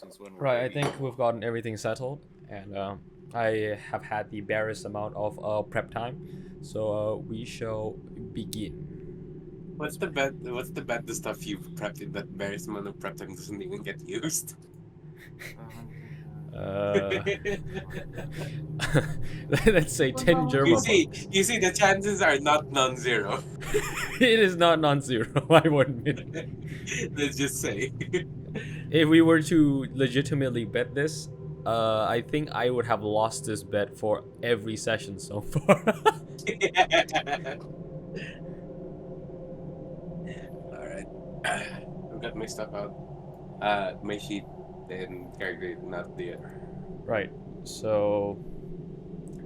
Since when we're Right, I ready. think we've gotten everything settled, and I have had the barest amount of prep time, so we shall begin. What's the bet? What's the bet? The stuff you've prepped in that various amount of prep time doesn't even get used. Let's say 10 German bucks. You see, the chances are not non-zero. It is not non-zero, I would admit. Let's just say. If we were to legitimately bet this, I think I would have lost this bet for every session so far. All right, I've got my stuff out. My sheet and character, not the other. Right, so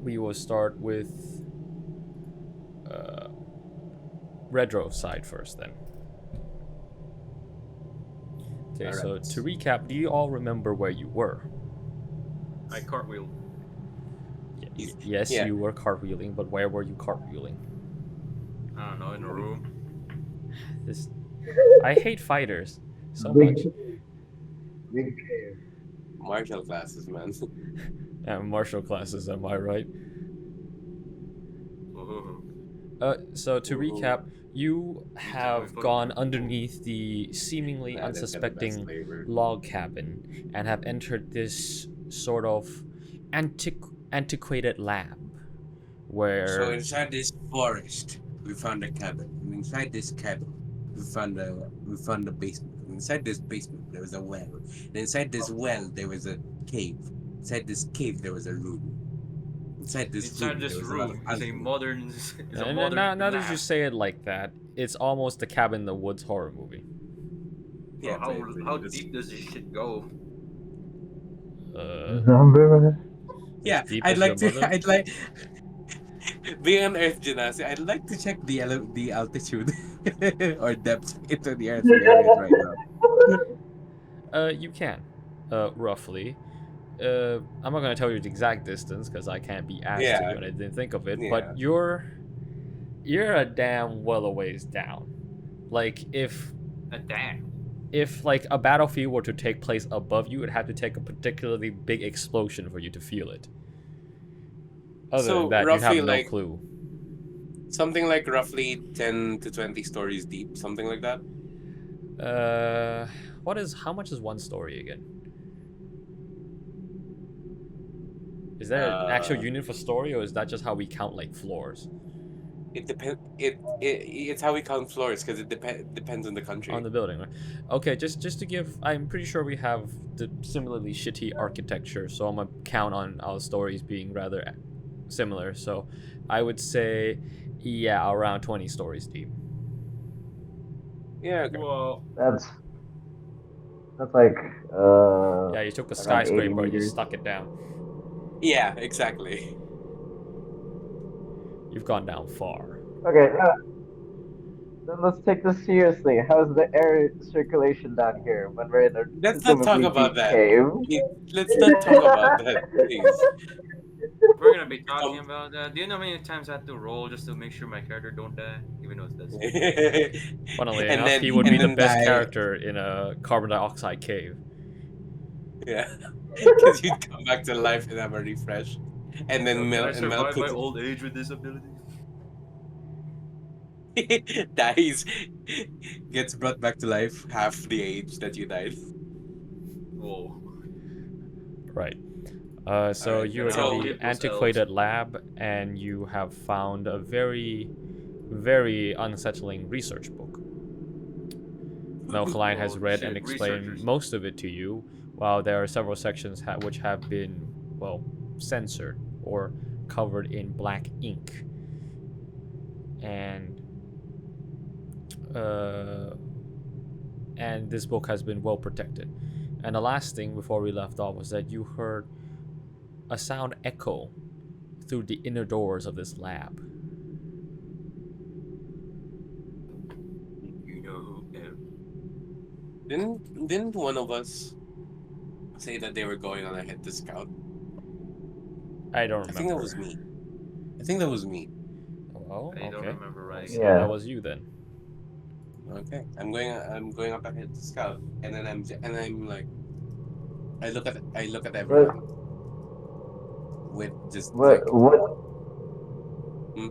we will start with Redro side first then. Okay, so Alright. to recap, do you all remember where you were? I cartwheel. Yes, Yeah. you were cartwheeling, but where were you cartwheeling? I don't know, in a room. This, I hate fighters so much. Big cave. Martial classes, man. Martial classes, am I right? Whoa. So to Ooh. recap, you have Sorry, gone underneath the seemingly Nah, they've got the best unsuspecting flavor. log cabin and have entered this sort of antiquated lab where So inside this forest, we found a cabin. And inside this cabin, we found a basement. And inside this basement, there was a well. And inside this well, there was a cave. Inside this cave, there was a room. Inside this Inside this there was a lot of room is a alchemy. modern. Is a and modern. now that lab. you say it like that, it's almost the Cabin in the Woods horror movie. Bro, how but how it's- deep does this shit go? Number. Yeah, deep I'd as like your to. mother? I'd like. Being an Earth genasi, I'd like to check the altitude or depth into the Earth we are at right now. You can, roughly. I'm not gonna tell you the exact distance because I can't be asked Yeah. to, and I didn't think of it. Yeah. But you're a damn well a ways down. Like if Damn. like a battlefield were to take place above you, it'd have to take a particularly big explosion for you to feel it. Other So, than that, you roughly, have no like- clue. Something like roughly 10 to 20 stories deep, something like that. How much is one story again? Is there an actual unit for story, or is that just how we count like floors? It depends. It's how we count floors because it depends on the country. On the building, right? Okay, just to give, I'm pretty sure we have the similarly shitty architecture, so I'm gonna count on our stories being rather similar. So I would say, yeah, around 20 stories deep. Yeah. Okay. Whoa. That's like Yeah, you took a around 80 skyscraper and you meters. stuck it down. Yeah. Exactly. You've gone down far. Okay, then let's take this seriously. How's the air circulation down here when we're in a Let's not talk presumably about deep that. cave? Let's not talk about that, please. We're gonna be talking about that. Do you know how many times I had to roll just to make sure my character don't die, even though it's dead? Funnily And enough, then- he would and be the then best die. character in a carbon dioxide cave. Yeah. Because you'd come back to life and have a refresh, and then Can Mel I and Mel survive my puts old age with this ability? dies, gets brought back to life half the age that you died. Whoa. Right. So Alright, you're then I'll in hit the those antiquated lab, and you have found a very, very unsettling research book. Melkaline has Oh, read shit, and explained researchers. most of it to you, while there are several sections which have been, well, censored or covered in black ink. And this book has been well protected. And the last thing before we left off was that you heard a sound echo through the inner doors of this lab. You know who am. Didn't one of us say that they were going on ahead to scout? I don't I remember. think that was me. I think that was me. Well, I don't okay. remember right. So Yeah. that was you then. Okay, I'm going up ahead to scout, and then I'm like, I look at What everyone with just what like what hmm?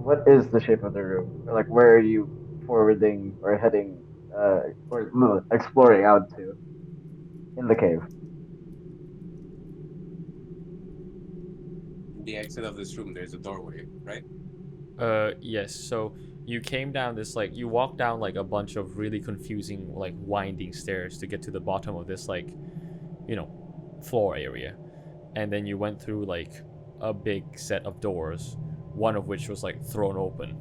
what is the shape of the room? Or, like, where are you forwarding or heading or no, exploring out to in the cave? The exit of this room. There's a doorway, right? Yes. So you came down this like you walked down like a bunch of really confusing like winding stairs to get to the bottom of this like, you know, floor area, and then you went through like a big set of doors, one of which was like thrown open,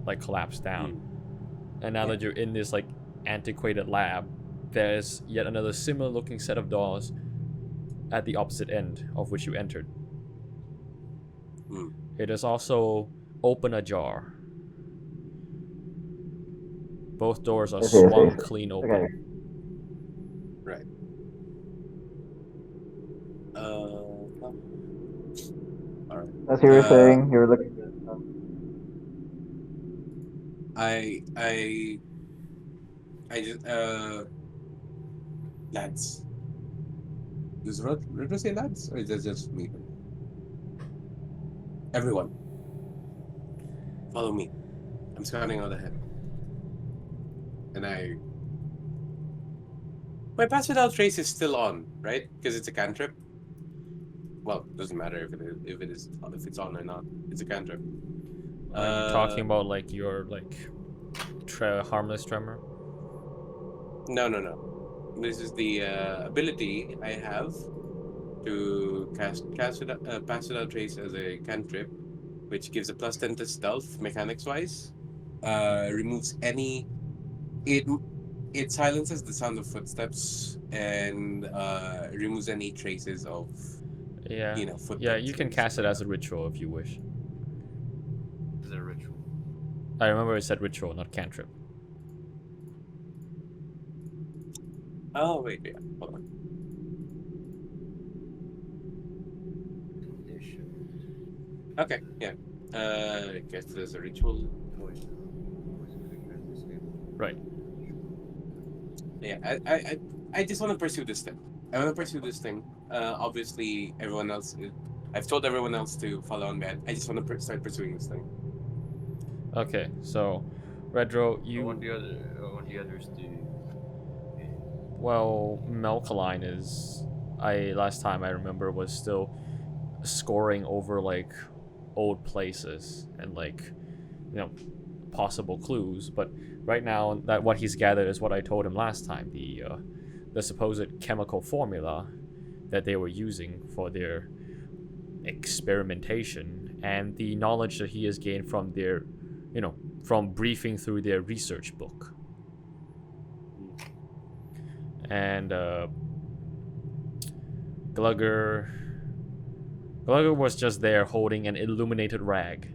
like collapsed down. Hmm. And now Yeah. that you're in this like antiquated lab, there's yet another similar looking set of doors at the opposite end of which you entered. Hmm. It is also open ajar. Both doors are I see, I see, I swung see. clean open. Okay. Right. All right. As you were saying, you were looking for stuff. I just lads. Does Redro say lads, or is that just me? Everyone, follow me. I'm scouting out ahead, and my pass without trace is still on, right? Because it's a cantrip. Well, doesn't matter if it's on or not. It's a cantrip. Are you talking about like your like harmless tremor? No. This is the ability I have to pass without trace as a cantrip, which gives a +10 to stealth mechanics wise. Removes any it silences the sound of footsteps and removes any traces of Yeah. footprints. Yeah, you can and cast stuff it like as a ritual if you wish. Is it a ritual? I remember it said ritual, not cantrip. that. Oh wait, yeah, hold on. Condition. Okay, yeah. I guess there's a ritual. Right. Yeah, I just want to pursue this thing. I want to pursue this thing. Obviously, everyone else. I've told everyone else to follow on that. I just want to start pursuing this thing. Okay, so Redro, I you want the others to. well, Melkaline is last time I remember was still scoring over like old places and like, you know, possible clues, but right now that what he's gathered is what I told him last time, the supposed chemical formula that they were using for their experimentation, and the knowledge that he has gained from their, you know, from briefing through their research book. And Glugger was just there holding an illuminated rag.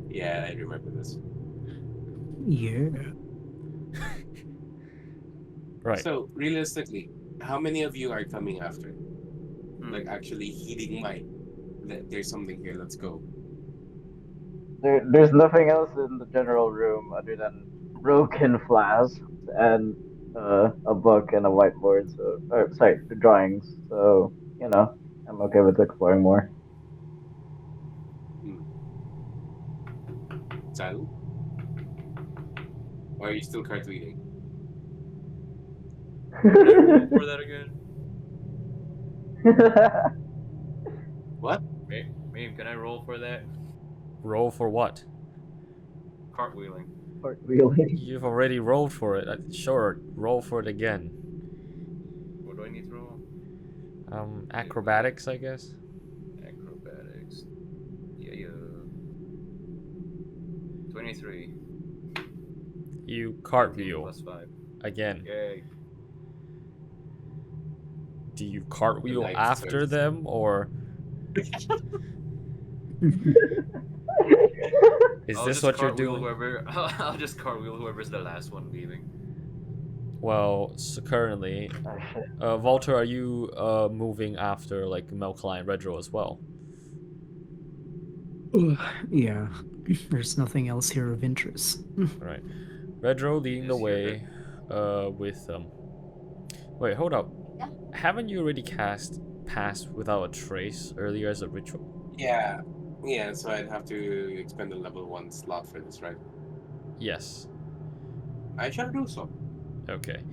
Yeah, I remember this. Yeah. Right. So realistically, how many of you are coming after? Hmm. Like actually heeding my that there's something here. Let's go. There's nothing else in the general room other than broken flasks and a book and a whiteboard. So, or, sorry, the drawings. So, I'm okay with exploring more. Silent? Or are you still card reading? Can I roll for that again? What? Meme, can I roll for that? Roll for what? Cartwheeling. Cartwheeling. You've already rolled for it. Sure, roll for it again. What do I need to roll? Acrobatics, I guess. Acrobatics. Yeah. 23. You cartwheel +5. again. Yay. Do you cartwheel Nice after choice. them, or is I'll this just what you're cartwheel doing? Whoever, I'll just cartwheel whoever's the last one leaving. Well, so currently, Oh, shit. Valtr, are you moving after like Melkline and Redro as well? Yeah. There's nothing else here of interest. Right. Redro leading the Yes, you're way with wait, hold up. Haven't you already cast Pass Without a Trace earlier as a ritual? Yeah. Yeah, so I'd have to expend a level 1 slot for this, right? Yes. I shall do so. Okay.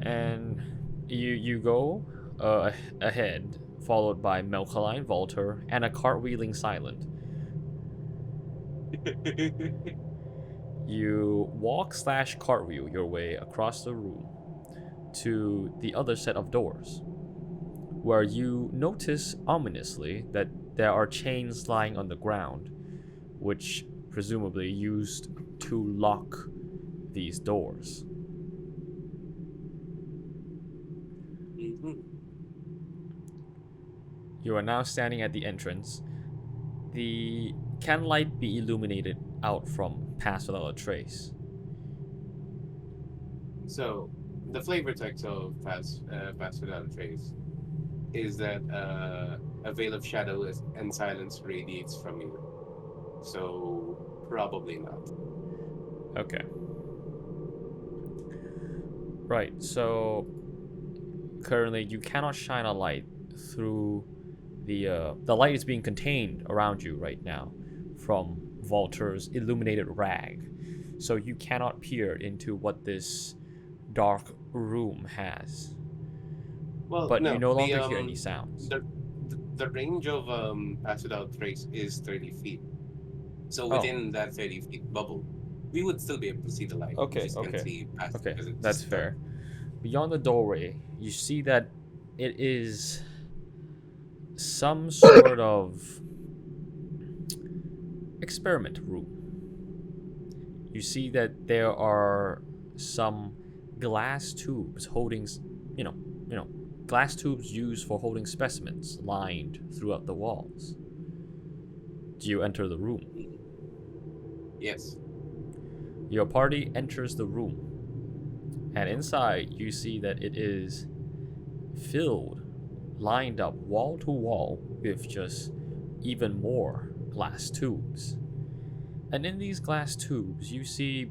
And you go ahead, followed by Melkaline, Valtr, and a cartwheeling Silent. You walk/cartwheel your way across the room to the other set of doors, where you notice ominously that there are chains lying on the ground, which presumably used to lock these doors. Mhm. You are now standing at the entrance. Can light be illuminated out from Pass Without a Trace? So, the flavor text of Pass Without a Trace is that a veil of shadow and silence radiates from you. So, probably not. Okay. Right, so currently you cannot shine a light through the light is being contained around you right now from Valtr's illuminated rag. So you cannot peer into what this dark room has. Well, But you no. no longer hear any sounds. The range of Pass Without Trace is 30 feet. So Oh. within that 30 feet bubble, we would still be able to see the light. We just can't see past it Okay, because it's that's just fair. Beyond the doorway, you see that it is some sort of experiment room. You see that there are some glass tubes holding, you know, glass tubes used for holding specimens lined throughout the walls. Do you enter the room? Yes. Your party enters the room, and inside you see that it is filled, lined up wall to wall with just even more glass tubes. And in these glass tubes, you see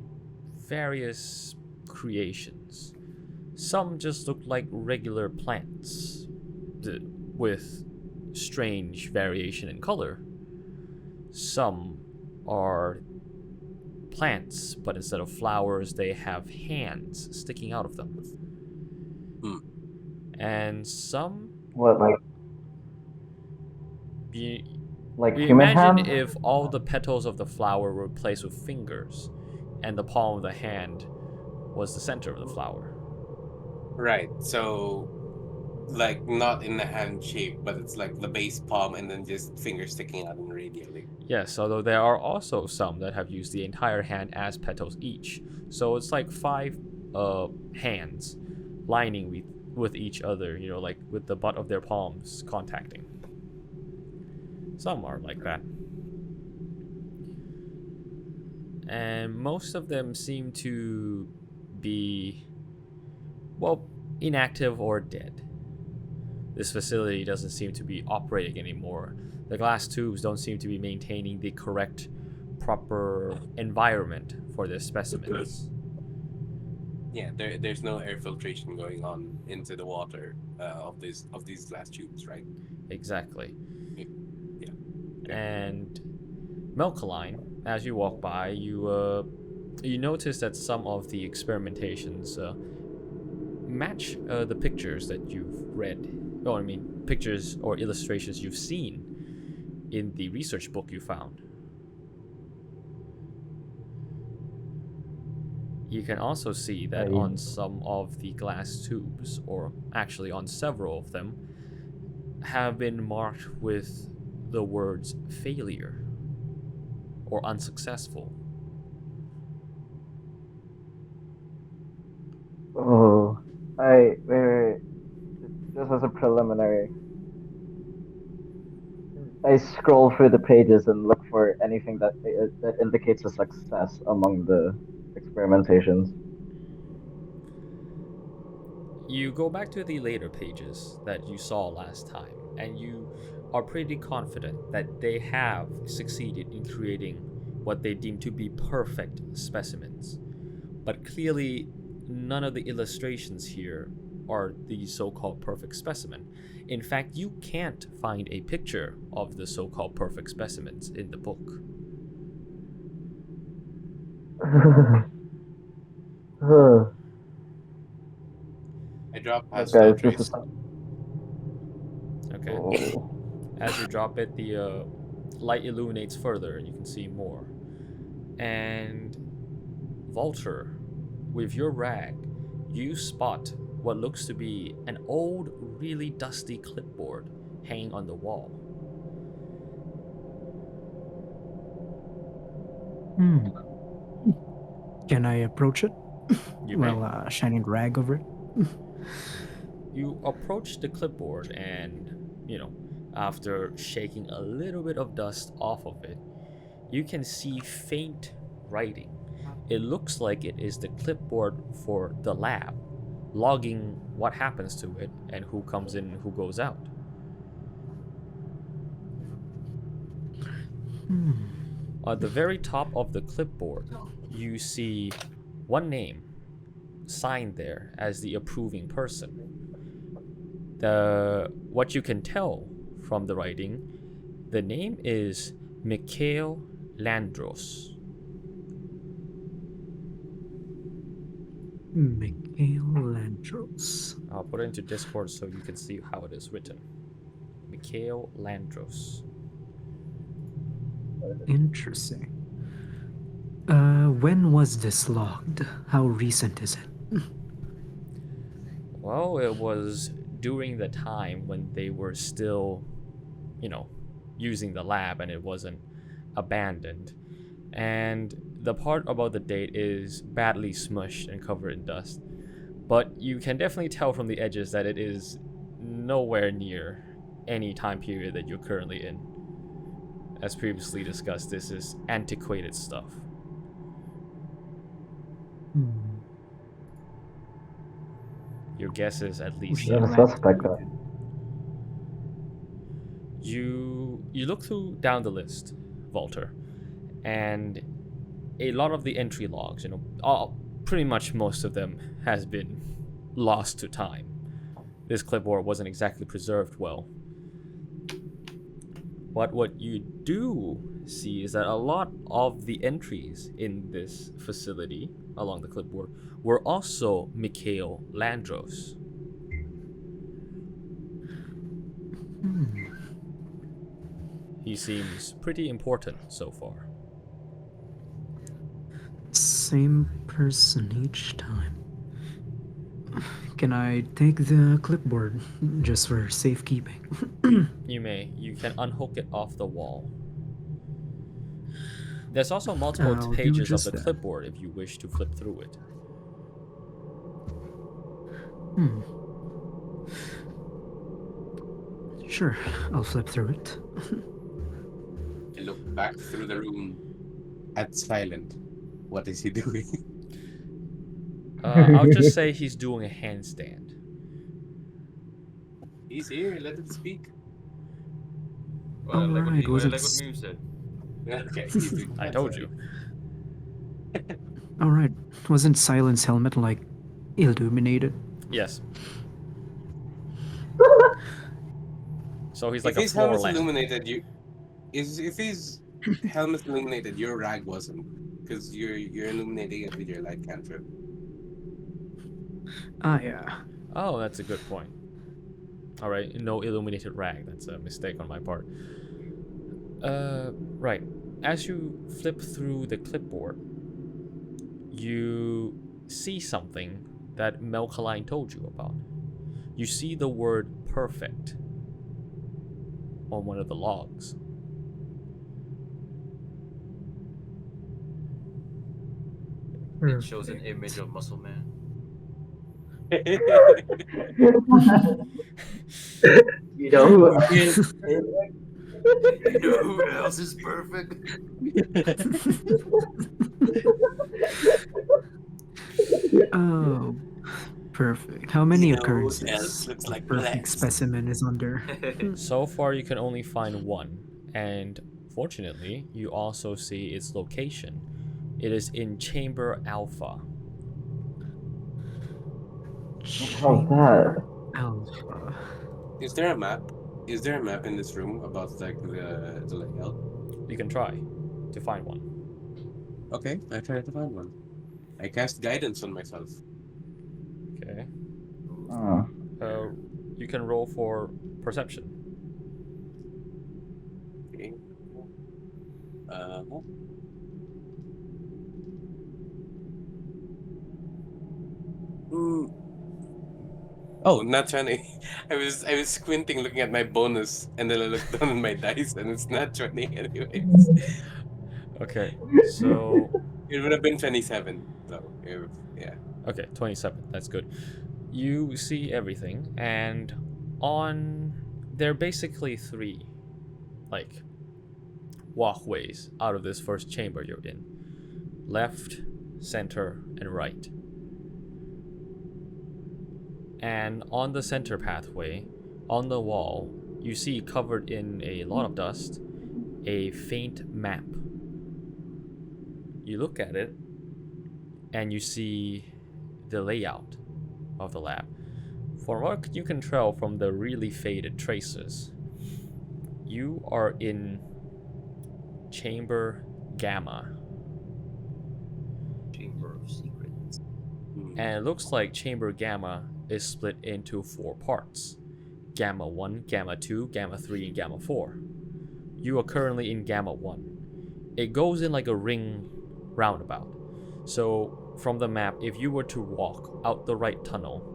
various creations. Some just look like regular plants, with strange variation in color. Some are plants, but instead of flowers, they have hands sticking out of them. And some What, you, like you human imagine hands? if all the petals of the flower were replaced with fingers, and the palm of the hand was the center of the flower. Right. So, like, not in the hand shape, but it's like the base palm and then just fingers sticking out in radially. Yes, although there are also some that have used the entire hand as petals each. So it's like 5 hands lining with each other, like with the butt of their palms contacting. Some are like that. And most of them seem to be, well, inactive or dead. This facility doesn't seem to be operating anymore. The glass tubes don't seem to be maintaining the correct, proper environment for their specimens. Yeah, there's no air filtration going on into the water of these glass tubes, right? Exactly. Yeah. And Melkaline, as you walk by, you notice that some of the experimentations match the pictures that you've read. Oh, I mean, pictures or illustrations you've seen in the research book you found. You can also see that on some of the glass tubes, or actually on several of them, have been marked with the words failure or unsuccessful. Oh, wait. Just as a preliminary, I scroll through the pages and look for anything that indicates a success among the experimentations. You go back to the later pages that you saw last time, and you are pretty confident that they have succeeded in creating what they deem to be perfect specimens. But clearly, none of the illustrations here are the so-called perfect specimen. In fact, you can't find a picture of the so-called perfect specimens in the book. I drop past Guys, Valtr. this is Okay. oh. As you drop it, the light illuminates further and you can see more. And Valtr, with your rag, you spot what looks to be an old, really dusty clipboard hanging on the wall. Can I approach it? You may. Well, shining rag over it. You approach the clipboard and, after shaking a little bit of dust off of it, you can see faint writing. It looks like it is the clipboard for the lab, logging what happens to it and who comes in and who goes out. At the very top of the clipboard, you see one name signed there as the approving person. What you can tell from the writing, the name is Mikhail Landros. Mikhail Landros. I'll put it into Discord so you can see how it is written. Mikhail Landros. Interesting. When was this logged? How recent is it? Well, it was during the time when they were still, using the lab and it wasn't abandoned. And the part about the date is badly smushed and covered in dust. But you can definitely tell from the edges that it is nowhere near any time period that you're currently in. As previously discussed, this is antiquated stuff. Your guess is at least You have a suspect then. You look down the list, Valtr, and a lot of the entry logs, pretty much most of them has been lost to time. This clipboard wasn't exactly preserved well. But what you do see is that a lot of the entries in this facility along the clipboard were also Mikhail Landros. He seems pretty important so far. Same person each time. Can I take the clipboard just for safekeeping? You may. You can unhook it off the wall. There's also multiple I'll do pages of just the that. clipboard if you wish to flip through it. Sure, I'll flip through it. I look back through the room at Silent. What is he doing? I'll just say he's doing a handstand. He's here. Let him speak. Well, like Alright, was it what Mew said. Okay. I told you. Alright, wasn't Silent's helmet like illuminated? Yes. So he's like If a his floor helmet's lamp. illuminated, if his helmet's illuminated, your rag wasn't, because you're illuminating it with your light cantrip. Ah, yeah. Oh, that's a good point. Alright, no illuminated rag. That's a mistake on my part. Right. As you flip through the clipboard, you see something that Melkaline told you about. You see the word perfect on one of the logs. It shows an image of Muscle Man. You know who You know who else is perfect? Oh, perfect. How many You know who occurrences? else looks like Perfect Blaze? specimen is under. So far, you can only find one, and Fortunately, you also see its location. It is in Chamber Alpha. How's that? Alpha. Is there a map? Is there a map in this room about like the layout? You can try to find one. Okay, I tried to find one. I cast guidance on myself. Okay. Oh. You can roll for perception. Okay. Mm. Oh, not 20. I was squinting looking at my bonus, and then I looked down at my dice, and it's not 20 anyways. Okay, so It would have been 27 though. Yeah. okay, 27. That's good. You see everything, and on there are basically three, like, walkways out of this first chamber you're in: left, center, and right. And on the center pathway, on the wall, you see covered in a lot of dust a faint map. You look at it, and you see the layout of the lab. From what you can tell from the really faded traces, you are in Chamber Gamma. Chamber of Secrets. And it looks like Chamber Gamma is split into 4 parts: Gamma 1, Gamma 2, Gamma 3, and Gamma 4. You are currently in Gamma 1. It goes in like a ring roundabout. So from the map, if you were to walk out the right tunnel,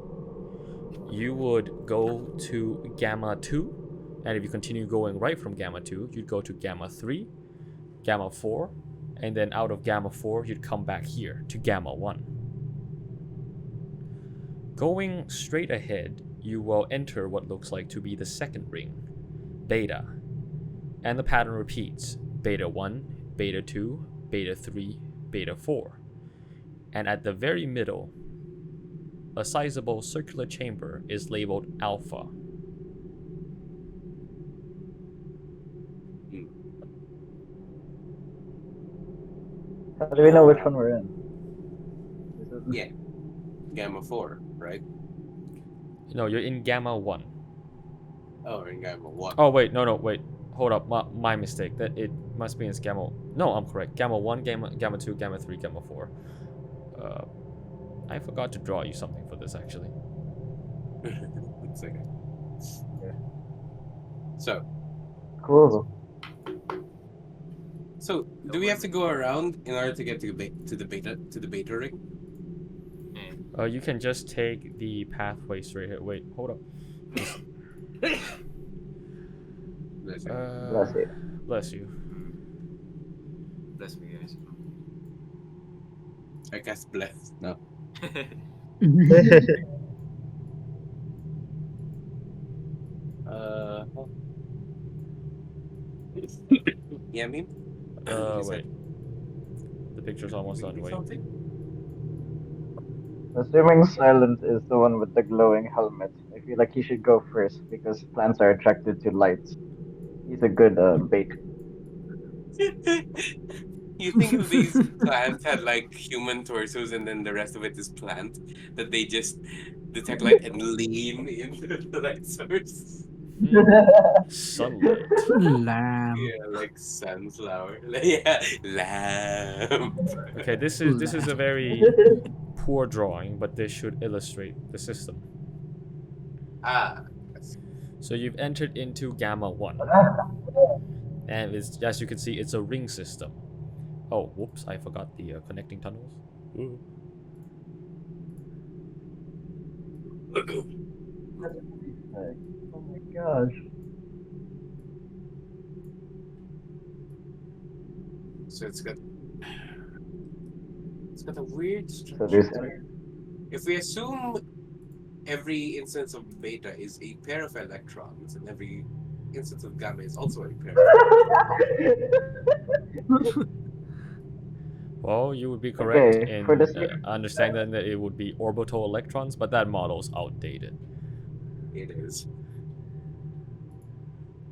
you would go to Gamma 2, and if you continue going right from Gamma 2, you'd go to Gamma 3, Gamma 4, and then out of Gamma 4, you'd come back here to Gamma 1. Going straight ahead, you will enter what looks like to be the second ring, Beta, and the pattern repeats: Beta 1, Beta 2, Beta 3, Beta 4. And at the very middle, a sizable circular chamber is labeled Alpha. How do we know which one we're in? Yeah. Gamma 4, right? No, you're in Gamma 1. Oh, we're in Gamma 1. Oh, wait, no, wait. Hold up, my mistake. That it must be in Gamma... No, I'm correct. Gamma 1, Gamma 2, Gamma 3, Gamma 4. I forgot to draw you something for this, actually. It's okay. So, Cool. do we have to go around in order to get to the beta ring? You can just take the pathway straight here. Wait, hold up. Bless you. Bless you. Bless you. Bless me, guys. I cast bless. No. Yeah, I mean. Wait. The picture's almost done. Wait. Assuming Silent is the one with the glowing helmet, I feel like he should go first because plants are attracted to lights. He's a good bait. You think if these plants had like human torsos and then the rest of it is plant, that they just detect light and lean into the light source? Sunlight. Lamb. Yeah, like sunflower. Yeah, lamp. Okay, this is a very poor drawing, but this should illustrate the system. Ah. So you've entered into Gamma 1. And it's, as you can see, it's a ring system. Oh, whoops, I forgot the connecting tunnels. Ooh. Oh my gosh. So it's got a weird So there's structure. If we assume every instance of beta is a pair of electrons and every instance of gamma is also a pair of Well, you would be correct Okay, in for this- understanding that it would be orbital electrons, but that model's outdated. it is.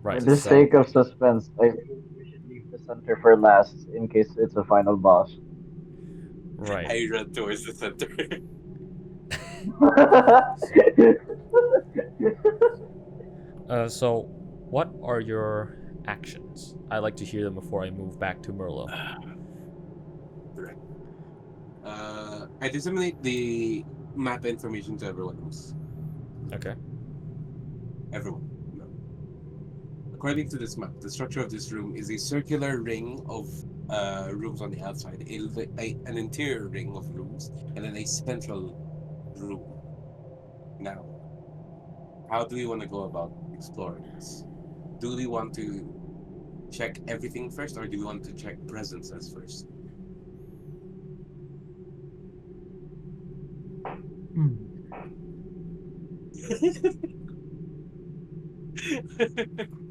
Right. For the so- sake of suspense, I think we should leave center for last in case it's a final boss. Right. I run towards the center. So, what are your actions? I like to hear them before I move back to Merlo. Right. I disseminate the map information to everyone else. Okay. Everyone. No. According to this map, the structure of this room is a circular ring of rooms on the outside, an interior ring of rooms, and then a central room. Now, how do we want to go about exploring this? Do we want to check everything first, or do we want to check presences first? Hmm.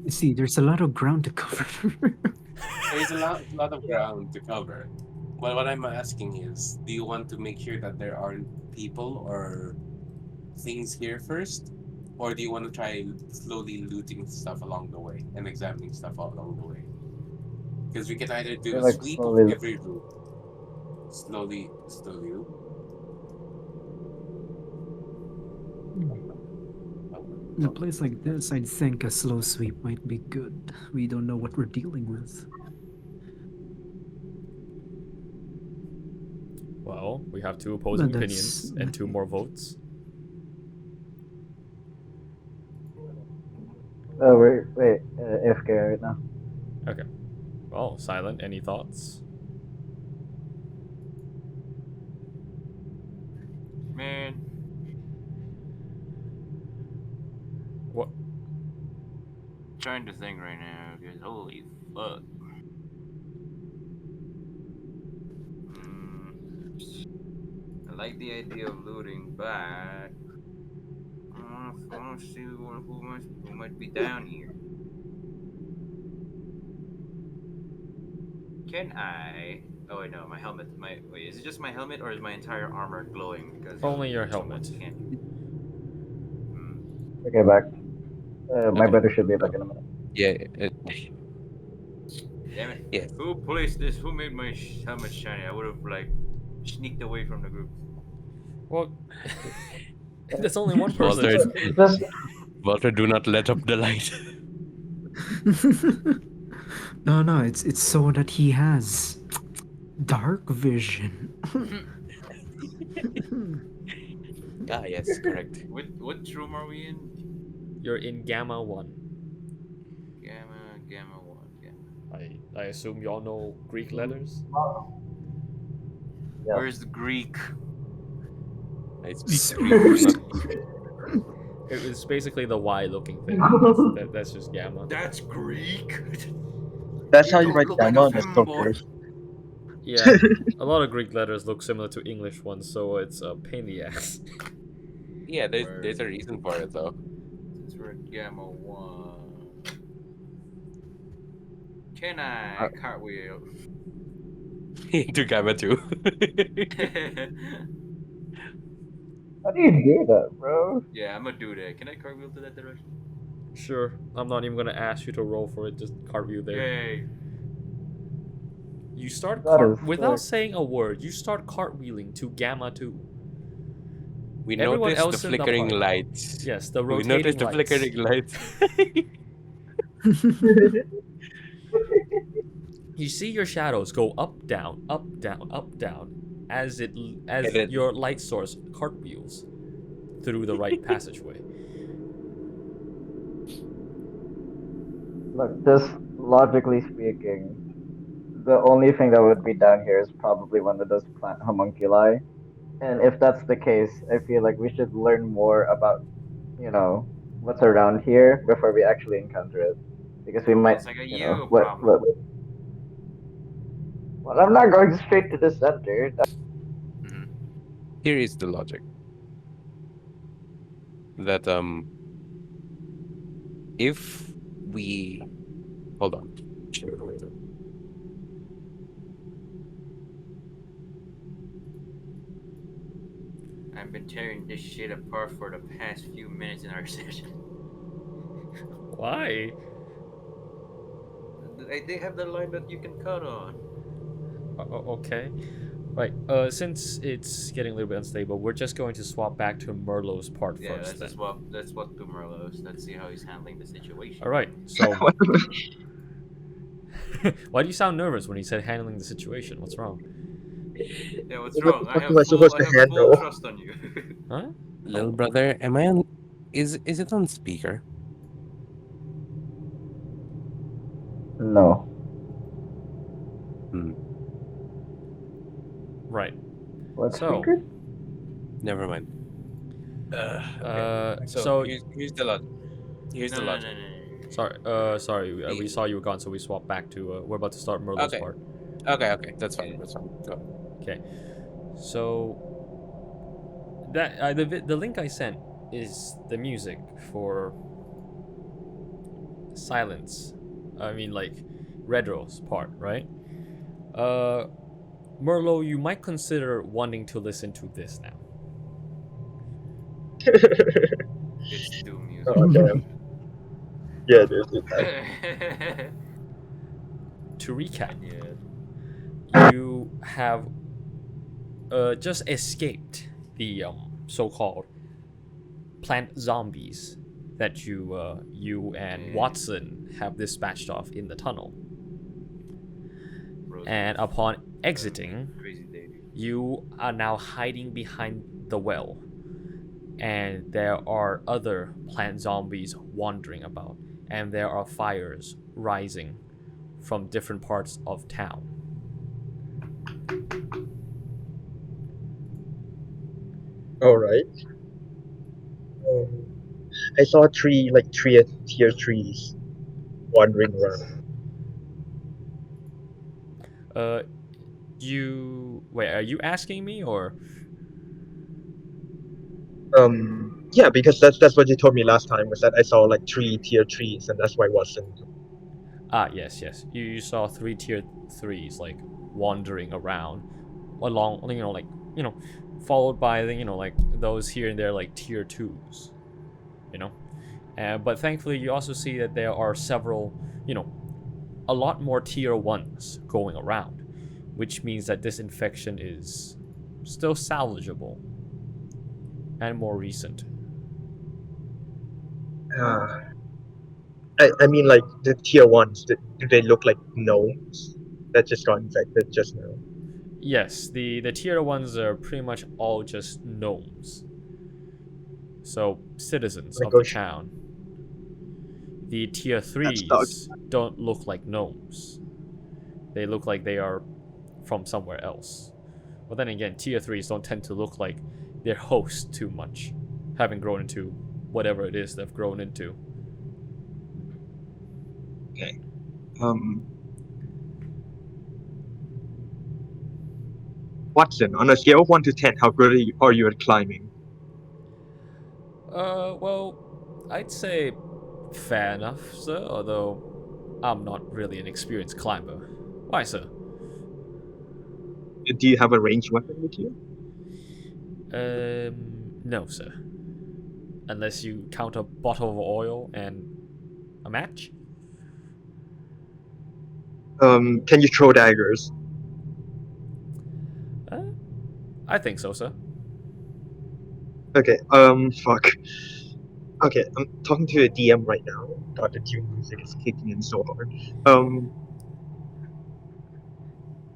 You see, there's a lot of ground to cover. There's a lot of ground to cover. But what I'm asking is, do you want to make sure that there aren't people or things here first? Or do you want to try slowly looting stuff along the way and examining stuff along the way? Because we can either do feel a like sweep of slowly. every room. Slowly. In a place like this, I'd think a slow sweep might be good. We don't know what we're dealing with. Well, we have two opposing But opinions and two more votes. Oh wait, AFK right now. Okay. Well, Silent, any thoughts? Man, What? trying to think right now because holy fuck. I like the idea of looting, but I want to see who might be down here. Can I? Oh wait, no, my helmet. Wait, is it just my helmet or is my entire armor glowing? Because Only your someone helmet. can't. Okay, back. My Okay. brother should be back in a minute. Yeah. Damn it! Yes. Who placed this? Who made my helmet shiny? I would have like sneaked away from the group. Well, there's only one person. Valtr, Just Valtr, do not let up the light. No, it's so that he has dark vision. Yes, correct. What room are we in? You're in Gamma 1. Gamma 1. Gamma. I assume y'all know Greek letters? Yeah. Where's the Greek? I speak Greek. It's basically the Y looking thing. That's just Gamma. That's Greek. That's You how you don't write look like Gamma a on the femboy. filters. Yeah, a lot of Greek letters look similar to English ones, so it's a pain in the ass. Yeah, there's a reason for it though. Since we're at Gamma 1. Can I cartwheel? Into Gamma 2. how do you do that, bro? Yeah, I'm gonna do that. Can I cartwheel to that direction? Sure, I'm not even gonna ask you to roll for it, just cartwheel there. Yay. You start That is without sick. saying a word, you start cartwheeling to Gamma 2. We Everyone noticed the else in the flickering party. lights. Yes, the We rotating noticed the lights. flickering lights. You see your shadows go up, down, as then- your light source cartwheels through the right passageway. Look, just logically speaking, the only thing that would be down here is probably one of those plant homunculi. And if that's the case, I feel like we should learn more about, what's around here before we actually encounter it. Because we might, It's like a you know, you what, problem. well, I'm not going straight to the center. Here is the logic. That if we hold on. I've been tearing this shit apart for the past few minutes in our session. Why? They have the line that you can cut on. Okay. Right. Since it's getting a little bit unstable, we're just going to swap back to Merlo's part Yeah, first then. let's swap to Merlo's. Let's see how he's handling the situation. All right. So, why do you sound nervous when you said handling the situation? What's wrong? Yeah, what's What wrong? the fuck am I supposed to I have full handle? trust on you. Huh? Little brother, am I on? Is it on speaker? No. Right. What So, speaker? Never mind. so here's the logic. Here's No, the no, no, logic. sorry. Sorry. We saw you were gone, so we swapped back to. We're about to start Merlo's Okay. part. Okay, that's fine. That's fine. Go. Okay. So that the link I sent is the music for Silence. I mean, like Redro's part, right? Merlo, you might consider wanting to listen to this now. It's Doom music. Oh, damn. Yeah, dude. To recap, Yeah. you have just escaped the so-called plant zombies that you and Watson have dispatched off in the tunnel. And upon exiting, Crazy lady. you are now hiding behind the well, and there are other plant zombies wandering about, and there are fires rising from different parts of town. All right. I saw three tier trees wandering around. Wait, are you asking me or? Yeah, because that's what you told me last time, was that I saw like three tier trees, and that's why Watson. Ah, yes. You saw 3 tier 3s like wandering around along, followed by like those here and there like tier 2s, but thankfully you also see that there are several, a lot more tier 1s going around, which means that this infection is still salvageable and more recent. I mean, like the tier ones, do they look like gnomes that just got infected just now? Yes, the tier 1s are pretty much all just gnomes. So, citizens of the town. The tier 3s don't look like gnomes. They look like they are from somewhere else. But then again, tier 3s don't tend to look like their host too much, having grown into whatever it is they've grown into. Okay. Watson, on a scale of 1 to 10, how good are you at climbing? Well, I'd say fair enough, sir, although I'm not really an experienced climber. Why, sir? Do you have a ranged weapon with you? No, sir. Unless you count a bottle of oil and a match? Can you throw daggers? I think so, sir. Okay, fuck. Okay, I'm talking to a DM right now. God, the tune music is kicking in so hard.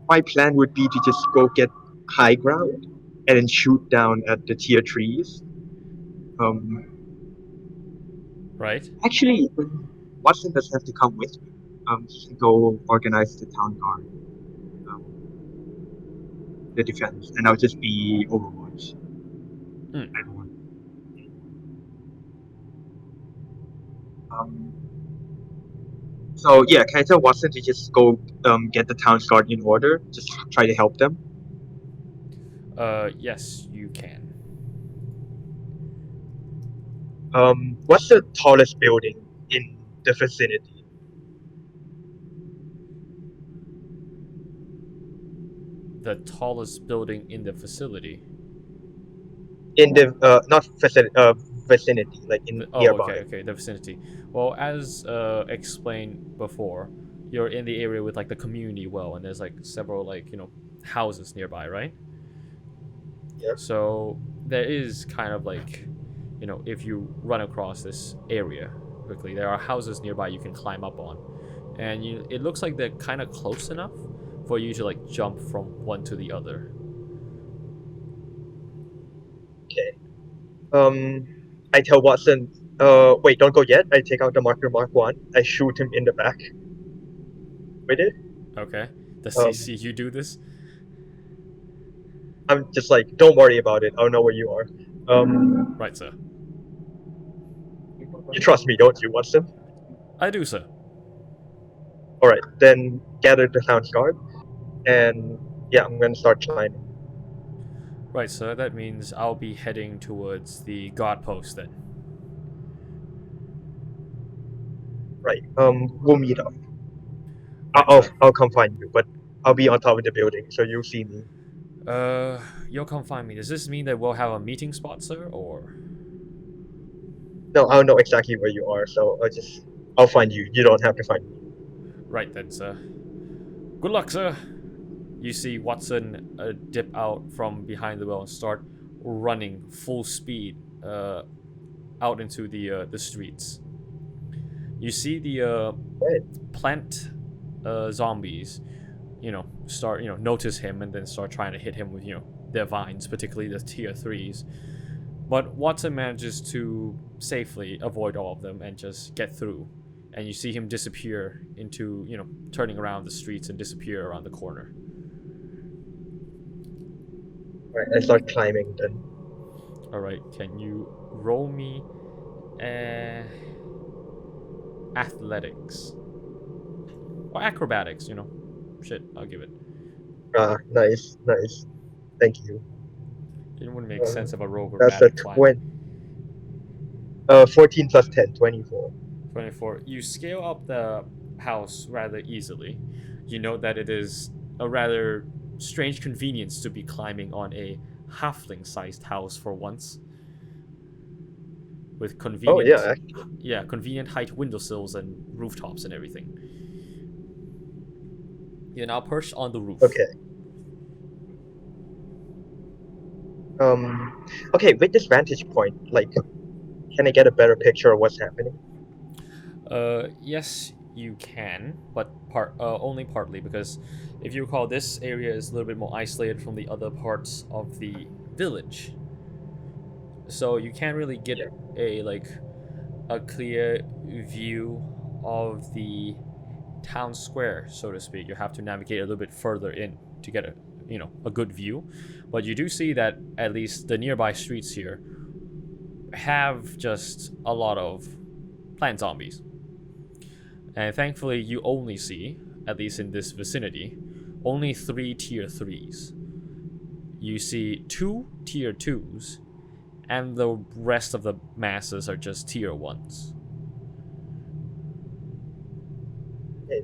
My plan would be to just go get high ground and then shoot down at the tier 3s. Right. Actually, Watson doesn't have to come with me. He can go organize the town guard, the defense, and I'll just be Overwatch. So yeah, can I tell Watson to just go get the town guard in order? Just try to help them. Yes, you can. What's the tallest building in the vicinity? The tallest building in the facility. In the not vicinity, vicinity, like in nearby. Okay, the vicinity. Well, as explained before, you're in the area with like the community well, and there's like several like houses nearby, right? Yeah. So there is kind of like, if you run across this area quickly, there are houses nearby you can climb up on, and it looks like they're kind of close enough for you to like jump from one to the other. Okay. I tell Watson, wait, don't go yet. I take out the marker Mark 1. I shoot him in the back with it. Okay. Does he see you do this? I'm just like, don't worry about it. I'll know where you are. Right, sir. You trust me, don't you, Watson? I do, sir. Alright, then gather the sound guard. And yeah, I'm gonna start climbing. Right, sir. That means I'll be heading towards the guard post then. Right, we'll meet up. Right, I'll come find you, but I'll be on top of the building, so you'll see me. You'll come find me. Does this mean that we'll have a meeting spot, sir, or? No, I'll know exactly where you are, so I'll find you. You don't have to find me. Right then, sir. Good luck, sir. You see Watson dip out from behind the well and start running full speed out into the streets. You see the plant zombies, start notice him and then start trying to hit him with their vines, particularly the tier 3s. But Watson manages to safely avoid all of them and just get through. And you see him disappear into, turning around the streets and disappear around the corner. Alright, I start climbing then. Alright, can you roll me athletics? Or acrobatics, Shit, I'll give it. Nice. Thank you. It wouldn't make sense if a rogue were That's bad a at climbing. 14 plus 10, 24. 24. You scale up the house rather easily. You know that it is a rather strange convenience to be climbing on a halfling-sized house for once. With convenient, convenient height windowsills and rooftops and everything. You're now perched on the roof. Okay. Okay, with this vantage point, like, can I get a better picture of what's happening? Yes, you can, but only partly, because if you recall, this area is a little bit more isolated from the other parts of the village. So you can't really get a clear view of the town square, so to speak. You have to navigate a little bit further in to get a good view. But you do see that at least the nearby streets here have just a lot of plant zombies. And thankfully you only see, at least in this vicinity, only 3 tier 3s. You see 2 tier 2s, and the rest of the masses are just tier 1s.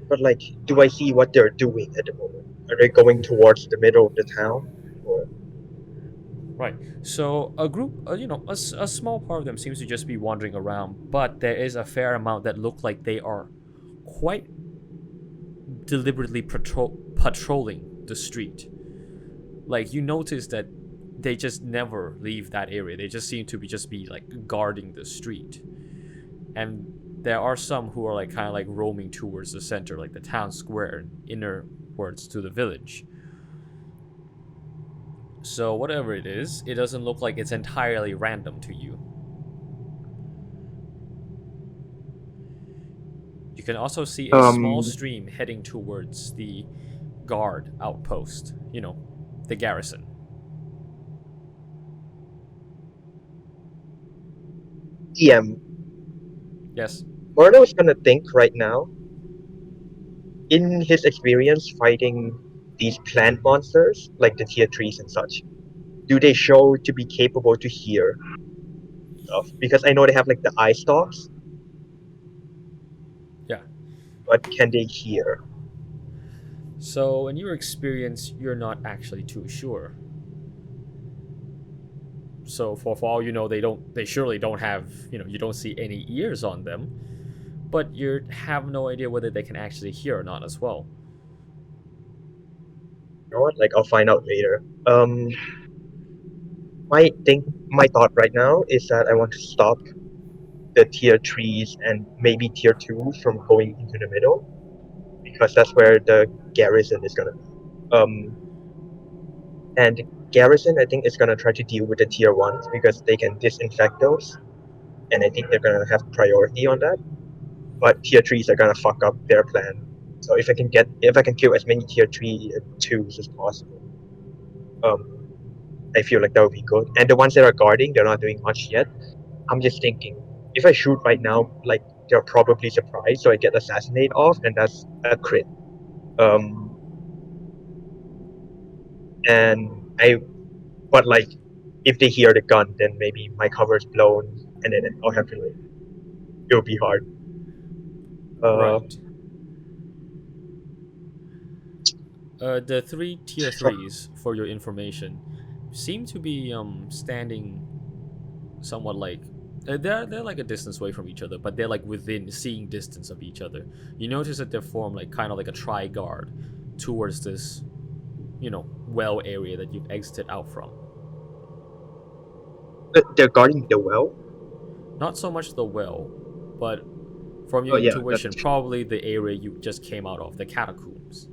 But like, do I see what they're doing at the moment? Are they going towards the middle of the town? Or... Right. So a group, a small part of them seems to just be wandering around, but there is a fair amount that look like they are quite deliberately patrolling the street. Like, you notice that they just never leave that area. They just seem to be like guarding the street. And there are some who are kind of roaming towards the center, like the town square, and innerwards to the village. So whatever it is, it doesn't look like it's entirely random to you. You can also see a small stream heading towards the guard outpost, the garrison. DM. Yes. Merlo is gonna think right now, in his experience fighting these plant monsters, like the tier 3s and such, do they show to be capable to hear stuff? Because I know they have the eye stalks. Yeah. But can they hear? So in your experience, you're not actually too sure. So for all you know, they surely don't have, you don't see any ears on them. but you have no idea whether they can actually hear or not as well. You know what? Like, I'll find out later. My thought right now is that I want to stop the tier 3s and maybe tier 2s from going into the middle, because that's where the garrison is gonna be. And garrison, I think, is gonna try to deal with the tier 1s because they can disinfect those, and I think they're gonna have priority on that. But tier 3s are gonna fuck up their plan. So if I can kill as many tier 3 2s as possible, I feel like that would be good. And the ones that are guarding, they're not doing much yet. I'm just thinking, if I shoot right now, like, they're probably surprised, so I get assassinate off, and that's a crit. But like, if they hear the gun, then maybe my cover is blown, and then I'll have to like, it'll be hard. Right. The 3 tier 3s, for your information, seem to be standing somewhat like they're like a distance away from each other, but they're like within seeing distance of each other. You notice that they form like kind of like a tri-guard towards this, well area that you've exited out from. They're guarding the well. Not so much the well, but from your intuition, probably the area you just came out of, the catacombs.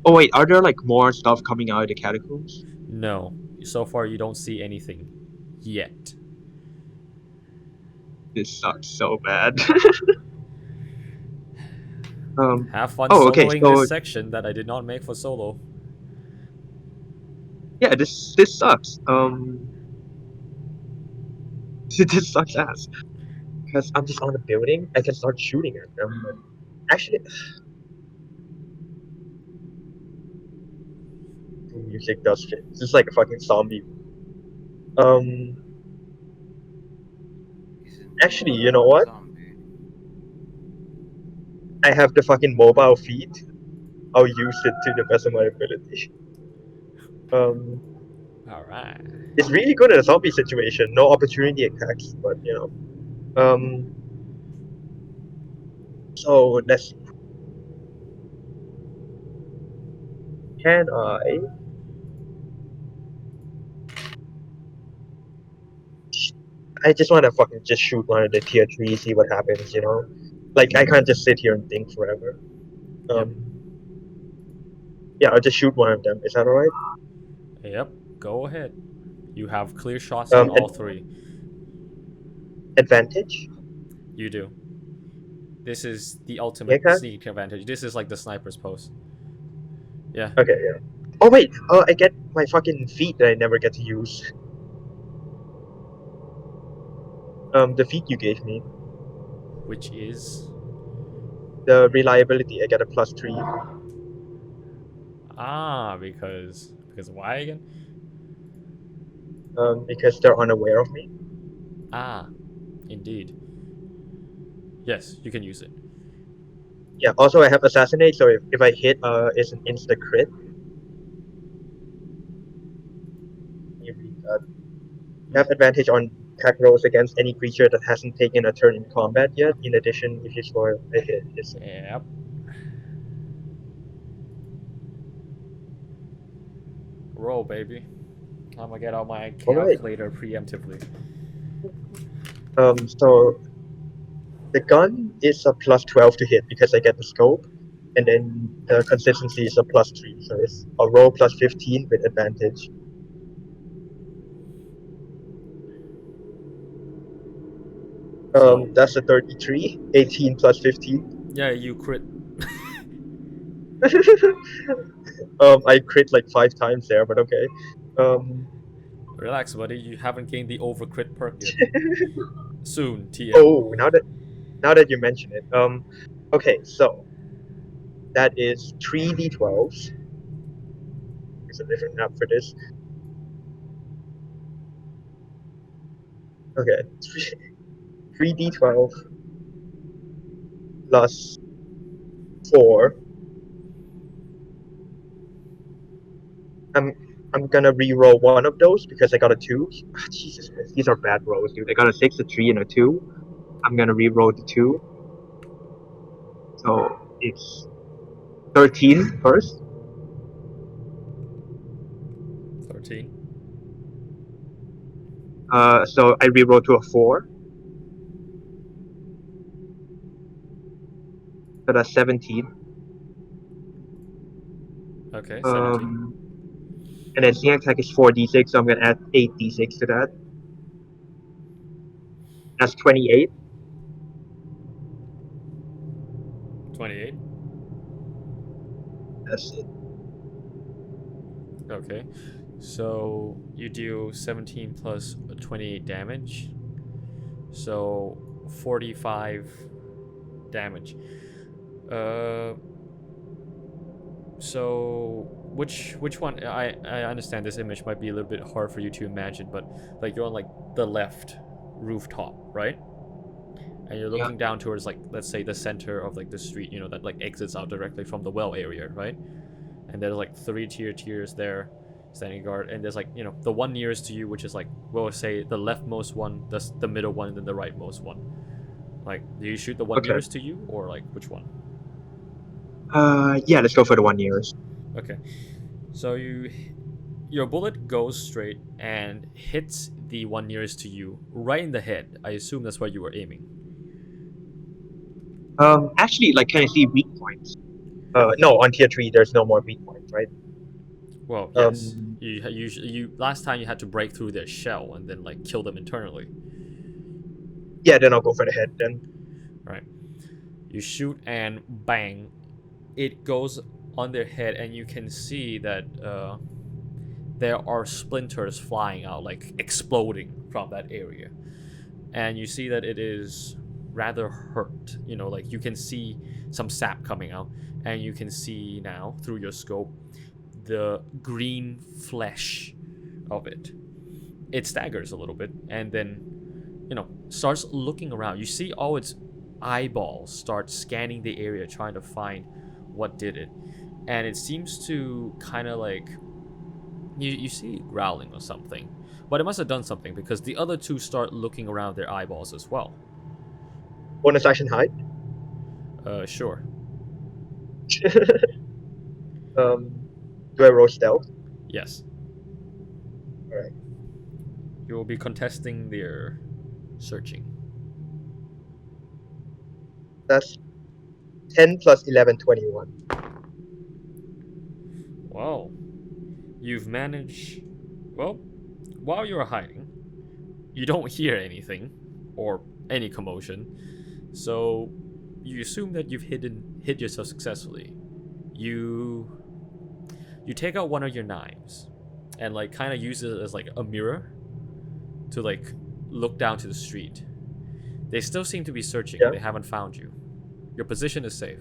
Oh wait, are there like more stuff coming out of the catacombs? No, so far you don't see anything yet. This sucks so bad. Have fun okay, soloing so this section that I did not make for solo. yeah, this sucks. This sucks ass. Because I'm just on the building, I can start shooting at them. But actually, the music does fit. This is like a fucking zombie. Actually, you know what? I have the fucking mobile feed. I'll use it to the best of my ability. Alright. It's really good in a zombie situation. No opportunity attacks, but so let's see. Can I just want to fucking just shoot one of the tier 3, see what happens, Like, I can't just sit here and think forever. Yeah, I'll just shoot one of them. Is that alright? Yep, go ahead. You have clear shots on all 3. Advantage? You do. This is the ultimate sneak advantage. This is like the sniper's post. Yeah. Okay, yeah. Oh wait, I get my fucking feat that I never get to use. The feat you gave me. Which is? The reliability, I get a +3. Ah, because why again? Because they're unaware of me. Ah, indeed. Yes, you can use it. Yeah, also I have assassinate, so if I hit, it's an insta crit. You read that. You have advantage on attack rolls against any creature that hasn't taken a turn in combat yet. In addition, if you score a hit, it's... Yep. Roll, baby. I'm gonna get out my calculator preemptively. So the gun is a +12 to hit because I get the scope, and then the consistency is a +3, so it's a roll +15 with advantage. That's a 33. 18 +15. Yeah, you crit. I crit like 5 times there, but okay. Relax, buddy. You haven't gained the over crit perk yet. Soon, TM. Oh, now that you mention it. Okay, so that is 3d12s. There's a different map for this. Okay, 3d12 plus 4. I'm gonna re-roll one of those because I got a 2. Jesus Christ, these are bad rolls, dude. I got a 6, a 3, and a 2. I'm gonna re-roll the 2. So it's 13 first. 13. So I re-roll to a 4. So that's 17. Okay, 17. And then sneak attack is 4d6, so I'm gonna add 8d6 to that. That's 28. 28. That's it. Okay. So you do 17 plus 28 damage. So 45 damage. So which one? I understand this image might be a little bit hard for you to imagine, but like you're on like the left rooftop, right? And you're looking down towards like, let's say, the center of like the street, you know, that like exits out directly from the well area, right? And there's like 3 tiers there standing guard, and there's like, you know, the one nearest to you, which is like, we'll say the leftmost one, the middle one, and then the rightmost one. Like, do you shoot the one nearest to you, or like which one? Yeah, let's go for the one nearest. Okay. So your bullet goes straight and hits the one nearest to you right in the head. I assume that's where you were aiming. Actually, like, can I see weak points? No, on tier 3, there's no more weak points, right? Well, yes. You last time you had to break through their shell and then like kill them internally. Yeah, then I'll go for the head then. Right. You shoot and bang, it goes on their head, and you can see that there are splinters flying out, like exploding from that area. And you see that it is rather hurt. You know, like you can see some sap coming out, and you can see now through your scope the green flesh of it. It staggers a little bit, and then, you know, starts looking around. You see all its eyeballs start scanning the area, trying to find what did it. And it seems to kind of like, you see it growling or something, but it must have done something, because the other two start looking around their eyeballs as well. Bonus action hide? Sure. Do I roll stealth? Yes. Alright. You will be contesting their searching. That's 10 plus 11, 21. Wow. You've managed... Well, while you're hiding, you don't hear anything or any commotion, so you assume that you've hid yourself successfully. You take out one of your knives and like kind of use it as like a mirror to like look down to the street. They still seem to be searching. They haven't found you. Your position is safe.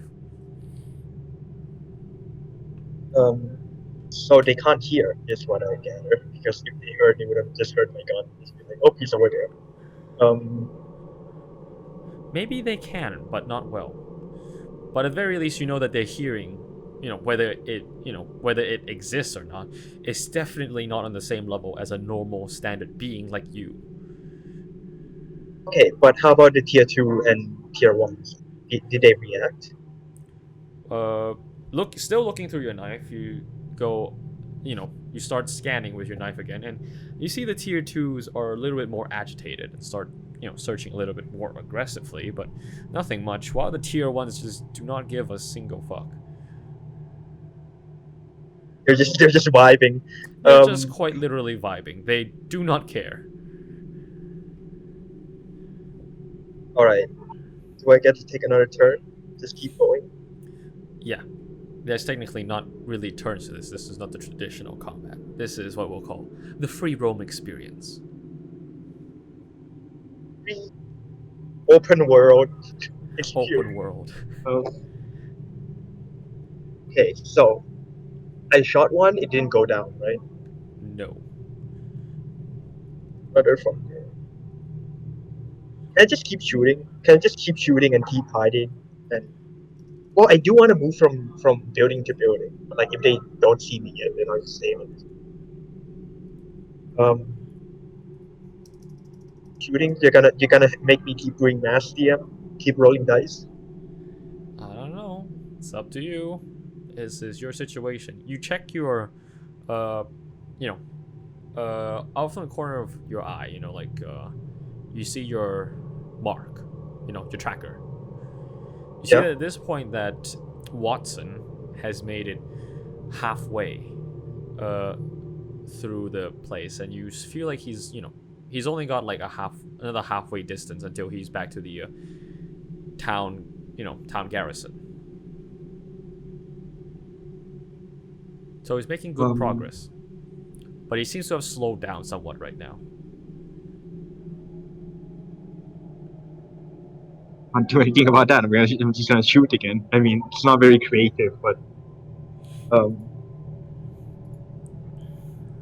So they can't hear, is what I gather, because if they heard, they would have just heard my gun. Just be like, oh, he's over there. Maybe they can, but not well. But at the very least, you know that they're hearing. You know, whether it exists or not, it's definitely not on the same level as a normal standard being like you. Okay, but how about the tier 2 and tier 1s? Did they react? Still looking through your knife, you go, you start scanning with your knife again, and you see the tier 2s are a little bit more agitated and start, searching a little bit more aggressively, but nothing much, while the tier 1s just do not give a single fuck. They're just vibing. They're just quite literally vibing. They do not care. Alright. Do I get to take another turn? Just keep going? Yeah. There's technically not really turns to this. This is not the traditional combat. This is what we'll call the free roam experience. Free open world experience. Open world. Okay, so I shot one, it didn't go down, right? No. Motherfucker. Can I just keep shooting? Can I just keep shooting and keep hiding? And well, I do want to move from building to building. But like if they don't see me yet, then I'll just save it. Um, shooting. You're gonna make me keep doing math, DM. Keep rolling dice. I don't know. It's up to you. This is your situation. You check your, you know, off in the corner of your eye. You know, like you see your mark. You know, your tracker. You see that at this point that Watson has made it halfway through the place, and you feel like he's, you know, he's only got like another halfway distance until he's back to the town, you know, town garrison. So he's making good progress, but he seems to have slowed down somewhat right now. Can't do anything about that. I'm just gonna shoot again. I mean, it's not very creative, but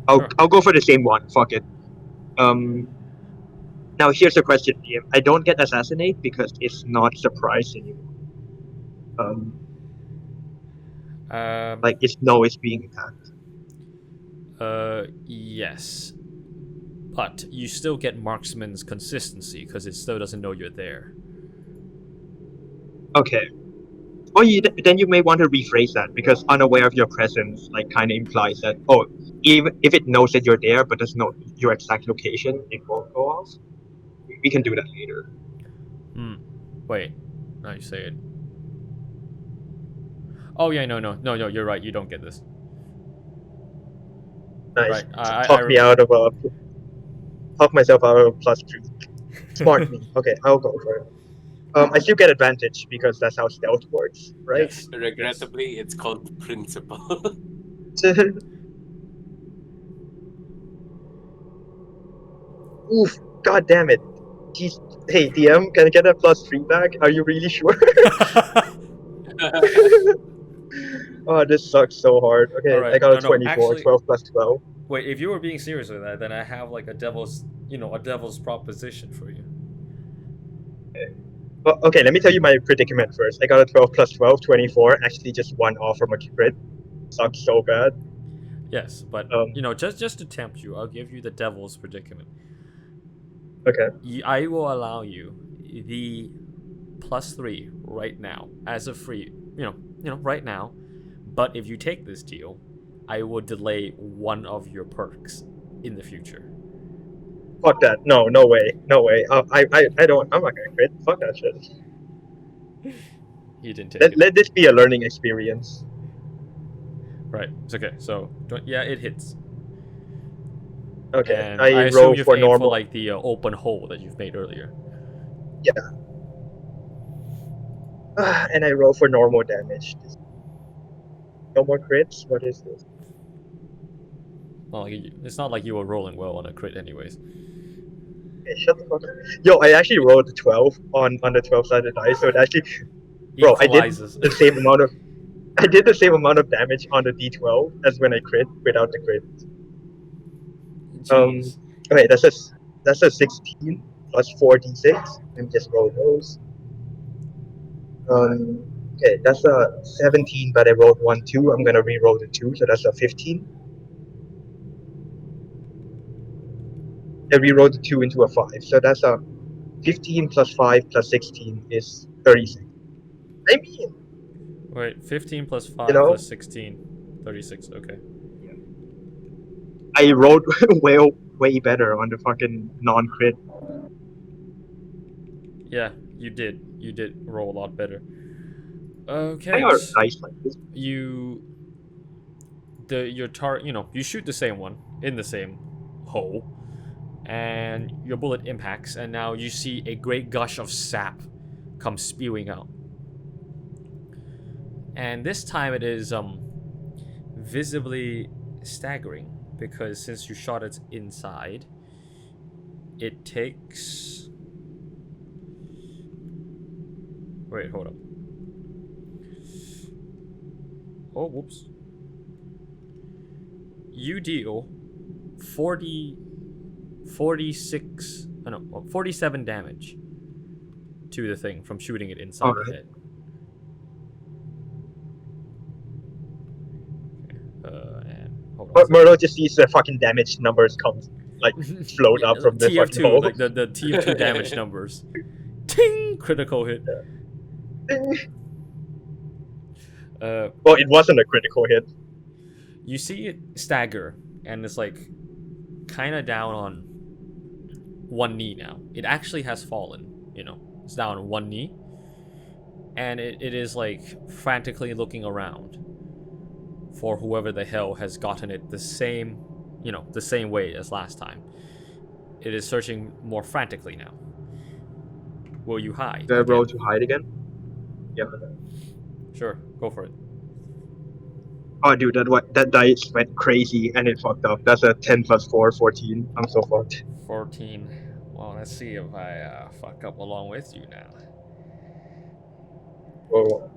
I'll go for the same one. Fuck it. Now here's the question, DM. I don't get assassinate because it's not surprise anymore. Like it's being attacked. Yes, but you still get marksman's consistency because it still doesn't know you're there. Okay. Or then you may want to rephrase that, because unaware of your presence like kind of implies that, even if it knows that you're there but doesn't know your exact location, it won't go off. We can do that later. Wait. Now you say it. Oh yeah, no, you're right. You don't get this. Nice. Right. Talk myself out of a +3. Smart me. Okay, I'll go for it. I still get advantage because that's how stealth works, right? Yes. Regrettably, it's called the principle. Oof! God damn it! Jeez. Hey DM, can I get a +3 back? Are you really sure? Oh, this sucks so hard. Okay, right. I got a 24. Actually, 12 plus 12. Wait, if you were being serious with that, then I have like a devil's proposition for you. Well, okay, let me tell you my predicament first. I got a 12 plus 12, 24. Actually, just one off from a crit. Sucks so bad. Yes, but just to tempt you, I'll give you the devil's predicament. Okay. I will allow you the +3 right now as a free, right now. But if you take this deal, I will delay one of your perks in the future. Fuck that. No way. I don't. I'm not gonna quit. Fuck that shit. You didn't take it. Let this be a learning experience. Right. It's okay. So yeah, it hits. Okay. And I assume roll you've for aimed normal. for like the open hole that you've made earlier. Yeah. And I roll for normal damage. No more crits. What is this? Well, it's not like you were rolling well on a crit, anyways. Hey, shut the fuck up. Yo, I actually rolled a 12 on the 12-sided dice, so it actually, bro, I did the same amount of. I did the same amount of damage on the D12 as when I crit without the crit. Jeez. Okay, that's a 16 plus 4d6. Let me just roll those. Okay, that's a 17, but I rolled 1, 2. I'm gonna re-roll the 2, so that's a 15. I re-rolled the 2 into a 5, so that's a 15 plus 5 plus 16 is 36. I mean, wait, 15 plus 5 plus 16, 36. Okay. Yeah. I rolled way better on the fucking non-crit. Yeah, you did. You did roll a lot better. Okay. Why are dice like this? You shoot the same one in the same hole, and your bullet impacts, and now you see a great gush of sap come spewing out. And this time it is visibly staggering, because since you shot it inside, it takes... Wait, hold up. Oh, whoops. You deal 47 damage to the thing from shooting it inside the head. And hold on. Merlo just sees the fucking damage numbers come like float up from the fucking TF2, hole. like the TF2 damage numbers. Ting! Critical hit. Well, it wasn't a critical hit. You see it stagger, and it's like kind of down on one knee now. It actually has fallen, you know. It's down on one knee. And it is like frantically looking around for whoever the hell has gotten it the same, you know, the same way as last time. It is searching more frantically now. Will you hide? Do I roll to hide again? Yeah. Sure, go for it. Oh, dude, that dice went crazy and it fucked up. That's a 10 plus 4, 14. I'm so fucked. 14. Well, let's see if I fuck up along with you now. Roll.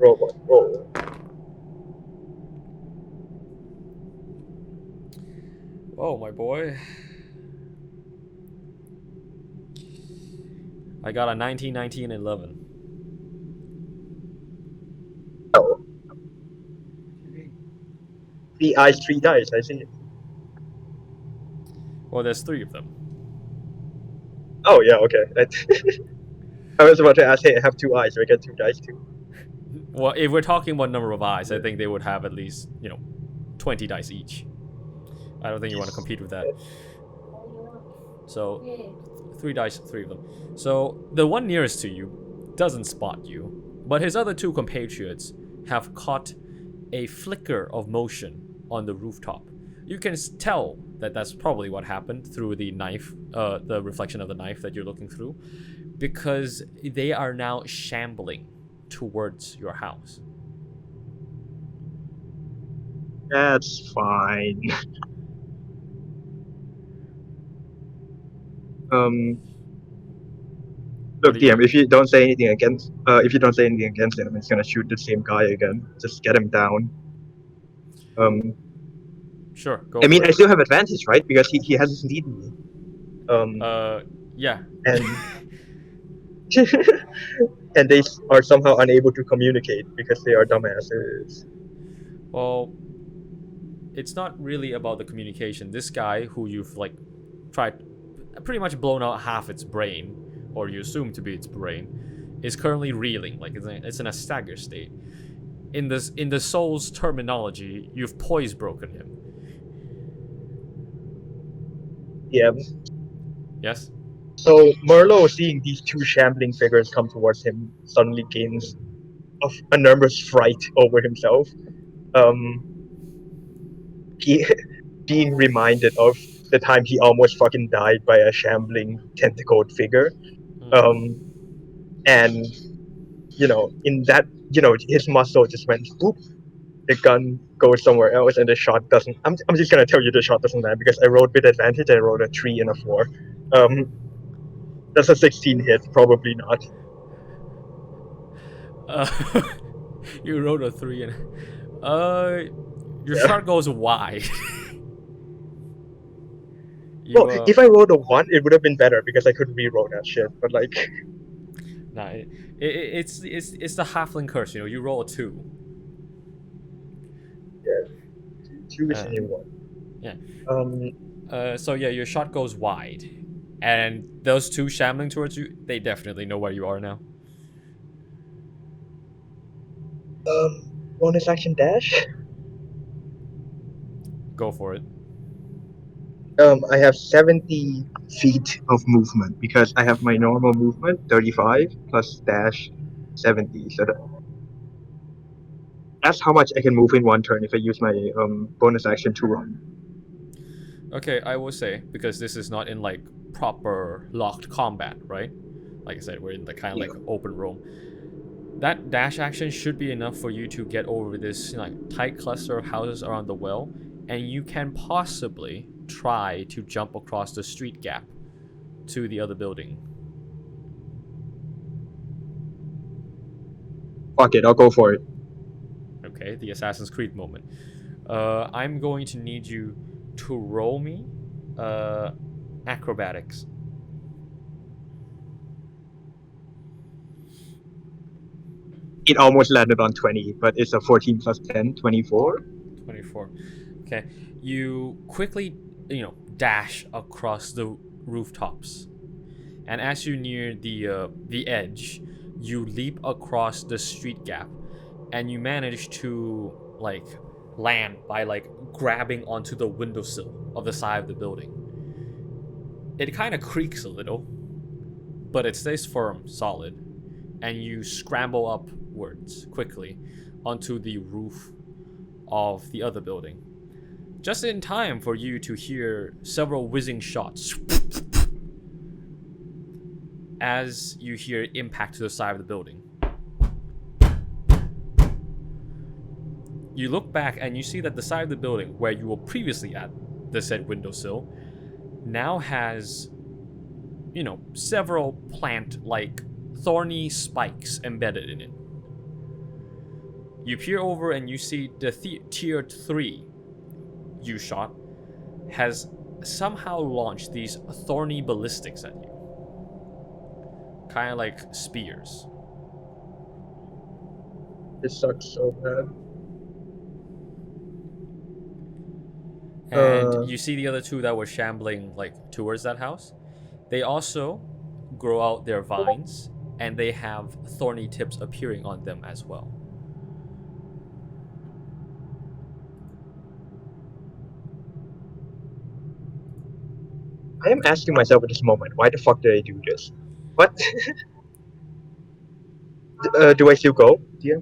Oh, my boy. I got a 19, 19, 11. Oh. 3 eyes, 3 dice, I see. Well, there's 3 of them. Oh, yeah, okay. I was about to ask, hey, I have 2 eyes, so I get 2 dice too. Well, if we're talking about number of eyes, I think they would have at least, 20 dice each. I don't think you want to compete with that. So, 3 dice, 3 of them. So, the one nearest to you doesn't spot you, but his other 2 compatriots have caught a flicker of motion on the rooftop. You can tell that that's probably what happened through the knife, the reflection of the knife that you're looking through, because they are now shambling towards your house. That's fine. Look, DM, if you don't say anything against him, I'm just gonna shoot the same guy again. Just get him down. Sure, go I mean, for I it. still have advantage, right? Because he hasn't eaten me. Yeah. And and they are somehow unable to communicate because they are dumbasses. Well, it's not really about the communication. This guy, who you've tried, pretty much blown out half its brain, or you assume to be its brain, is currently reeling. Like it's in a stagger state. In the soul's terminology, you've poise broken him. Yeah. Yes. So Merlo, seeing these 2 shambling figures come towards him, suddenly gains of enormous fright over himself. He being reminded of the time he almost fucking died by a shambling tentacled figure. And in that, his muscle just went boop. The gun goes somewhere else, and the shot doesn't. I'm just gonna tell you the shot doesn't land because I rolled with advantage. I rolled a 3 and a 4. That's a 16 hit. Probably not. You rolled a 3 and your shot goes wide. Well, if I rolled a 1, it would have been better because I could re-roll that shit. But like, nah, it's the halfling curse. You roll a 2. Yeah, 2 is in a 1. Yeah. So yeah, your shot goes wide, and those 2 shambling towards you, they definitely know where you are now. Bonus action dash. Go for it. I have 70 feet of movement because I have my normal movement 35 plus dash 70. So that's how much I can move in 1 turn if I use my bonus action to run. Okay, I will say, because this is not in proper locked combat, right? Like I said, we're in the kind of open roam. That dash action should be enough for you to get over this tight cluster of houses around the well, and you can possibly try to jump across the street gap to the other building. Fuck it, I'll go for it. Okay, the Assassin's Creed moment. I'm going to need you to roll me acrobatics. It almost landed on 20, but it's a 14 plus 10, 24. 24. Okay. You quickly, dash across the rooftops. And as you near the edge, you leap across the street gap, and you manage to like land by like grabbing onto the windowsill of the side of the building. It kind of creaks a little, but it stays firm, solid, and you scramble upwards quickly onto the roof of the other building. Just in time for you to hear several whizzing shots as you hear impact to the side of the building. You look back and you see that the side of the building where you were previously at, the said windowsill, now has, you know, several plant-like thorny spikes embedded in it. You peer over and you see the tier 3 you shot has somehow launched these thorny ballistics at you. Kind of like spears. This sucks so bad. And you see the other two that were shambling like towards that house. They also grow out their vines, and they have thorny tips appearing on them as well. I am asking myself at this moment, why the fuck did I do this? What? Do I still go? Yeah.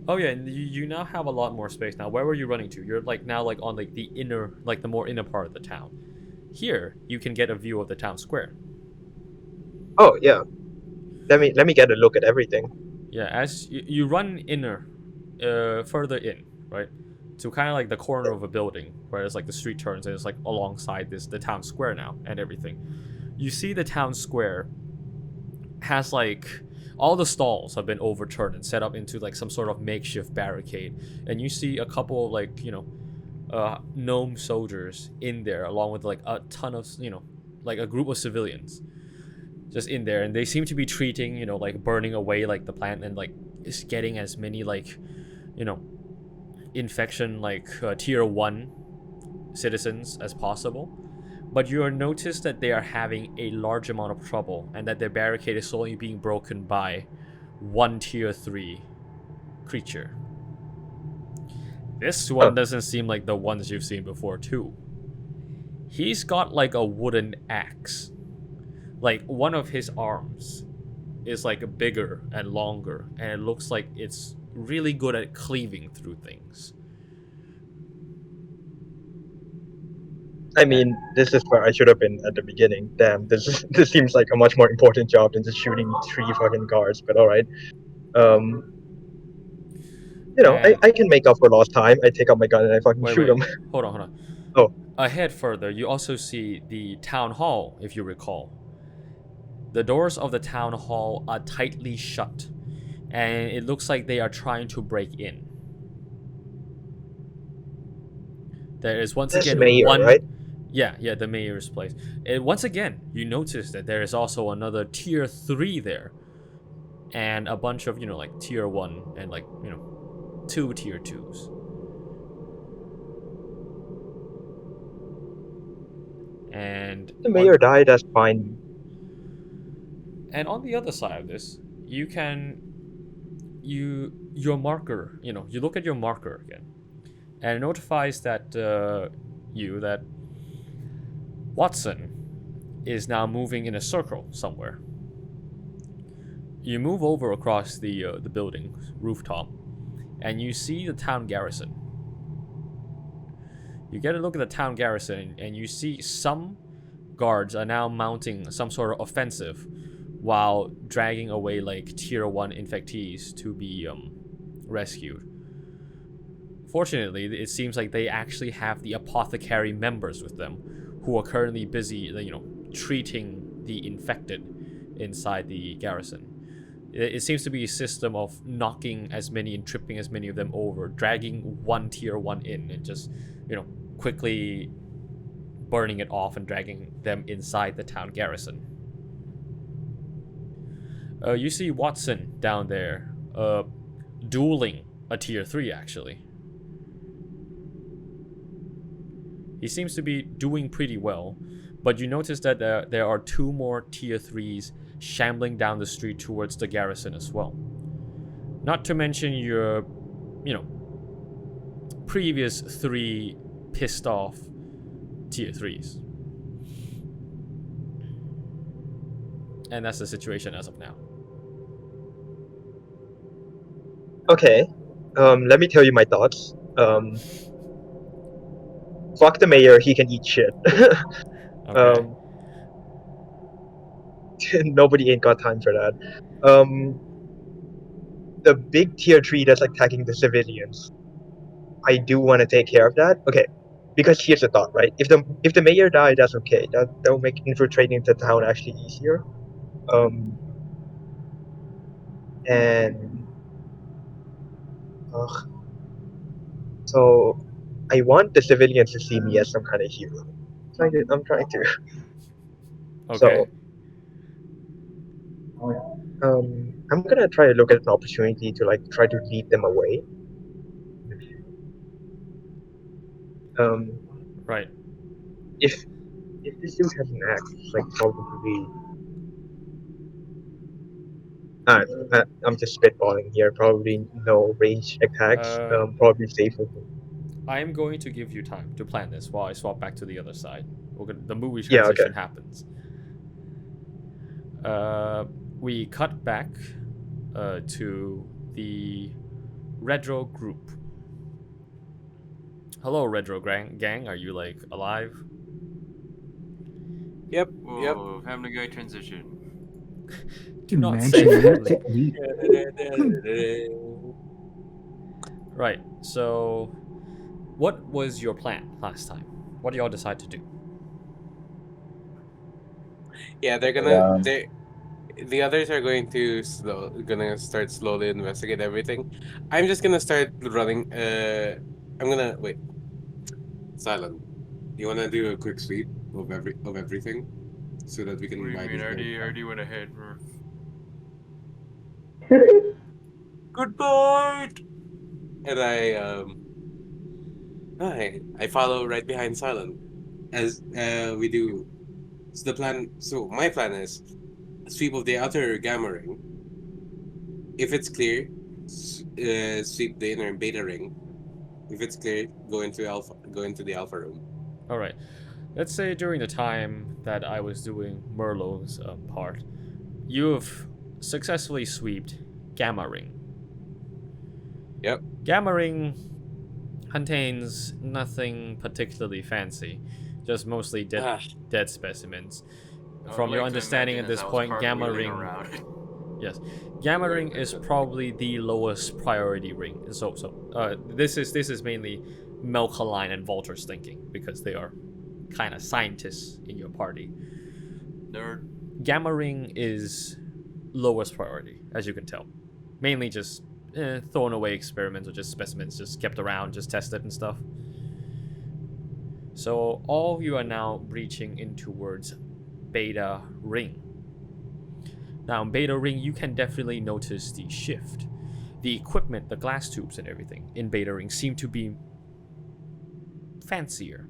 Oh yeah, and you now have a lot more space now. Where were you running to? You're like now like on like the inner, like the more inner part of the town. Here, you can get a view of the town square. Oh yeah. Let me get a look at everything. Yeah, as you run inner, further in, right, to kind of like the corner of a building where it's like the street turns and it's like alongside the town square now and everything. You see the town square has like all the stalls have been overturned and set up into like some sort of makeshift barricade, and you see a couple of like, you know, gnome soldiers in there along with like a ton of, you know, like a group of civilians just in there, and they seem to be treating, you know, like burning away like the plant and like is getting as many like, you know, infection like tier 1 citizens as possible. But you notice that they are having a large amount of trouble, and that their barricade is slowly being broken by one tier 3 creature. This one doesn't seem like the ones you've seen before too. He's got like a wooden axe. Like one of his arms is like bigger and longer, and it looks like it's really good at cleaving through things. I mean, this is where I should have been at the beginning. Damn, this seems like a much more important job than just shooting 3 fucking guards. But all right. You know, I can make up for lost time. I take out my gun and I fucking shoot them. Hold on. Oh. Ahead further, you also see the town hall, if you recall. The doors of the town hall are tightly shut, and it looks like they are trying to break in. There is once again mayor, one. Right? Yeah, the mayor's place. And once again, you notice that there is also another tier 3 there, and a bunch of, you know, like tier 1 and like, you know, 2 tier 2s. And the mayor died. That's fine. And on the other side of this, you can your marker, you know, you look at your marker again, and it notifies that that Watson is now moving in a circle somewhere. You move over across the building's rooftop, and you see the town garrison. You get a look at the town garrison, and you see some guards are now mounting some sort of offensive while dragging away like tier 1 infectees to be rescued. Fortunately, it seems like they actually have the apothecary members with them, who are currently busy, you know, treating the infected inside the garrison. It seems to be a system of knocking as many and tripping as many of them over, dragging one tier 1 in, and just, you know, quickly burning it off and dragging them inside the town garrison. You see Watson down there, dueling a tier 3 actually. He seems to be doing pretty well, but you notice that there are 2 more tier 3s shambling down the street towards the garrison as well. Not to mention your, previous 3 pissed off tier 3s. And that's the situation as of now. Okay. Let me tell you my thoughts. Fuck the mayor, he can eat shit. Okay. Nobody ain't got time for that. The big tier 3 that's attacking the civilians, I do want to take care of that. Okay, because here's the thought, right? If the mayor died, that's okay. That'll make infiltrating the town actually easier. And so I want the civilians to see me as some kind of hero. I'm trying to. Okay. So, I'm gonna try to look at an opportunity to try to lead them away. Right. If this dude has an axe, probably. I'm just spitballing here. Probably no range attacks. Probably safe with me. I am going to give you time to plan this while I swap back to the other side. The movie Yeah, transition okay. happens. We cut back to the Redro group. Hello, Redro gang. Are you alive? Yep. Whoa, Family Guy transition. Do not Imagine say that family. technique. Right. So, what was your plan last time? What do y'all decide to do? Yeah, they're gonna. The others are going to start slowly investigate everything. I'm just gonna start running. I'm gonna wait. Silent. You wanna do a quick sweep of everything, so that we What do can you buy mean? these I guys. already went ahead, bro. Good Good boy. And I follow right behind Silent, as we do. So the plan. So my plan is sweep of the outer gamma ring. If it's clear, sweep the inner beta ring. If it's clear, go into the alpha room. All right. Let's say during the time that I was doing Merlo's part, you've successfully sweeped Gamma Ring. Yep. Gamma Ring contains nothing particularly fancy, just mostly dead specimens. From your understanding at this point, Gamma Ring. Yes, Gamma Ring is probably the lowest priority ring. So this is mainly Melkaline and Valtr's thinking, because they are kind of scientists in your party. Nerd. Gamma Ring is lowest priority, as you can tell. Mainly just thrown away experiments or just specimens just kept around, just tested and stuff. So all of you are now breaching in towards Beta Ring. Now in Beta Ring, you can definitely notice the shift. The equipment, the glass tubes and everything in Beta Ring seem to be fancier,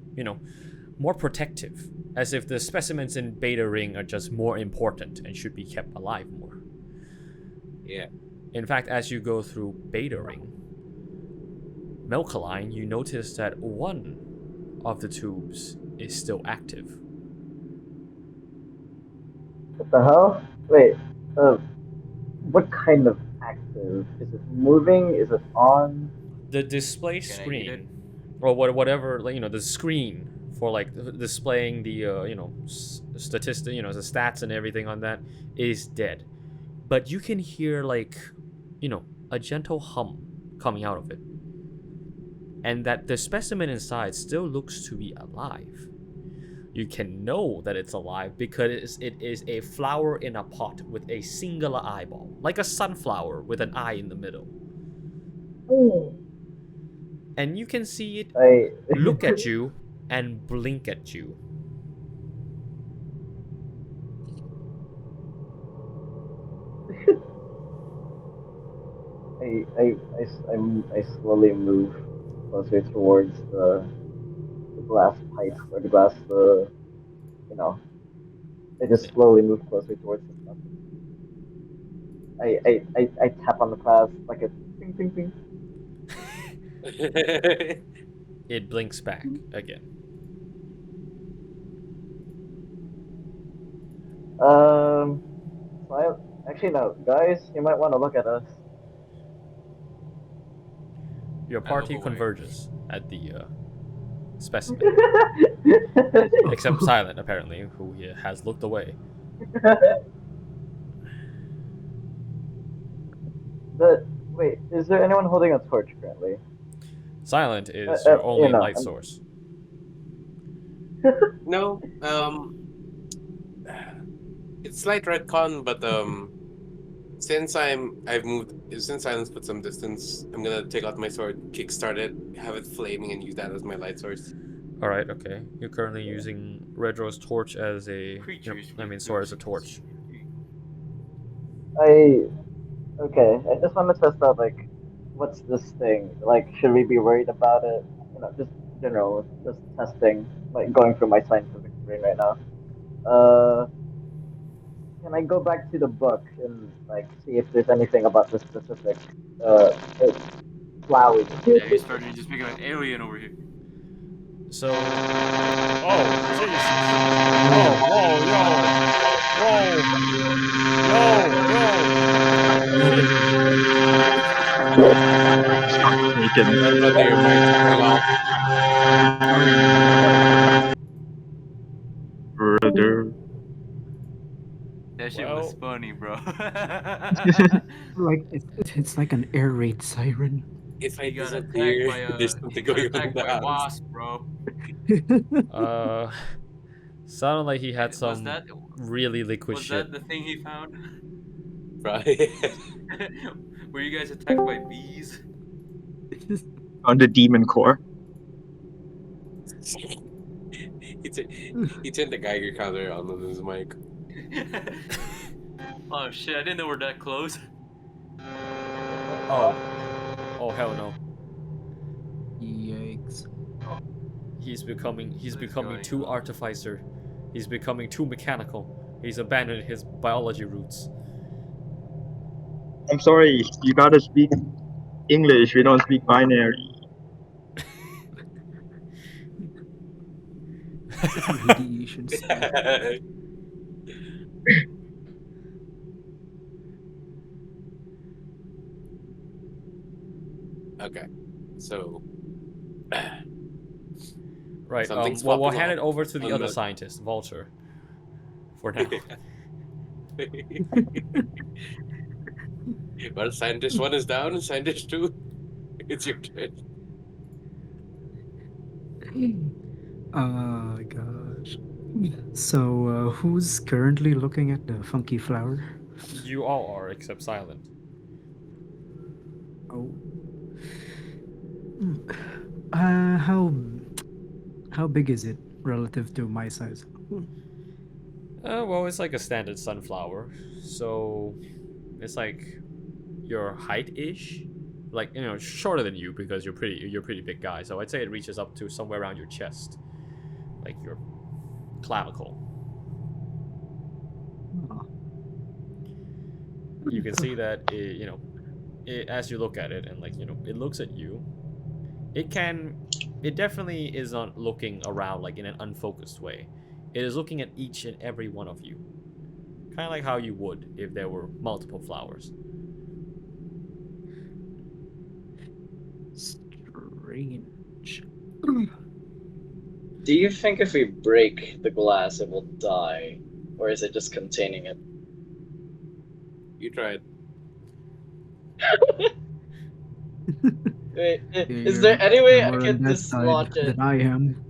more protective, as if the specimens in Beta Ring are just more important and should be kept alive more. Yeah. In fact, as you go through Beta Ring, Melkaline, you notice that one of the tubes is still active. What the hell? Wait, what kind of active? Is it moving? Is it on? The display Can I eat it? screen, or whatever, the screen for displaying the statistic, the stats and everything on that is dead, but you can hear a gentle hum coming out of it, and that the specimen inside still looks to be alive. You can know that it's alive because it is a flower in a pot with a singular eyeball, like a sunflower with an eye in the middle. And you can see it look at you and blink at you. I slowly move closer towards the glass pipe or the glass, you know, it just Yeah. slowly moves closer towards the stuff. I tap on the glass like a ping ping ping. It blinks back again. So actually no, guys, you might want to look at us. Your I look party away. converges at the specimen, except Silent, apparently, who has looked away. But wait, is there anyone holding a torch currently? Silent is your only light I'm- source. No, it's slight retcon, but since Silence put some distance, I'm gonna take out my sword, kickstart it, have it flaming, and use that as my light source. All right, okay. You're currently using Redro's torch as a, sword as a torch. Okay, I just want to test out like, what's this thing? Like, should we be worried about it? You know, just general, just testing, like going through my scientific brain right now. Can I go back to the book and like see if there's anything about the specific it's flowers? Yeah, you started just making an alien over here. So, oh, jeez. Oh, whoa, Taken. Brother, your mic's going off. Brother. That shit Well- was funny, bro. Like it's like an air raid siren. If I He got attacked disappear, by there's he something got going on in attacked the by a house. wasp, bro. Sounded like he had Was some that really liquid was shit. that the thing he found? Right. Were you guys attacked by bees? On the demon core. He turned the Geiger counter on his mic. Oh shit! I didn't know we're that close. Oh hell no. Yikes. He's becoming going too on? artificer. He's becoming too mechanical. He's abandoned his biology roots. I'm sorry, you gotta speak English. We don't speak binary. Radiation speed. Okay, so Right. Something's Well, we'll popping hand up it over to the on other the- scientist, Valtr. For now. well, scientist 1 is down, and scientist 2, it's your turn. Oh gosh. So who's currently looking at the funky flower? You all are, except Silent. Oh. How big is it relative to my size? Well, it's like a standard sunflower, so it's like your height-ish, like shorter than you because you're pretty big guy. So I'd say it reaches up to somewhere around your chest, like your clavicle. Oh. You can see that as you look at it and it looks at you. It definitely is not looking around like in an unfocused way. It is looking at each and every one of you. Kind of like how you would if there were multiple flowers. Strange. Do you think if we break the glass it will die? Or is it just containing it? You tried. Wait, is You're- there any way you're I more can on that side dislodge it? than I am.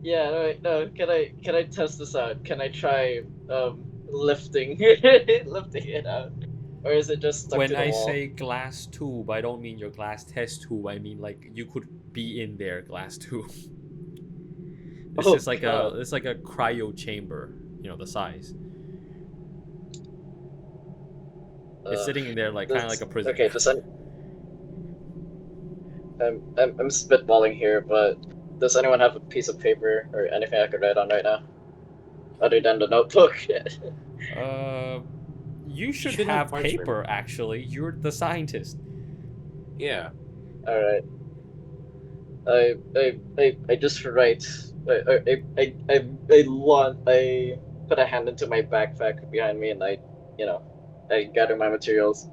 Yeah, no, can I test this out? Can I try lifting lifting it out? Or is it just stuck When to the I wall? say glass tube, I don't mean your glass test tube. I mean like you could be in their glass tube. It's Oh, just like God. it's like a cryo chamber, the size. It's sitting in there like kind of like a prison. Okay, I'm spitballing here, but Does anyone have a piece of paper or anything I could write on right now, other than the notebook? You should should have have parchment. paper. Actually, you're the scientist. Yeah. All right. I just write. I put a hand into my backpack behind me, and I gather my materials.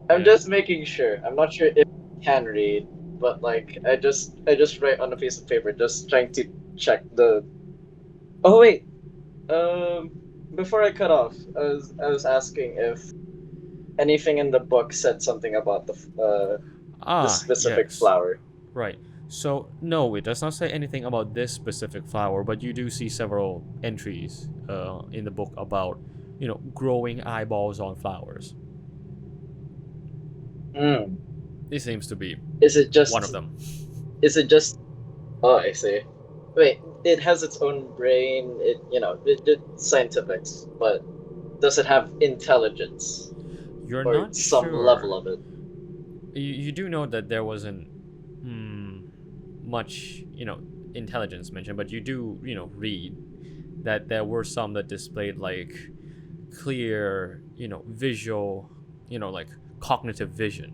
I'm Yeah. just making sure. I'm not sure if I can read, but like I just write on a piece of paper, just trying to check the. Oh wait. Before I cut off, I was asking if anything in the book said something about the specific Yes. flower. Right. So no, it does not say anything about this specific flower, but you do see several entries in the book about, growing eyeballs on flowers. Hmm. This seems to be Is it just one of them. Is it just? Oh, I see. Wait, it has its own brain. It's scientifics, but does it have intelligence You're or not some sure. level of it? You do know that there wasn't much, intelligence mentioned, but you do, read that there were some that displayed like clear, visual, like cognitive vision,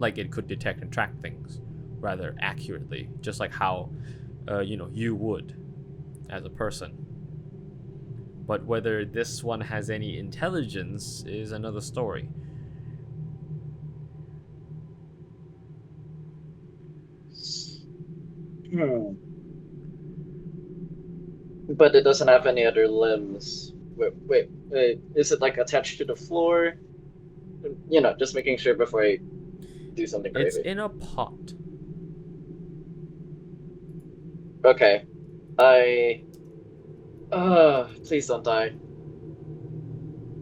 like it could detect and track things rather accurately, just like how, you would as a person. But whether this one has any intelligence is another story. Hmm. But it doesn't have any other limbs. Wait. Is it like attached to the floor? Just making sure before I do something It's crazy. in a pot. Okay. Please don't die.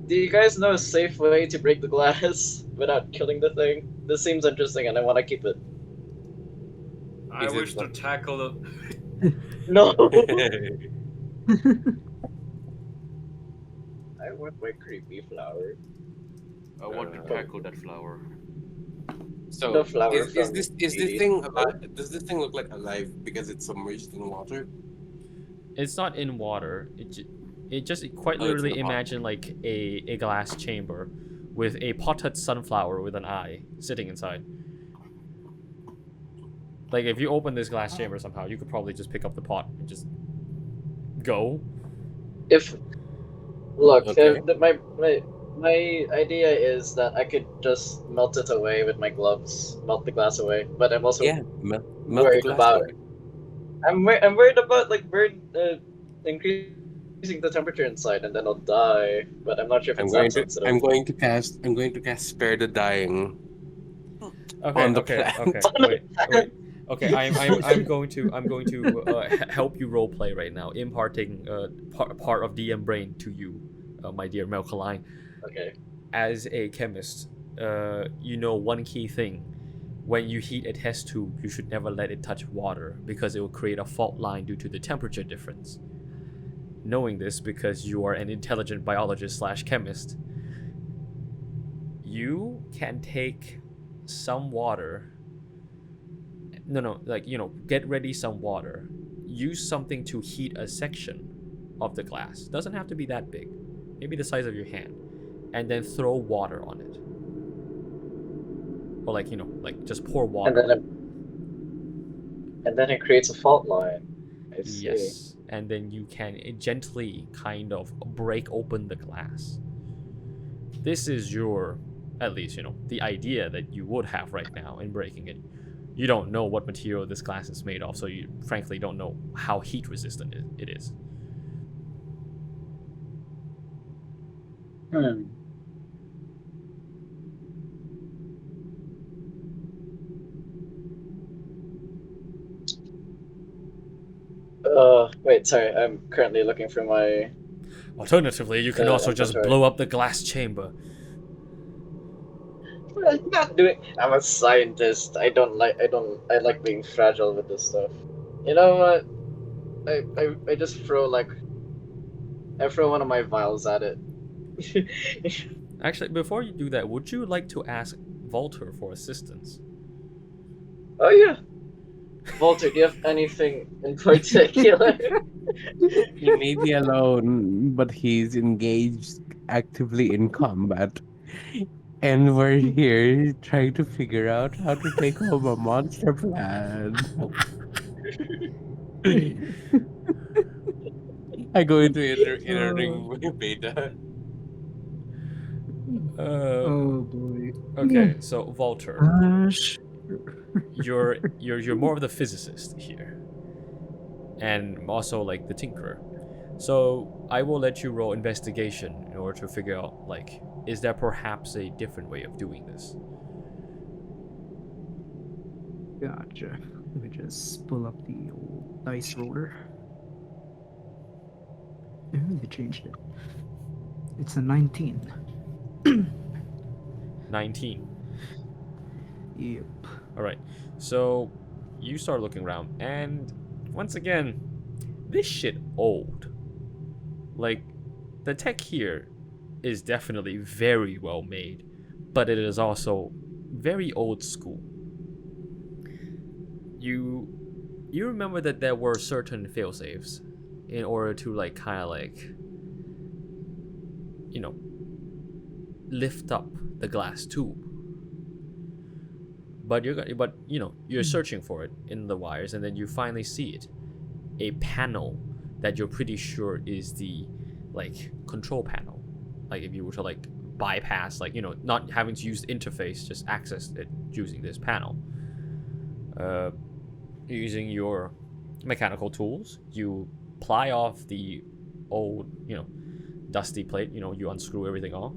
Do you guys know a safe way to break the glass without killing the thing? This seems interesting and I want to keep it. I Is it wish to what- tackle the. No! I want my creepy flower. I want to tackle that flower. So The flower is from this DD. thing alive? Does this thing look like alive because it's submerged in water? It's not in water. It just quite Oh, it's in literally a pot. imagine like a glass chamber with a potted sunflower with an eye sitting inside. Like if you open this glass chamber somehow, you could probably just pick up the pot and just go. Look, Okay. my idea is that I could just melt it away with my gloves, melt the glass away. But I'm also Yeah, melt the worried glass about. away. I'm worried about like increasing the temperature inside, and then I'll die. But I'm not sure if it's that sensitive. I'm going to cast spare the dying. Okay, On the okay, plant. okay. Wait. Okay, I'm going to help you roleplay right now, imparting part of DM brain to you, my dear Melkaline. Okay. As a chemist, one key thing: when you heat a test tube, you should never let it touch water because it will create a fault line due to the temperature difference. Knowing this because you are an intelligent biologist / chemist, you can take some water. Get ready some water. Use something to heat a section of the glass. Doesn't have to be that big. Maybe the size of your hand. And then throw water on it. Or just pour water. And then it creates a fault line. I see. Yes. And then you can gently kind of break open the glass. This is your, at least, the idea that you would have right now in breaking it. You don't know what material this glass is made of, so you frankly don't know how heat resistant it is. Wait, sorry. I'm currently looking for my. Alternatively, you can also just inventory. blow up the glass chamber. I'm not doing. I'm a scientist. I like being fragile with this stuff. You know what? I just throw I throw one of my vials at it. Actually, before you do that, would you like to ask Valtr for assistance? Oh yeah. Valtr, do you have anything in particular? He may be alone, but he's engaged actively in combat. And we're here trying to figure out how to take home a monster plan. I go into entering beta. Oh boy. Okay, so Valtr, Gosh. you're more of the physicist here, and also like the tinkerer. So I will let you roll investigation in order to figure out, like, is there perhaps a different way of doing this? Gotcha. Let me just pull up the old dice roller. Oh, they changed it. It's a 19. 19. Yep. All right. So you start looking around, and once again, this shit old. Like, the tech here is definitely very well made, but it is also very old school. You remember that there were certain failsafes in order to, like, kind of like, you know, lift up the glass tube. But you're searching for it in the wires, and then you finally see it, a panel that you're pretty sure is the, like, control panel. Like, if you were to, like, bypass, like, not having to use the interface, just access it using this panel. Using your mechanical tools, you ply off the old, dusty plate. You unscrew everything off,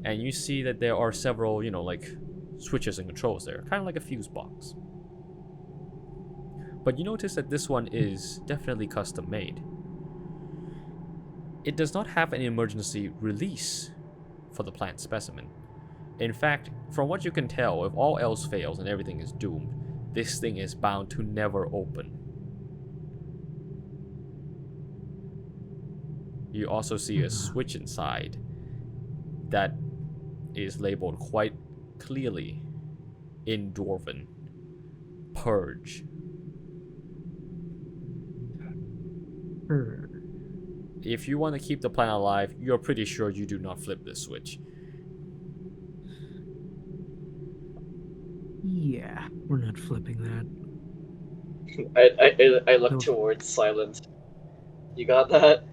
and you see that there are several, like, switches and controls there, kind of like a fuse box. But you notice that this one is definitely custom made. It does not have an emergency release for the plant specimen. In fact, from what you can tell, if all else fails and everything is doomed, this thing is bound to never open. You also see a switch inside that is labeled quite clearly in Dwarven: Purge. If you want to keep the planet alive, you're pretty sure you do not flip this switch. Yeah, we're not flipping that. I look towards Silent. You got that?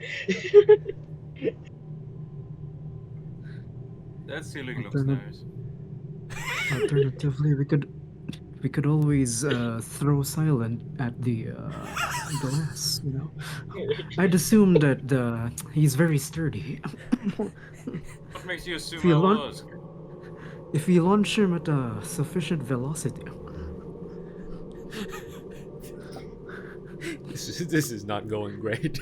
That ceiling looks nice. Alternatively, we could always throw Silent at the glass. I'd assume that he's very sturdy. What makes you assume If you I launch- was? If we launch him at a sufficient velocity. This is not going great.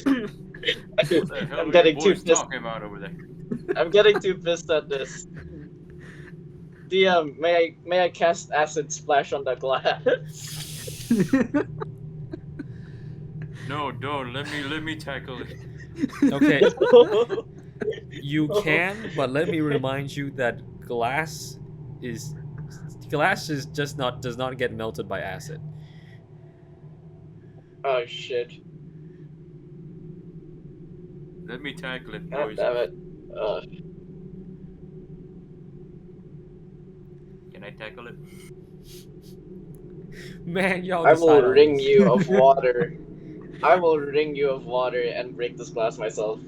What the hell I'm are getting you too boys pissed. talking about over there? I'm getting too pissed at this. DM, may I cast acid splash on the glass? No, don't. Let me tackle it. Okay, you can, but let me remind you that glass is just does not get melted by acid. Oh shit! Let me tackle it, God boys. damn it! Can I tackle it? Man, y'all I will decide on ring this. you of water. I will ring you of water and break this glass myself.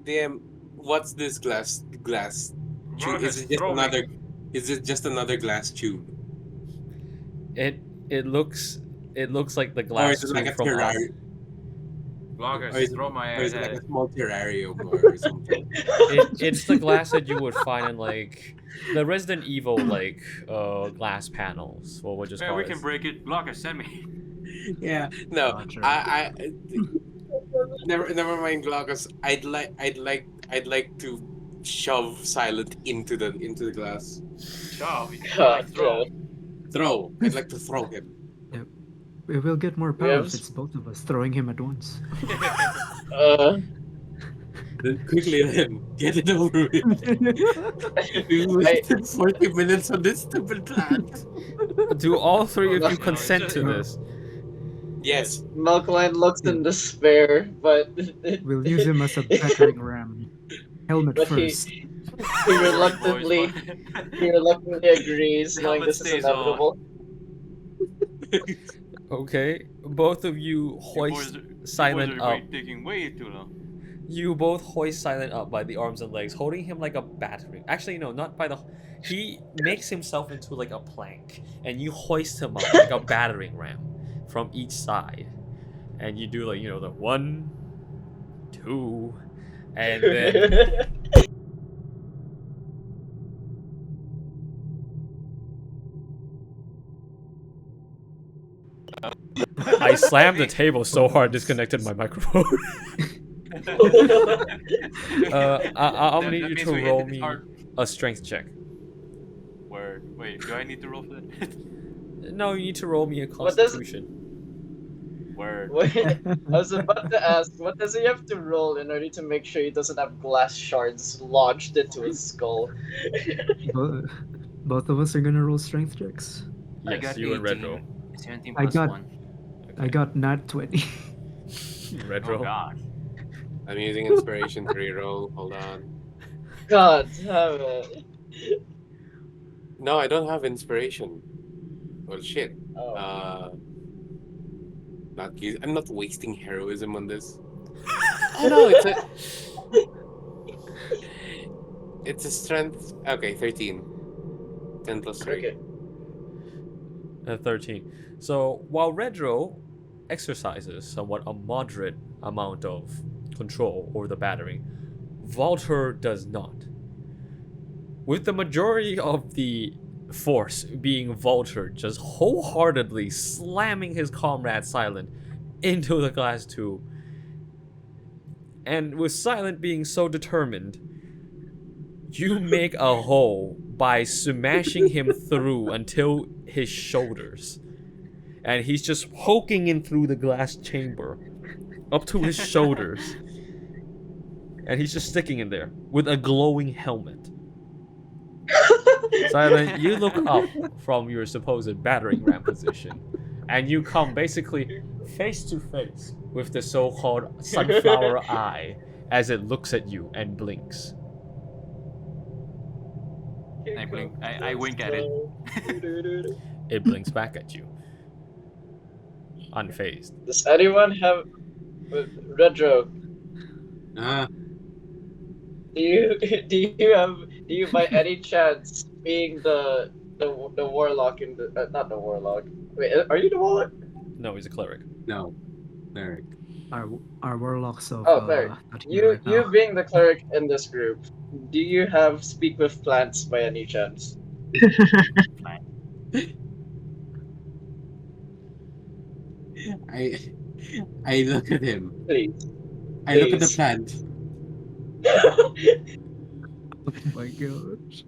Damn, what's this glass tube? Bro, Is it just throw me. another? Is it just another glass tube? It looks like the Or glass is it like tube a from us. terrarium? Bloggers, Or is throw my Or ass is it at like it. a small terrarium or something? It's the glass that you would find in, like, the Resident Evil, like, glass panels. What would just Man, call we it? can break it. Bloggers, send me. Yeah, no, Gotcha. I never mind, Gluggers. I'd like to shove Silent into the glass. Shove. God, Throw. Throw. I'd like to throw him. We will get more power Yes. if it's both of us throwing him at once. Then quickly then, get it over with. We wasted 40 minutes on this stupid plan. Do all three of you No, consent to this? Yes. Milkline looks in despair, but We'll use him as a battering ram. Helmet but first. he Alright, boys. reluctantly agrees, knowing Helmet this is stays on. inevitable. Okay, both of you You hoist boys Silent are up. taking way too long. You both hoist Silent up by the arms and legs, holding him like a battering. Actually, no, not by the. He makes himself into like a plank, and you hoist him up like a battering ram from each side, and you do like the 1, 2, and then I slammed the table so hard, disconnected my microphone. I'll That need you means to we hit roll it me hard. a strength check. Word. Wait, do I need to roll for that? No, you need to roll me a What does- constitution. Word. Wait, I was about to ask, what does he have to roll in order to make sure he doesn't have glass shards lodged into his skull? Both of us are gonna roll strength checks. I Yes, got you and 18. Redro. 17 I plus got- 1. I got nat 20. Redro. Oh god. I'm using inspiration to reroll. Hold on. God damn it. No, I don't have inspiration. Well, shit. Oh. I'm not wasting heroism on this. Oh no, it's a strength. Okay, 13. 10 plus 3. Okay. 13. So while Redro exercises somewhat a moderate amount of control over the battering, Valtr does not. With the majority of the force being Valtr just wholeheartedly slamming his comrade Silent into the glass tube, and with Silent being so determined, you make a hole by smashing him through until his shoulders. And he's just poking in through the glass chamber up to his shoulders. And he's just sticking in there with a glowing helmet. Silent, you look up from your supposed battering ram position, and you come basically face to face with the so-called sunflower eye as it looks at you and blinks. I blink. I wink at it. It blinks back at you, unfazed. Does anyone have Redro? Ah, Do you by any chance being the warlock in the not the warlock? Wait, are you the warlock? No, he's a cleric. no. There. Our warlocks of Oh, cleric. not here You right now. being the cleric in this group, do you have speak with plants by any chance? I look at him. Please. I look at the Please. plant. Oh my gosh.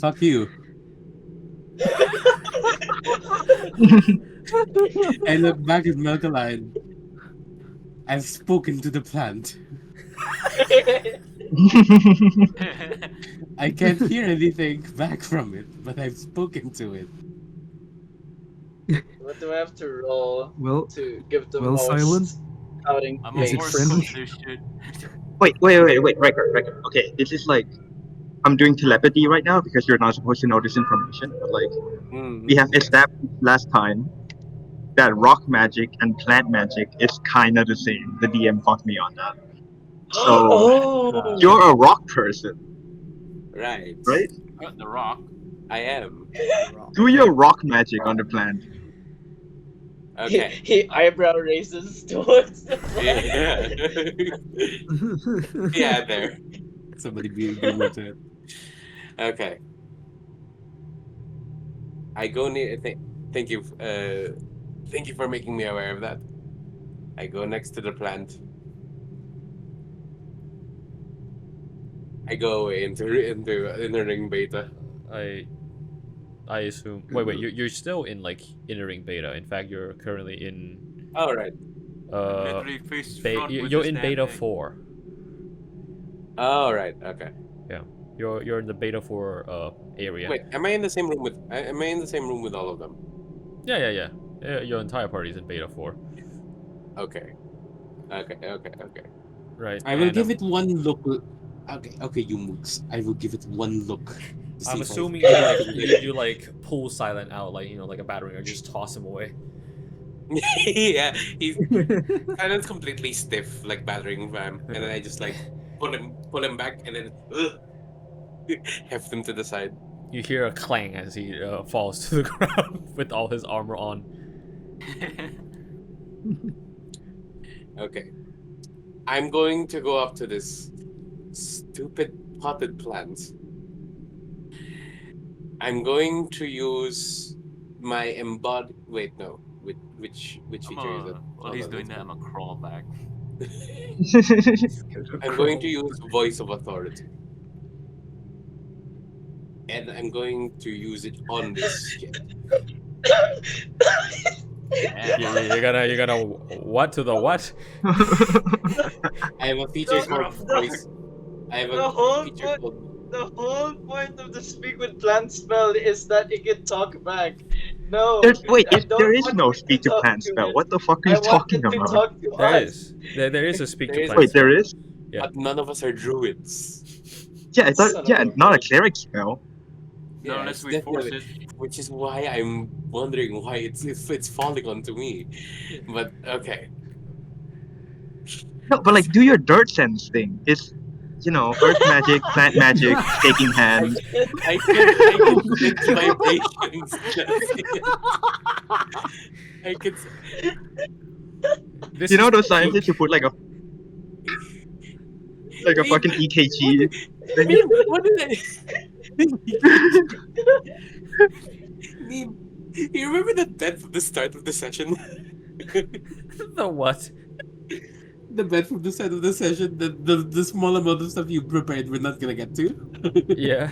Fuck you. I look back at Milkaline. I've spoken to the plant. I can't hear anything back from it, but I've spoken to it. What do I have to roll Well, to give the well, most Silent? outing I'm Is a it horse friendly? for this shit. Wait, Recker. Okay, this is like, I'm doing telepathy right now because you're not supposed to know this information, but like, we have established last time that rock magic and plant magic is kind of the same. The DM caught me on that. So, Oh, you're a rock person, Right. right? The rock. I am. Do your rock magic on the plant. Okay. he eyebrow raises towards the front. Yeah. Yeah, there. Somebody be with it. Okay. I go near. Thank you. Thank you for making me aware of that. I go next to the plant. I go away into ring beta. I assume. Wait. You're still in like ring beta. In fact, you're currently in. All right. Literally face front with You're this in damn beta thing. 4. All right. Okay. Yeah. You're in the beta 4 area. Wait, am I in the same room with? Am I in the same room with all of them? Yeah. Your entire party's in beta 4. Okay. Right. I will and, give it one look. Okay, you mooks. I will give it one look. To see I'm if I assuming can- you like pull Silent out like like a battering or just toss him away. Yeah, he's Silent's completely stiff, like battering ram, and then I just like pull him back, and then heft him to the side. You hear a clang as he falls to the ground with all his armor on. Okay, I'm going to go up to this stupid potted plant. I'm going to use my embodied. Wait, no. Which feature is it? While he's doing that, I'm gonna crawl back. I'm going to use Voice of Authority. And I'm going to use it on this shit. You're gonna what to the what? I have a feature called Voice. I have The a whole feature point- called. The whole point of the speak with plant spell is that it can talk back. No. Wait, I don't there is want no it to speak to talk plant to spell. it. What the fuck are I you want talking it to about? talk to There us. is. There is a speak There to is- plant. Wait, there is? Yeah. But none of us are druids. Yeah, I thought. Son of Yeah, a not a bitch. cleric spell. No, unless we force it. Which is why I'm wondering why it's falling onto me. But okay. No, but like, do your dirt sense thing. It's, earth magic, plant magic, taking hands. I can sense vibrations. I can. This You know is those scientists who put like a fucking EKG. What did I? Meme, you remember the bet from the start of the session? the what? The bet from the start of the session, the small amount of stuff you prepared we're not gonna get to. Yeah.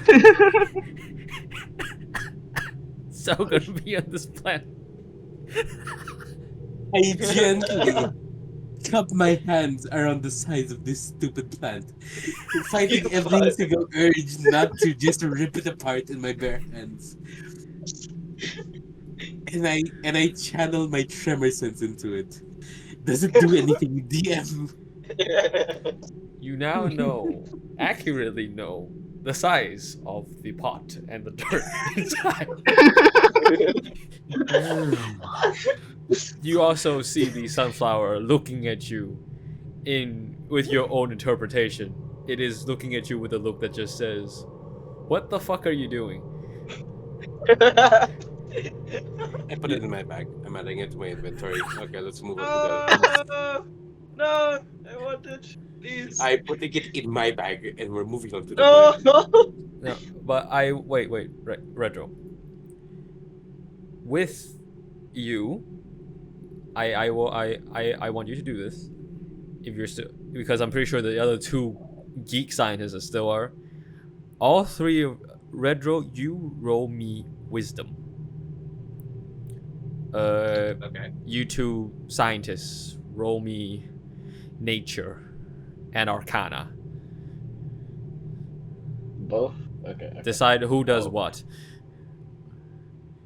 So gonna be on this planet. I gently cup my hands around the sides of this stupid plant, fighting every single urge not to just rip it apart in my bare hands. And I channel my tremor sense into it. Does it do anything, DM? You now accurately know the size of the pot and the dirt inside. You also see the sunflower looking at you with your own interpretation. It is looking at you with a look that just says, "What the fuck are you doing?" I put it in my bag. I'm adding it to my inventory. Okay, let's move on to the. No, I want it. Please. I'm putting it in my bag, and we're moving on to the. No. No, but wait, Redro. With you, I want you to do this. If you're still, because I'm pretty sure the other two geek scientists still are. All three of Redro, you roll me wisdom. Okay. You two scientists, roll me nature and arcana. Both? Okay. Decide who does what.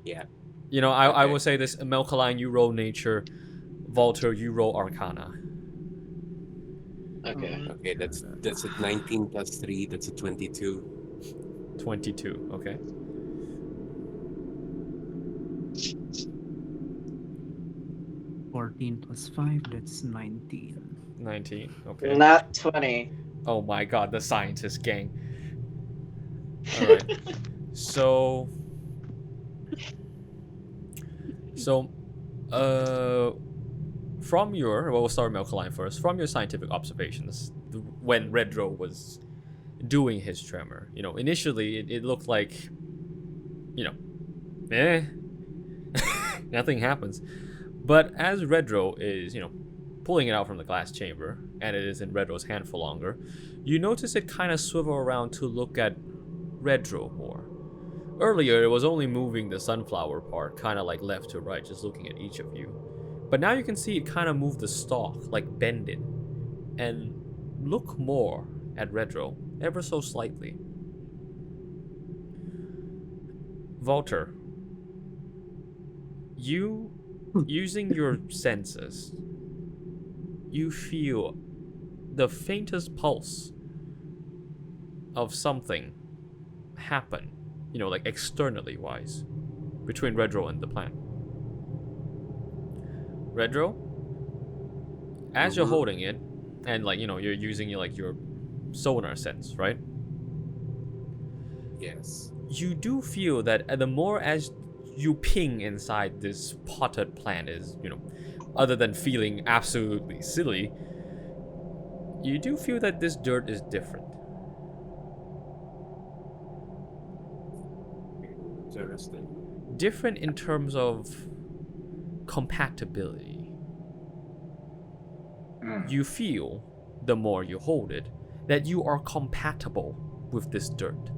Yeah. I Okay. will say this: Melkaline, you roll nature. Valtr, you roll arcana. Okay. Okay, that's a 19 plus 3. That's a 22. 22. Okay. Fourteen plus 5, that's 19. 19. Okay. Not 20. Oh my god, the scientist gang. Alright. So, from your, we'll start with Melkaline first. From your scientific observations, when Redro was doing his tremor, initially it looked like, nothing happens. But as Redro is, pulling it out from the glass chamber, and it is in Redro's hand for longer, you notice it kind of swivel around to look at Redro more. Earlier, it was only moving the sunflower part, kind of like left to right, just looking at each of you. But now you can see it kind of move the stalk, like bend it, and look more at Redro, ever so slightly. Valtr, you, using your senses, you feel the faintest pulse of something happen, like externally wise, between Redro and the plant. Redro, as you're holding it, and you're using your sonar sense, right? Yes. You do feel that the more as you ping inside this potted plant is, other than feeling absolutely silly, you do feel that this dirt is different. Interesting. Different in terms of compatibility. You feel, the more you hold it, that you are compatible with this dirt.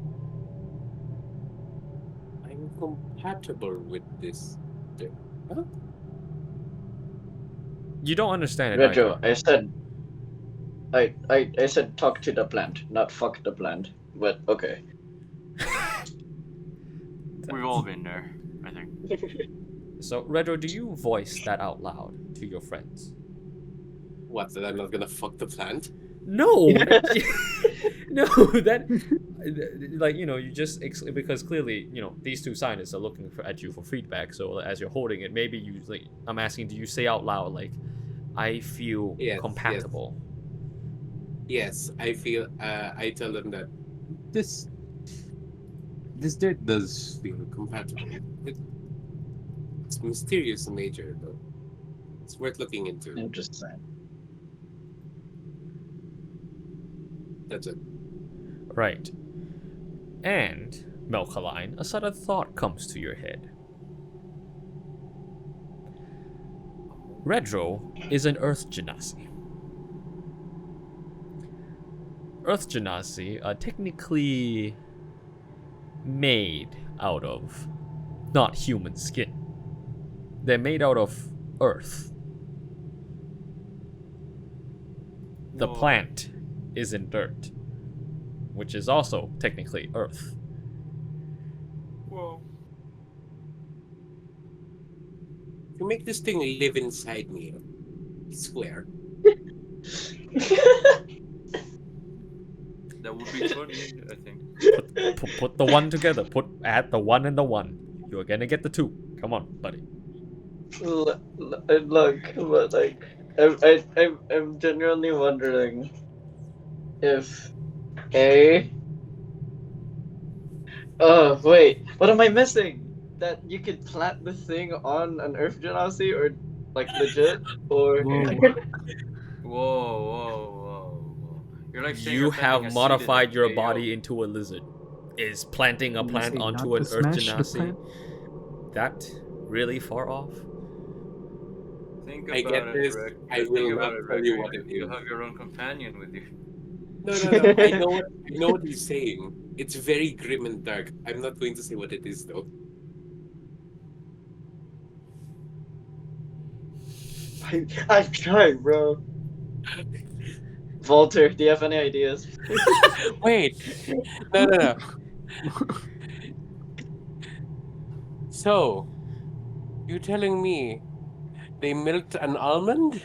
I'm compatible with this. Huh? You don't understand it Redro, either. I said talk to the plant, not fuck the plant. But okay. We've all been there, I think. So, Redro, do you voice that out loud to your friends? What? That I'm not gonna fuck the plant? No! No, that... you just... Because clearly, these two scientists are looking at you for feedback, so as you're holding it, maybe you... I'm asking, do you say out loud, I feel compatible? Yes, I feel... I tell them that this dirt does feel compatible. It's mysterious in nature, though. It's worth looking into. Interesting. That's it. Right. And, Melkaline, a sudden thought comes to your head. Redro is an Earth Genasi. Earth Genasi are technically made out of not human skin. They're made out of earth. The plant is in dirt, which is also technically earth. Whoa. You make this thing live inside me. I swear. That would be funny, I think. Put the one together. Add the one and the one. You're gonna get the two. Come on, buddy. Look, but I'm genuinely wondering if oh wait, what am I missing? That you could plant the thing on an Earth Genasi or legit or Whoa. You're like saying You you're planting have a seed modified in your a body into a lizard. Is planting a You plant say onto not an to Earth smash the Genasi plant? that really far off? Think I about get it, this. Rick. I Think will about not it, tell Rick. you what it You'll is. have your own companion with you. No. I know what he's saying. It's very grim and dark. I'm not going to say what it is, though. I'm trying, bro. Valtr, do you have any ideas? Wait. No. So, you telling me they milked an almond?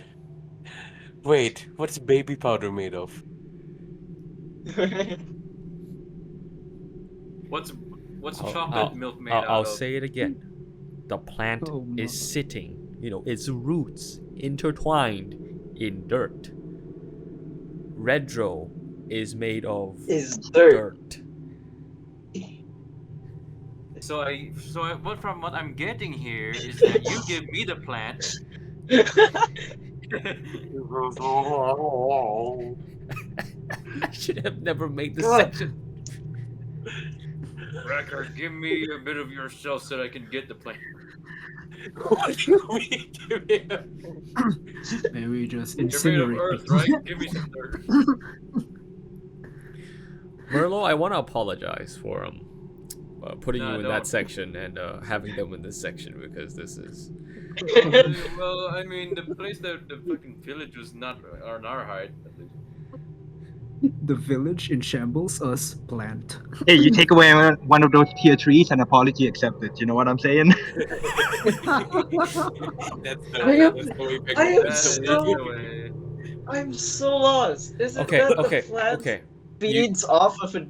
Wait, what's baby powder made of? What's I'll- chocolate milk made I'll out of? say it again. The plant Oh, is no. sitting, its roots intertwined in dirt. Redro is made of Is dirt. So from what I'm getting here is that you give me the plant. I should have never made this God. section. Recker, give me a bit of yourself so that I can get the plant. What do you mean? Give me a... Maybe just You're made of incinerate earth, me. right? Give me some dirt. Merlo, I want to apologize for putting Nah, you in don't. that section and having them in this section because this is... Well, I mean, the place that the fucking village was not on our height, at least. The village in shambles, us plant. Hey, you take away one of those tier trees and apology accepted. You know what I'm saying? That's I am, that's the way back. I am That's That the is so, the way. I'm so lost. Is it Okay, that the okay, plant okay. feeds off of a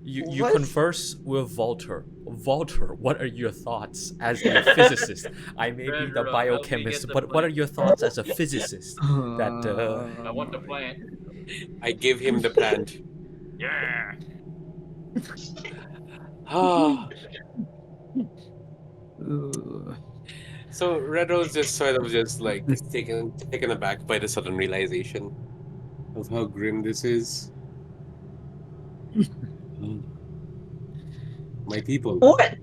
You What? converse with Valtr. Valtr, what are your thoughts as a physicist? I may be the Redro, help me biochemist, get the but what are plant. your thoughts as a physicist? That I want the plant. I give him the plant. Yeah. Ah, Uh, so Redro's just sort of just like This- taken aback by the sudden realization of how grim this is. My people. What?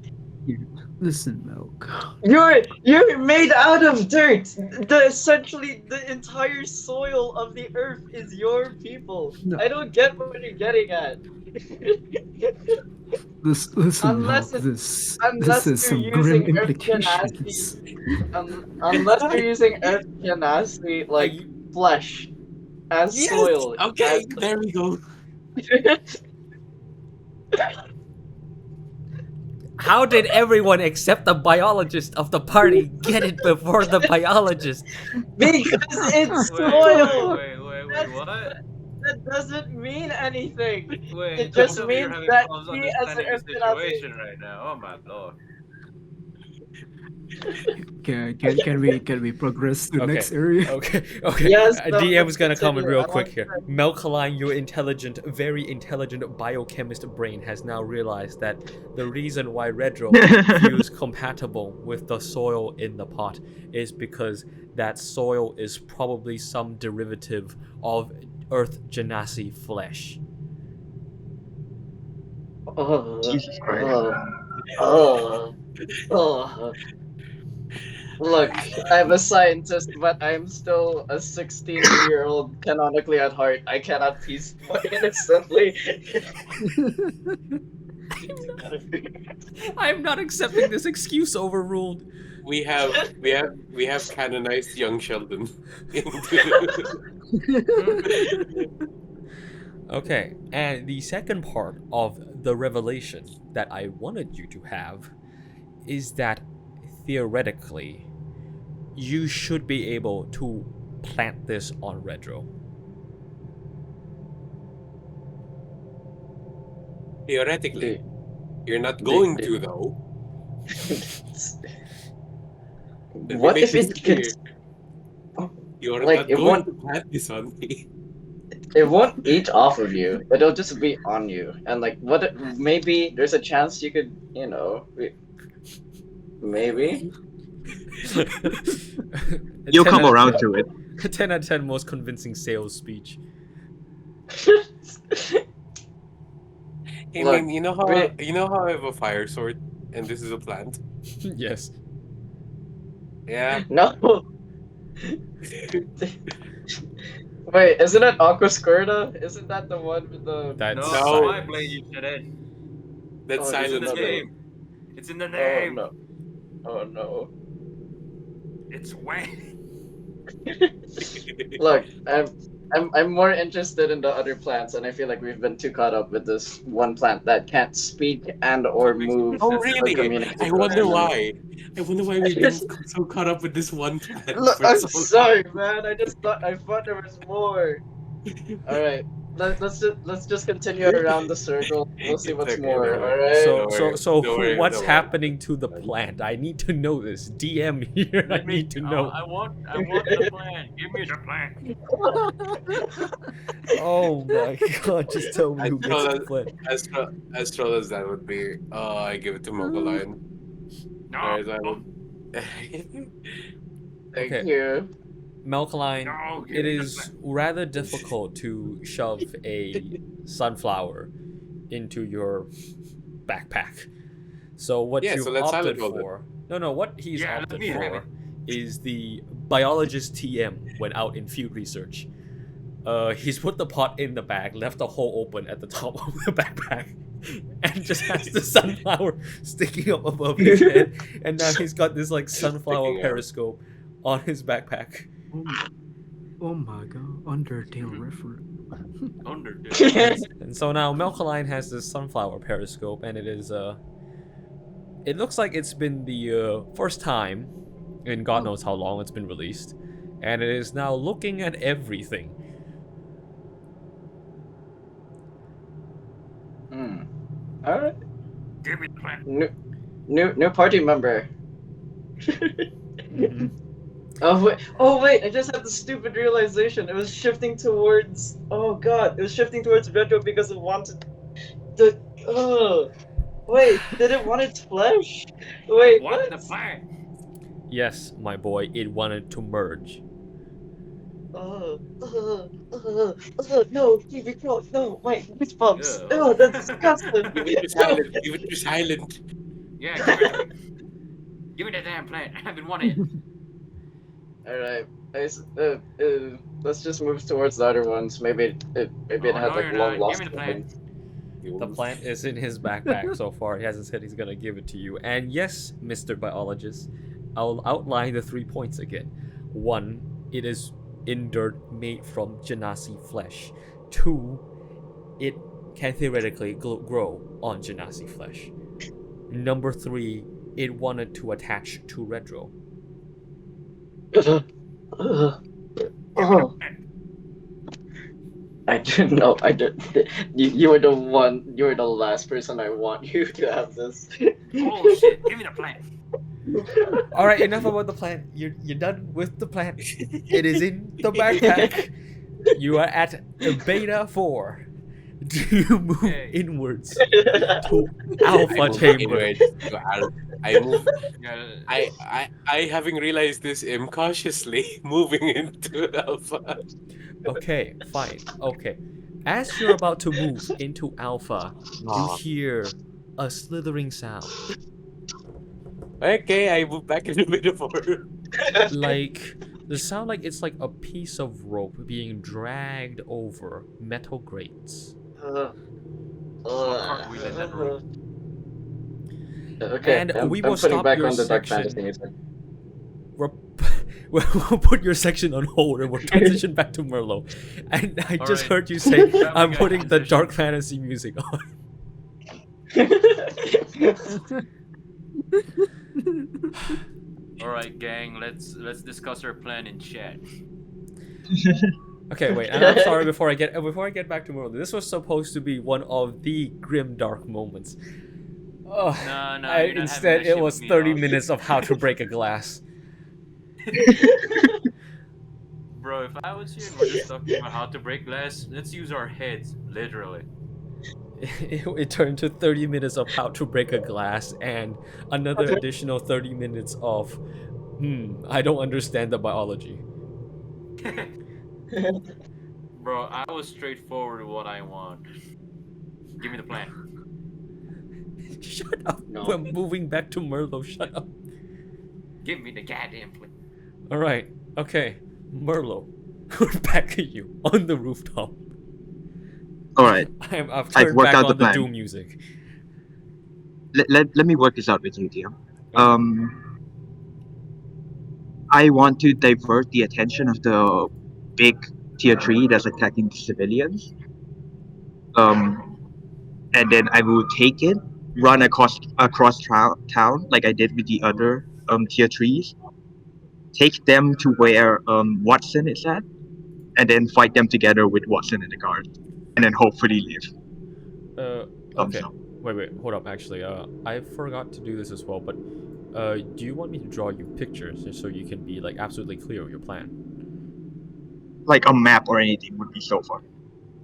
Listen, Milk. You're made out of dirt. Essentially the entire soil of the earth is your people. No. I don't get what you're getting at. Listen, Unless Milk. it's- This is some grim using Earth implications. unless you're using Earth Genasi like I- flesh as Yes! soil. Okay, there we go. How did everyone except the biologist of the party get it before the biologist? Because it's Wait, soil. wait, what? That doesn't mean anything. Wait, It just both of you are means having that problems he as understanding an the Earth Genasi. situation right now. Oh my lord. Can we progress to Okay. next area? Okay, okay. Yes, DM's gonna come in continue. real quick here. Melkaline, your intelligent, very intelligent biochemist brain has now realized that the reason why Redro feels compatible with the soil in the pot is because that soil is probably some derivative of Earth Genasi flesh. Jesus Christ. Look, I'm a scientist, but I'm still a 16-year-old canonically at heart. I cannot peace innocently. I'm not accepting this excuse, overruled. We have canonized young Sheldon. Okay, and the second part of the revelation that I wanted you to have is that theoretically, you should be able to plant this on Redro. Theoretically, you're not going to though. Let me What make if this it clear. gets? You're Like, not it going won't- to plant this on me. It won't eat off of you. It'll just be on you. And like, maybe there's a chance you could, maybe. You'll 10 come out of around 10 to it. 10 out of 10 most convincing sales speech. Hey Look, man, you know how wait. I have a fire sword and this is a plant? Yes. Yeah. No. Wait, isn't it Aquasquirta? Isn't that the one with the? That's No, No. my blade you said. That's Oh, It's in silent the another- name. It's in the Oh name. no. Oh no. It's Wayne. Look, I'm more interested in the other plants, and I feel like we've been too caught up with this one plant that can't speak and or That makes you move Oh or really? communicate. I wonder why. I wonder why we've been so caught up with this one plant Look, for I'm so long. sorry, man. I thought there was more. All right, let's just continue around the circle. We'll see It's what's okay, more. don't worry. All right. So, Don't so, worry, so, don't worry, what's don't worry. happening to the plant? I need to know this. DM here, I need to know. I want the plan. Give me the plan. Oh my god, just tell me who gets the plant. As troll as that would be, I give it to Mogoline. No. Thank Okay. you. Melkaline, No, give it me the is plant. rather difficult to shove a sunflower into your backpack. So what Yeah, you've so let's opted silent roll it. for... No, what he's Yeah, let opted me have for it. is the biologist TM went out in field research. He's put the pot in the bag, left the hole open at the top of the backpack, and just has the sunflower sticking up above his head. And now he's got this like sunflower Sticking out. periscope on his backpack. Oh my god, Undertale reference. Undertale. And so now Melkaline has this sunflower periscope, and it is it looks like it's been the first time in God knows how long it's been released, and it is now looking at everything. All right. Give me the plan. New party member. Mhm. Oh wait! I just had the stupid realization. It was shifting towards. Oh god! It was shifting towards Redro because it wanted the. Oh wait! Did it want its flesh? Wait, What what? the plan? Yes, my boy, it wanted to merge. No, keep it close. No, my goosebumps. Ew. Oh, that's disgusting. Give it to silent. Give it to silent. Yeah, give it to me. Give me the damn plan. I've been wanting it. All right. Let's just move towards the other ones. Maybe it Oh, had no, like you're long not. lost Give me the plan. feelings. The plant is in his backpack so far. He hasn't said he's gonna give it to you. And yes, Mr. Biologist, I'll outline the 3 points again. 1, it is in dirt made from Genasi flesh. 2, it can theoretically grow on Genasi flesh. Number 3, it wanted to attach to Redro. Oh, I didn't know. I did. You were the one. You were the last person I want you to have this. Oh shit, give me the plan. All right, enough about the plant. You're done with the plant. It is in the backpack. You are at beta 4. Do you move Hey. inwards to Alpha Chamber? I move. Yeah, I having realized this, am cautiously moving into Alpha. Okay, fine. Okay. As you're about to move into Alpha, you hear a slithering sound. Okay, I move back into beta 4. Like the sound like it's like a piece of rope being dragged over metal grates. cartwheeling that rope. Okay, And I'm we will putting stop back your on the dark section. fantasy music. We'll put your section on hold and we'll transition back to Merlo. And I just Alright. heard you say, Shall we I'm get putting the transition? dark fantasy music on. Alright, gang, let's discuss our plan in chat. Okay, wait, and I'm sorry before I get back to Merlo. This was supposed to be one of the grim dark moments. Oh, No, you're not having instead that it shit was with me, 30 dog. minutes of how to break a glass. Bro, if I was here and we're just talking about how to break glass, let's use our heads, literally. It turned to 30 minutes of how to break a glass and another additional 30 minutes of I don't understand the biology. Bro, I was straightforward with what I want. Give me the plan. Shut up. No. We're moving back to Merlo. Shut up. Give me the goddamn plan. Alright, okay. Merlo. We're back at you on the rooftop. Alright, I've turned worked back out the on the plan. Doom music. let me work this out with you, dear. I want to divert the attention of the big tier 3 that's attacking the civilians. And then I will take it, run across town like I did with the other tier 3s. Take them to where Watson is at, and then fight them together with Watson and the guard, and then hopefully leave. Okay. So. Wait, hold up. Actually, I forgot to do this as well, but do you want me to draw you pictures just so you can be like absolutely clear with your plan? Like a map or anything would be so fun.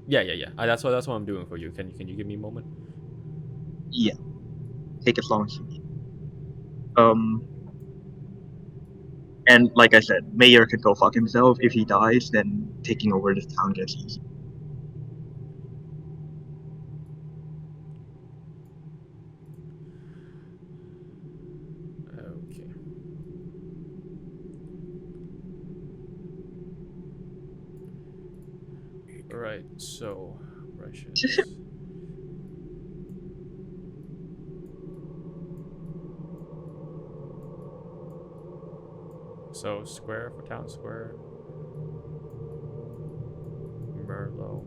Yeah. That's what I'm doing for you. Can you give me a moment? Yeah. Take as long as you need. And like I said, Mayor can go fuck himself. If he dies, then taking over this town gets easy. Okay. Alright, so brushes. So square for town square. Merlo.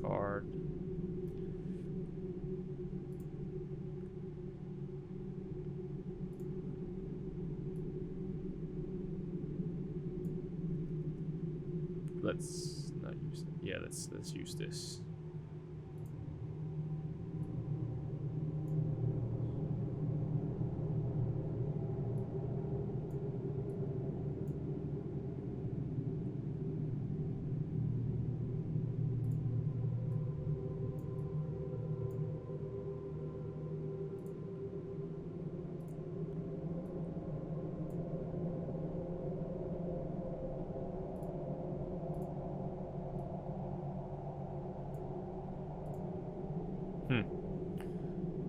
Guard. Let's not use it. Yeah, let's use this.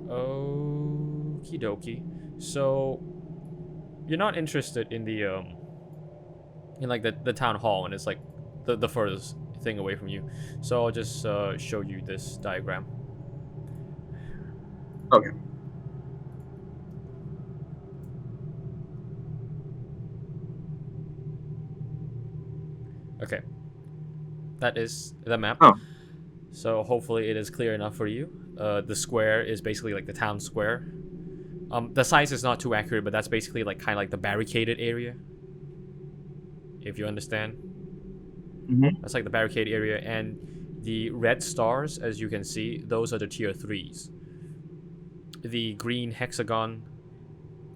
Okie dokie. So you're not interested in the in like the town hall, and it's like the furthest thing away from you. So I'll just show you this diagram. Okay. Okay. That is the map. Oh. So hopefully it is clear enough for you. The square is basically like the town square. The size is not too accurate, but that's basically like kind of like the barricaded area. If you understand. Mm-hmm. That's like the barricade area, and the red stars, as you can see, those are the tier 3s. The green hexagon,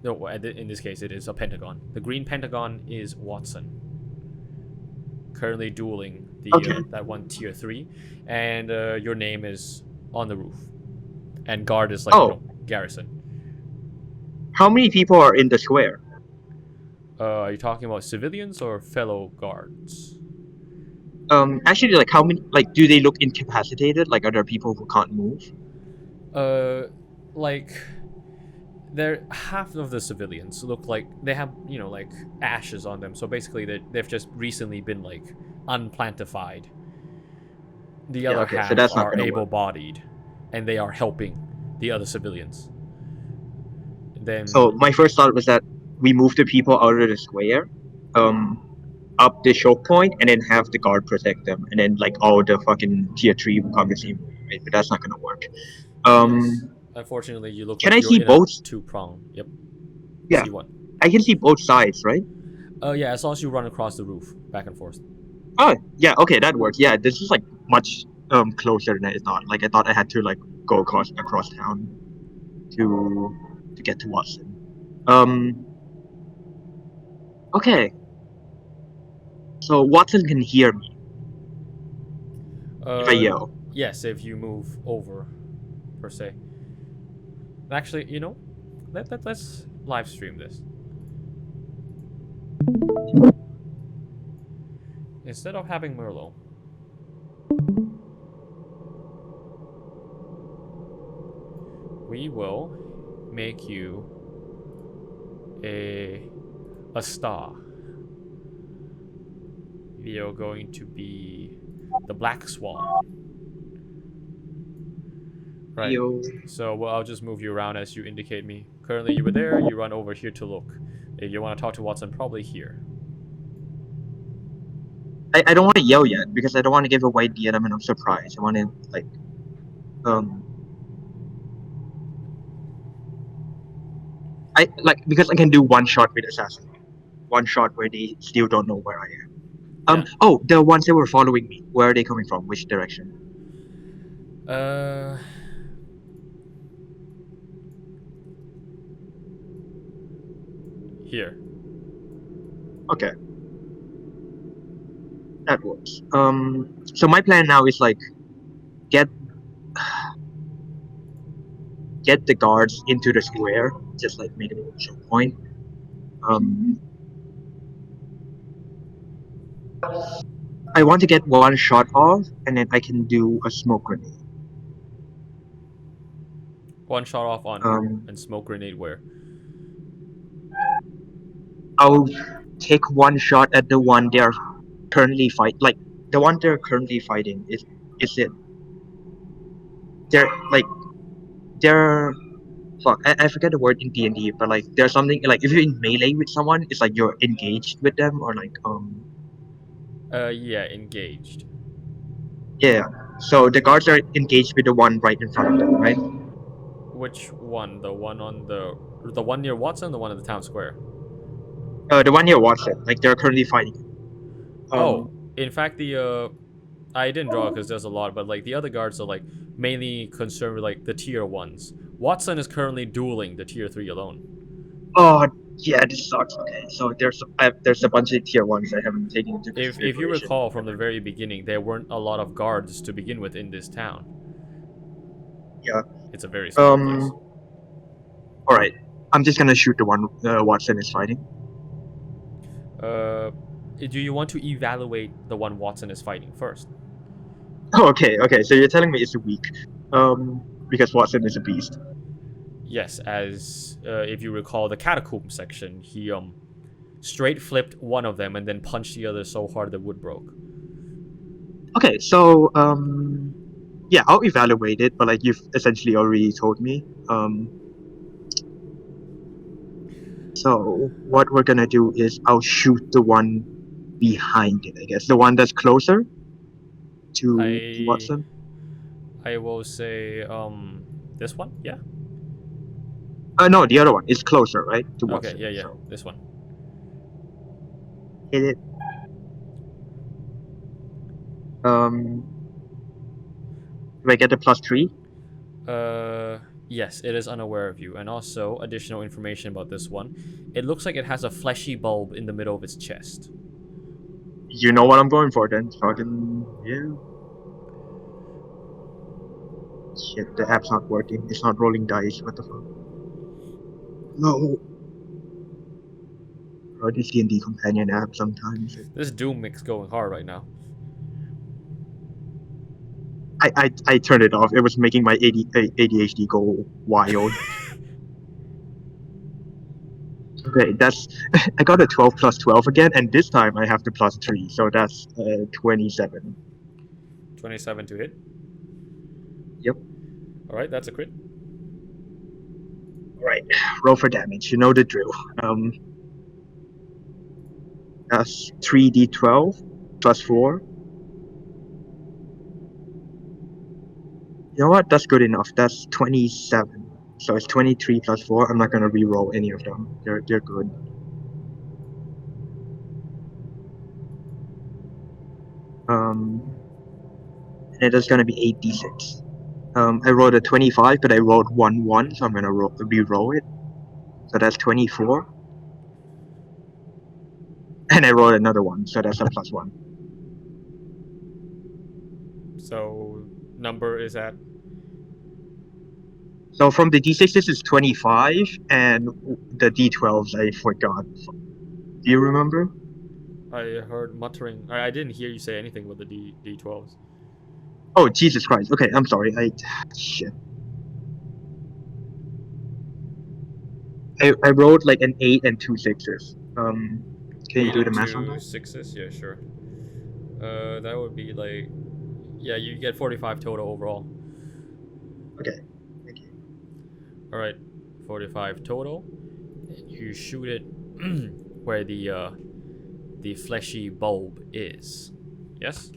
no, in this case it is a pentagon. The green pentagon is Watson, currently dueling the that one tier 3, and your name is on the roof, and guard is like garrison. How many people are in the square? Are you talking about civilians or fellow guards? Actually, like how many? Like, do they look incapacitated? Like, are there people who can't move? Like, they're half of the civilians look like they have, you know, like ashes on them. So basically, they've just recently been like unplantified. The other half so that's not are gonna able-bodied, and they are helping the other civilians. Then. So my first thought was that we move the people out of the square, up the choke point, and then have the guard protect them, and then like all the fucking tier 3 will come the same way, right? But that's not gonna work. Yes. Unfortunately, you look can like I you're see in both? a two-prong. Yep. Yeah. See what? I can see both sides, right? Yeah, as long as you run across the roof, back and forth. Oh, yeah, okay, that works. Yeah, this is like much closer than I thought. Like I thought I had to like go across town to get to Watson. Okay. So Watson can hear me if I yell. Yes, if you move over, per se. Actually, you know, let's live stream this. Instead of having Merlo, we will make you a star. You're going to be the Black Swan. Right. Yo. So well, I'll just move you around as you indicate me. Currently, you were there. You run over here to look. If you want to talk to Watson, probably here. I don't want to yell yet because I don't want to give away the element of surprise. I want to like, I like because I can do one shot with assassin, one shot where they still don't know where I am. Yeah. Oh, the ones that were following me. Where are they coming from? Which direction? Here. Okay. That works. So my plan now is like get the guards into the square, just like make it a choke point. I want to get one shot off, and then I can do a smoke grenade. One shot off on and smoke grenade where? I'll take one shot at the one they're currently fight. Like the one they're currently fighting is it? They're like they're fuck, I forget the word in D&D, but like there's something like if you're in melee with someone, it's like you're engaged with them or like Yeah, engaged. yeah. So the guards are engaged with the one right in front of them, right? Which one? The one on the one near Watson, the one at the town square. The one near Watson, like they're currently fighting. Oh, in fact, I didn't draw because there's a lot, but like the other guards are like mainly concerned with like the tier ones. Watson is currently dueling the tier 3 alone. Oh yeah, this sucks. Okay, so there's a bunch of tier ones I haven't taken into consideration. If you recall from the very beginning, there weren't a lot of guards to begin with in this town. Yeah. It's a very small place. All right, I'm just gonna shoot the one Watson is fighting. Do you want to evaluate the one Watson is fighting first? Oh, okay. So you're telling me it's weak, because Watson is a beast. Yes, as if you recall the catacomb section, he straight flipped one of them and then punched the other so hard the wood broke. Okay, so yeah, I'll evaluate it, but like you've essentially already told me. So what we're gonna do is I'll shoot the one behind it, I guess, the one that's closer to Watson. I will say this one, yeah. No, the other one is closer, right, to Watson. Okay, yeah, so. This one. Hit it. Do I get the +3? Yes, it is unaware of you. And also, additional information about this one. It looks like it has a fleshy bulb in the middle of its chest. You know what I'm going for then. Fucking, yeah. Shit, the app's not working. It's not rolling dice. What the fuck? No. Or the D&D companion app sometimes. This Doom mix going hard right now. I turned it off. It was making my ADHD go wild. Okay, that's I got a 12 plus 12 again, and this time I have the +3, so that's 27. 27 to hit? Yep. Alright, that's a crit. Alright, roll for damage. You know the drill. That's 3d12 plus 4. You know what? That's good enough. That's 27. So it's 23 plus 4. I'm not gonna re-roll any of them. They're good. And it is gonna be 8d6. I rolled a 25, but I rolled 1, so I'm gonna re-roll it. So that's 24. And I rolled another 1, so that's a +1. So, number is at? So from the d6s is 25, and the d12s I forgot. Do you remember? I heard muttering. I didn't hear you say anything with the D12s. Oh, Jesus Christ. Okay, I'm sorry. Shit. I rolled like an 8 and 2 6s. Can you do the math on that? 2 6s? Yeah, sure. That would be like... Yeah, you get 45 total overall. Okay. Thank you. Alright, 45 total. And you shoot it where the fleshy bulb is. Yes?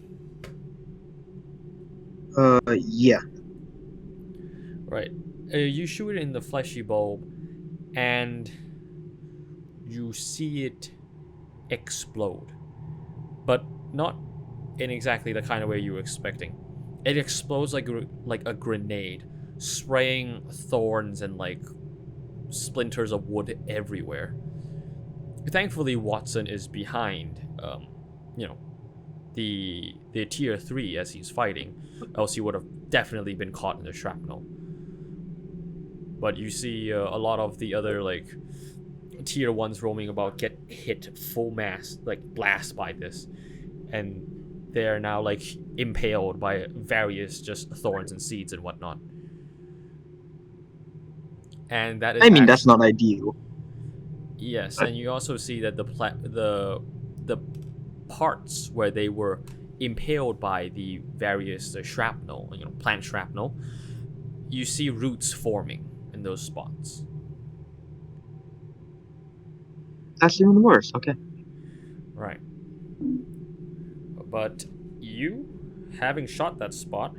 Yeah. Right. You shoot it in the fleshy bulb, and you see it explode. But not in exactly the kind of way you were expecting. It explodes like a grenade, spraying thorns and like splinters of wood everywhere. Thankfully, Watson is behind, the tier 3 as he's fighting, else he would have definitely been caught in the shrapnel. But you see a lot of the other like tier 1s roaming about get hit full mass, like blast by this, and they are now like impaled by various just thorns and seeds and whatnot. And that is that's not ideal. Yes, and you also see that the parts where they were impaled by the various shrapnel, plant shrapnel, you see roots forming in those spots. That's even worse. Okay. Right. But you, having shot that spot,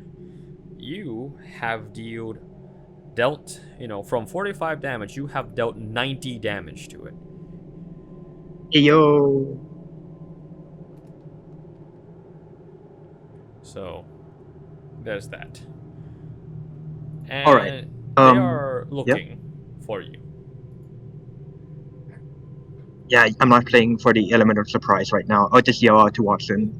you have dealt, from 45 damage, you have dealt 90 damage to it. Hey, yo. So, there's that. And All right. they are looking for you. Yeah, I'm not playing for the element of surprise right now. I'll just yell out to Watson.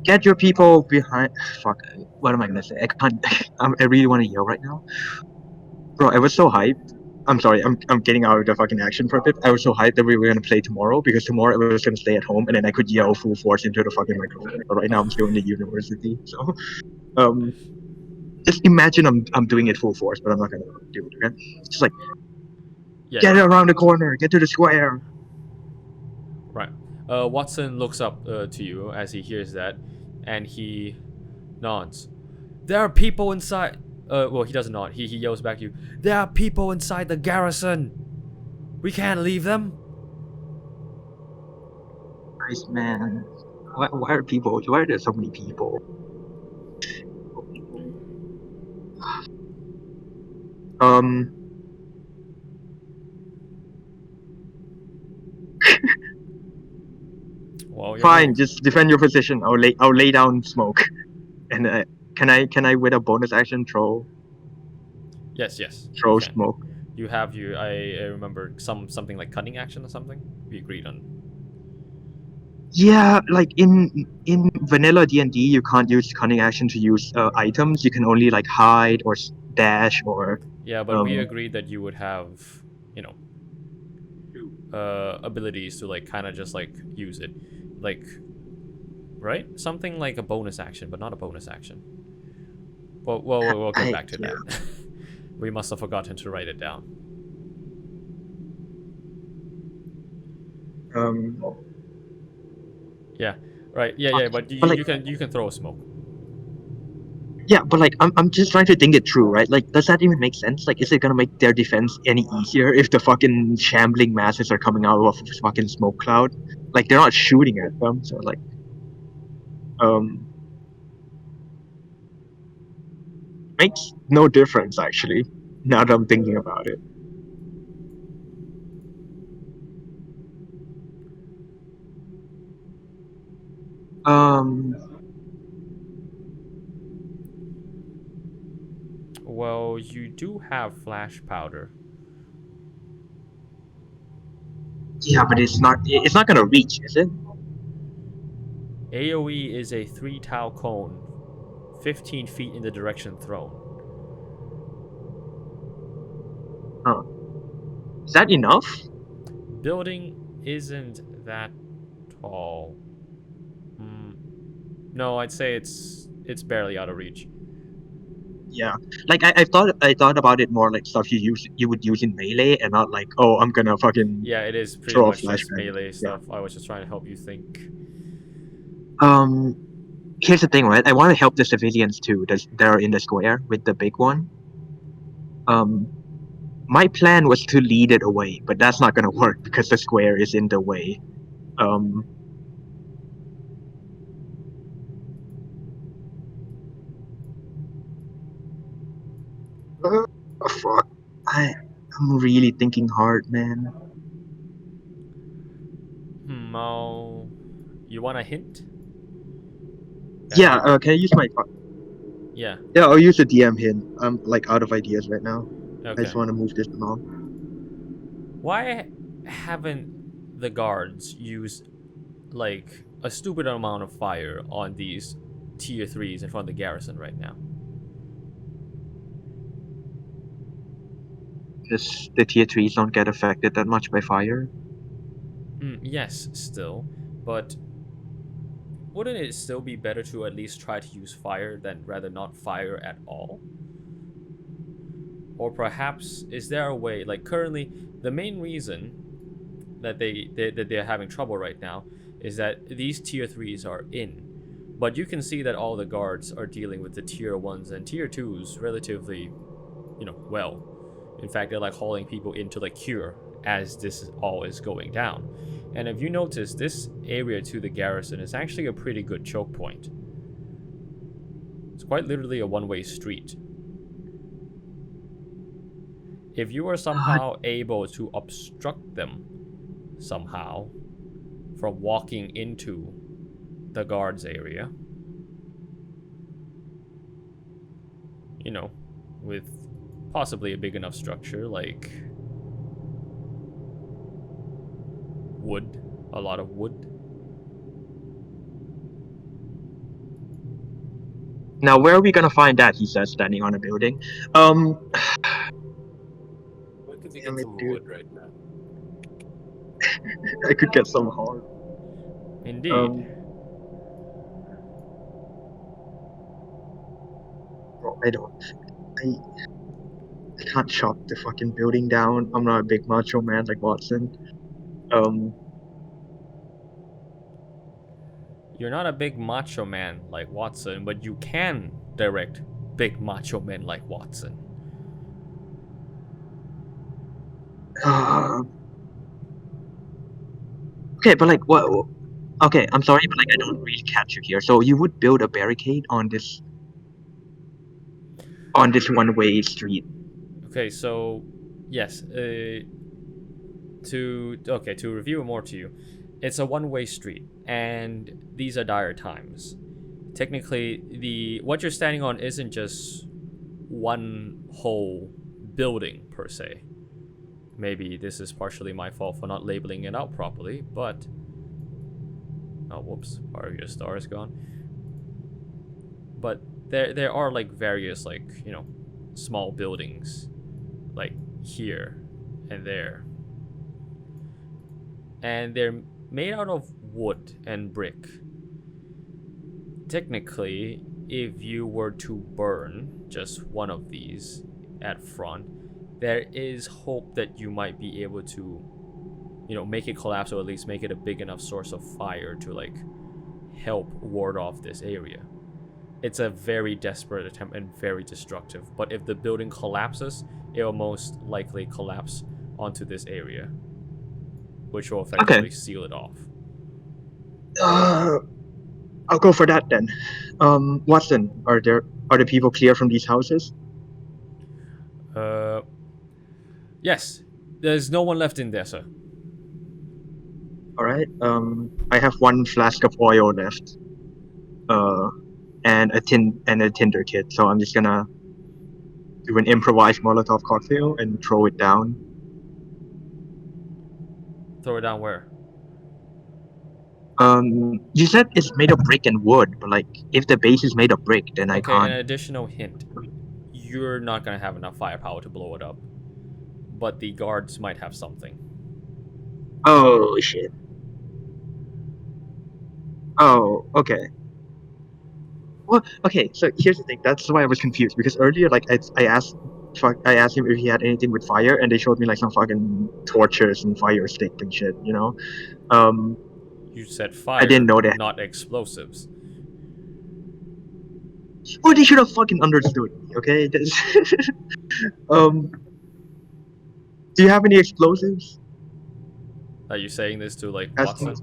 Get your people behind. Fuck. What am I gonna say? I can't. I really want to yell right now, bro. I was so hyped. I'm sorry. I'm getting out of the fucking action for a bit. I was so hyped that we were gonna play tomorrow because tomorrow I was gonna stay at home and then I could yell full force into the fucking microphone. But right now I'm still in the university, so just imagine I'm doing it full force, but I'm not gonna do it. Okay? Just like get it around the corner, get to the square. Right. Watson looks up to you as he hears that, and he nods. There are people inside. Well, he doesn't nod. He yells back to you. There are people inside the garrison. We can't leave them. Christ, man. Why are people? Why are there so many people? Well, fine. Just defend your position. I'll lay down smoke. And can I with a bonus action throw? Yes. Throw smoke. You have I remember something like cunning action or something. We agreed on. Yeah, like in vanilla D&D, you can't use cunning action to use items. You can only like hide or dash or. Yeah, but we agreed that you would have, abilities to like kind of just like use it, like, right? Something like a bonus action, but not a bonus action. Well, we'll get back to that. We must have forgotten to write it down. Yeah. Right. Yeah. But you can throw a smoke. Yeah, but like I'm just trying to think it through, right? Like, does that even make sense? Like, is it gonna make their defense any easier if the fucking shambling masses are coming out of a fucking smoke cloud? Like, they're not shooting at them, so like, makes no difference actually. Now that I'm thinking about it. Well, you do have flash powder. Yeah, but it's not gonna reach, is it? AoE is a 3-tile cone, 15 feet in the direction thrown. Huh. Is that enough? Building isn't that tall. No, I'd say it's barely out of reach. Yeah, like I thought about it more like stuff you would use in melee and not like, oh, I'm gonna fucking it is pretty throw much a just flashbang. melee stuff. I was just trying to help you think. Here's the thing, right? I want to help the civilians too that are in the square with the big one. My plan was to lead it away, but that's not gonna work because the square is in the way. Fuck. I'm really thinking hard, man. Oh, you want a hint? Yeah, can I use my... Yeah, I'll use the DM hint. I'm like out of ideas right now. okay. I just want to move this along. Why haven't the guards used like a stupid amount of fire on these tier 3s in front of the garrison right now? Because the tier 3s don't get affected that much by fire. Yes, still, but wouldn't it still be better to at least try to use fire than rather not fire at all? Or perhaps, is there a way, like currently, the main reason that they're having trouble right now is that these tier 3s are in. But you can see that all the guards are dealing with the tier 1s and tier 2s relatively, well. In fact, they're like hauling people into the cure as this all is going down. And if you notice, this area to the garrison is actually a pretty good choke point. It's quite literally a one-way street. If you are somehow able to obstruct them somehow from walking into the guards area, with possibly a big enough structure like wood, a lot of wood. Now, where are we gonna find that? He says, standing on a building. Where could we Damn get it, some dude. wood right now? I could get some hard. Indeed. Bro, I can't chop the fucking building down. I'm not a big macho man like Watson. You're not a big macho man like Watson, but you can direct big macho men like Watson. Okay, but like, what? Okay, I'm sorry, but like, I don't really catch you here. So you would build a barricade on this one-way street. Okay, so yes, to review more to you, it's a one-way street, and these are dire times. Technically, what you're standing on isn't just one whole building per se. Maybe this is partially my fault for not labeling it out properly, but oh, whoops, part of your star is gone. But there are like various small buildings like here and there, and they're made out of wood and brick. Technically, if you were to burn just one of these at front, there is hope that you might be able to make it collapse, or at least make it a big enough source of fire to help ward off this area. It's a very desperate attempt and very destructive, but if the building collapses, it will most likely collapse onto this area, which will effectively seal it off. I'll go for that then. Watson, are the people clear from these houses? Yes. There's no one left in there, sir. Alright, I have one flask of oil left. And a tinder kit, so I'm just gonna do an improvised Molotov cocktail and throw it down. Throw it down where? You said it's made of brick and wood, but like, if the base is made of brick, then I can't. Okay, an additional hint. You're not gonna have enough firepower to blow it up, but the guards might have something. Oh, shit. Oh, okay. Well, okay, so here's the thing. That's why I was confused, because earlier, like, I asked him if he had anything with fire, and they showed me like some fucking torches and fire stick and shit, You said fire. I didn't know that. Not explosives. Well, they should have fucking understood me, okay? Do you have any explosives? Are you saying this to Watson? Watson?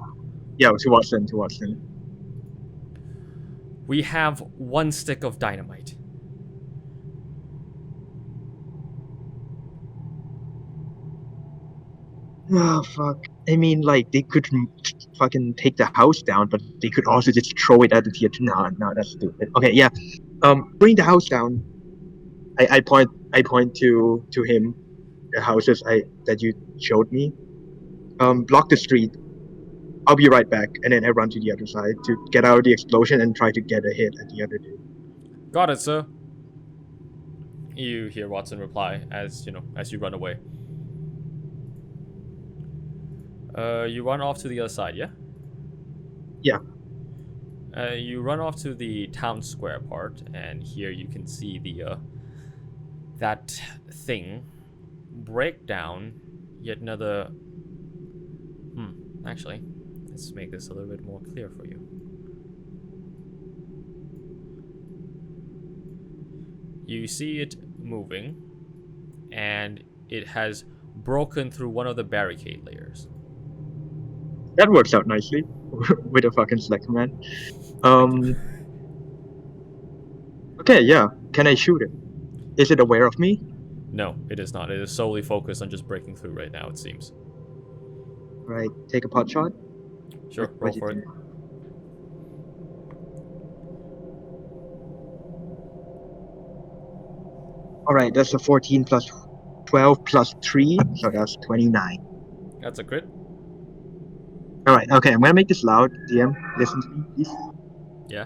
Yeah, to Watson. We have one stick of dynamite. Oh, fuck. I mean, like, they could fucking take the house down, but they could also just throw it at the tier 2. No, that's stupid. Okay, yeah. Bring the house down. I point to him, the houses that you showed me. Block the street. I'll be right back, and then I run to the other side to get out of the explosion and try to get a hit at the other dude. Got it, sir. You hear Watson reply as you run away. You run off to the other side, yeah? Yeah. You run off to the town square part, and here you can see the that thing break down yet another. Actually, let's make this a little bit more clear for you. You see it moving, and it has broken through one of the barricade layers. That works out nicely with a fucking select command. Okay, yeah. Can I shoot it? Is it aware of me? No, it is not. It is solely focused on just breaking through right now, it seems. Right. Take a pot shot. Sure, What roll do you for it. think? All right, that's a 14 plus 12 plus 3, so that's 29. That's a crit. All right, okay, I'm gonna make this loud. DM, listen to me, please. Yeah.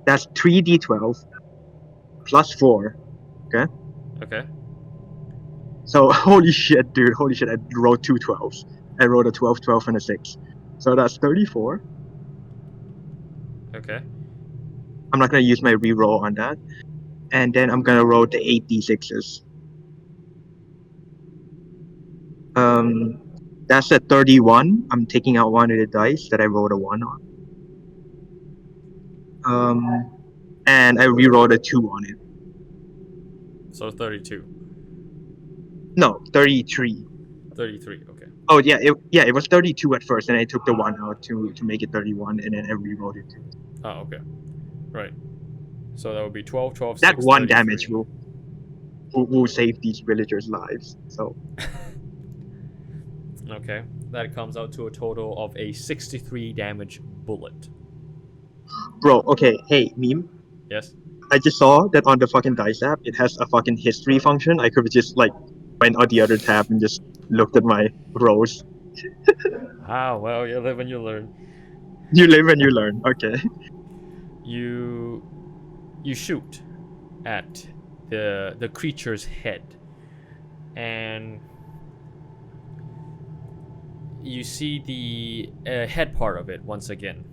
That's 3d12 plus 4. Okay. So, holy shit, dude, holy shit, I rolled 2 12s. I rolled a 12, 12, and a 6. So that's 34. Okay. I'm not gonna use my reroll on that. And then I'm gonna roll the 8d6s. That's a 31. I'm taking out one of the dice that I rolled a 1 on. And I rerolled a 2 on it. So 32. No, 33. 33, okay. Oh yeah, it was 32 at first, and I took the 1 out to make it 31, and then I rerolled it too. Oh, okay. Right. So that would be 12, 12, That 6, 1 33. damage will save these villagers' lives. So Okay. That comes out to a total of a 63 damage bullet. bro, okay, hey, meme. Yes? I just saw that on the fucking dice app, it has a fucking history function. I could have just like went on the other tab and just looked at my rolls. Ah, well, you live and you learn. You live and you learn. Okay. You shoot at the creature's head, and you see the head part of it once again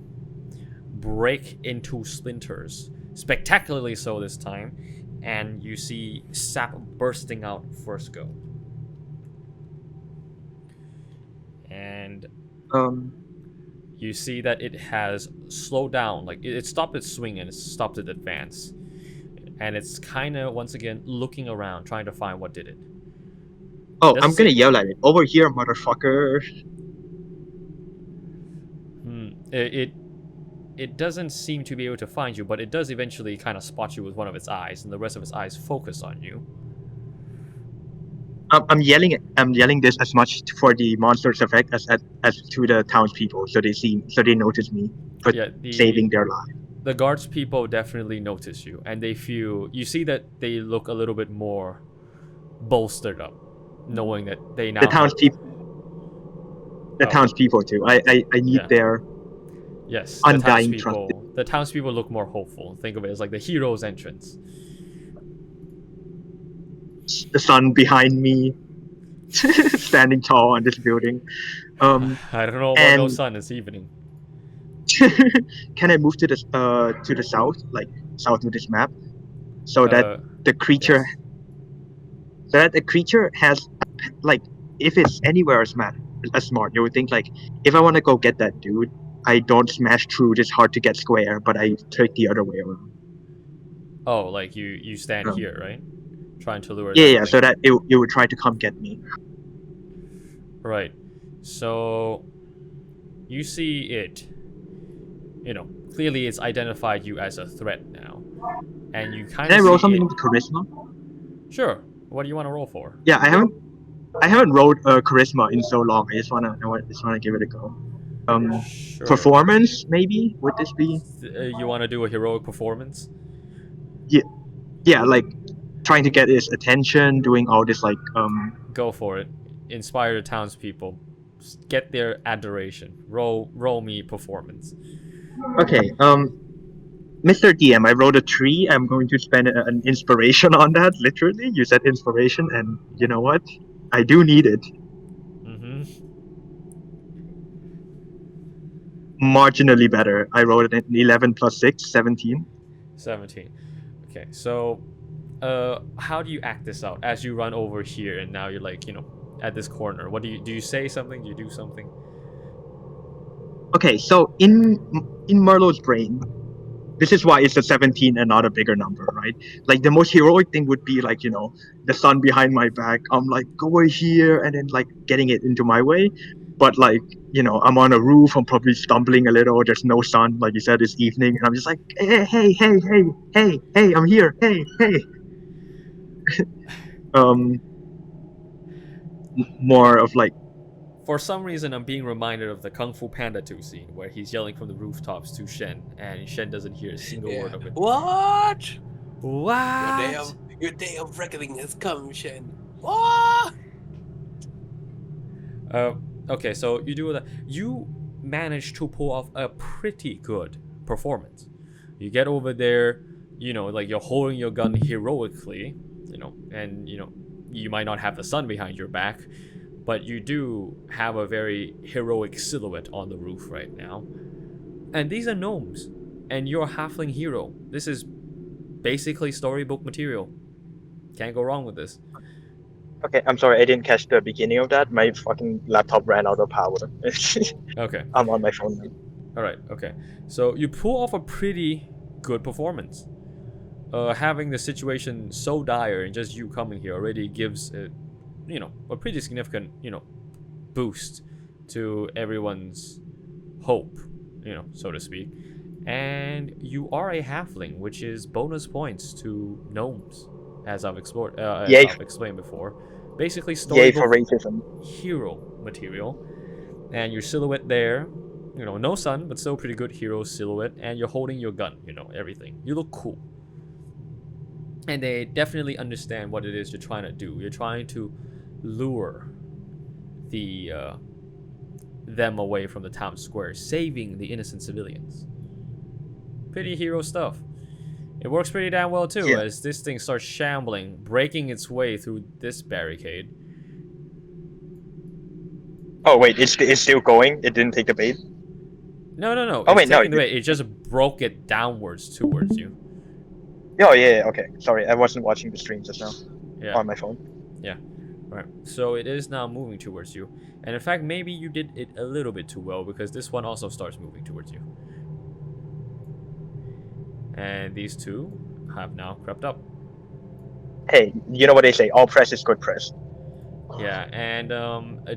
break into splinters, spectacularly so this time, and you see sap bursting out first go. And you see that it has slowed down, like it stopped its swing and it stopped its advance, and it's kind of once again looking around trying to find what did it. Oh, Doesn't I'm gonna seem- yell at it. Over here, motherfucker. It doesn't seem to be able to find you, but it does eventually kind of spot you with one of its eyes, and the rest of its eyes focus on you. I'm yelling this as much for the monster's effect as to the townspeople, so they notice me for Yeah, saving their life. the guards people definitely notice you, and they feel, you see that they look a little bit more bolstered up, knowing that they now The townspeople too. I need Yeah. their Yes, undying trust. the townspeople look more hopeful. Think of it as like the hero's entrance. The sun behind me, standing tall on this building. I don't know about no and- sun this evening. Can I move to the south, like south of this map, so that the creature, yes. so that the creature has, like, if it's anywhere smart, you would think like, if I want to go get that dude, I don't smash through this hard to get square, but I take the other way around. Oh, like you stand here, right? Trying to lure it. Yeah, so that it would try to come get me. Right. So you see it. You know, clearly it's identified you as a threat now, and you kind of. Can I roll something with charisma? Sure. What do you want to roll for? Yeah, I haven't rolled charisma in so long. I just wanna give it a go. Sure. Performance maybe, would this be? You want to do a heroic performance? Yeah, like trying to get his attention, doing all this like Go for it. Inspire the townspeople. Get their adoration. Roll me performance. Okay, Mr. DM, I rolled a 3. I'm going to spend an inspiration on that. Literally, you said inspiration, and you know what? I do need it. Mm-hmm. Marginally better. I rolled an 11 plus 6, 17. 17. Okay, so how do you act this out as you run over here and now you're like, you know, at this corner? What do you say something? Do you do something? Okay, so in Merlo's brain, this is why it's a 17 and not a bigger number, right? Like the most heroic thing would be like, the sun behind my back. I'm like, go over here and then like getting it into my way. But like, I'm on a roof. I'm probably stumbling a little. There's no sun. Like you said, it's evening. And I'm just like, hey, I'm here. Hey. More of like, For some reason, I'm being reminded of the Kung Fu Panda 2 scene where he's yelling from the rooftops to Shen, and Shen doesn't hear a single word of it. What? What? Your day of reckoning has come, Shen. What? Okay, so you do that. You manage to pull off a pretty good performance. You get over there, like you're holding your gun heroically, and you might not have the sun behind your back, but you do have a very heroic silhouette on the roof right now. And these are gnomes, and you're a halfling hero. This is basically storybook material. Can't go wrong with this. okay, I'm sorry, I didn't catch the beginning of that. My fucking laptop ran out of power. Okay. I'm on my phone now. Alright, okay. So you pull off a pretty good performance. Having the situation so dire and just you coming here already gives it, a pretty significant, boost to everyone's hope, so to speak. And you are a halfling, which is bonus points to gnomes, as I've explored, I've explained before. Basically, Yay for storybook racism. hero material. And your silhouette there, no sun, but still pretty good hero silhouette. And you're holding your gun, everything. You look cool. And they definitely understand what it is you're trying to do. You're trying to lure them away from the town square, saving the innocent civilians. Pretty hero stuff. It works pretty damn well too, as this thing starts shambling, breaking its way through this barricade. Oh wait, it's still going? It didn't take the bait? No. Oh, It's wait, no, taking the bait. It just broke it downwards towards you. Oh yeah, okay. Sorry, I wasn't watching the stream just now. Yeah. On my phone. Yeah. Right. So it is now moving towards you. And in fact, maybe you did it a little bit too well, because this one also starts moving towards you. And these two have now crept up. Hey, you know what they say, all press is good press. Yeah, and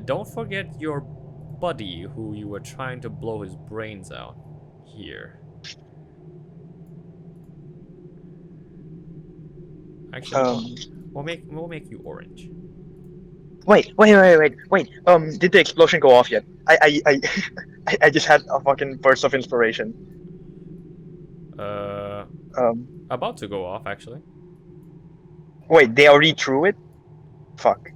don't forget your buddy who you were trying to blow his brains out here. Actually, we'll make you orange. Wait. Did the explosion go off yet? I just had a fucking burst of inspiration. About to go off, actually. Wait, they already threw it? Fuck.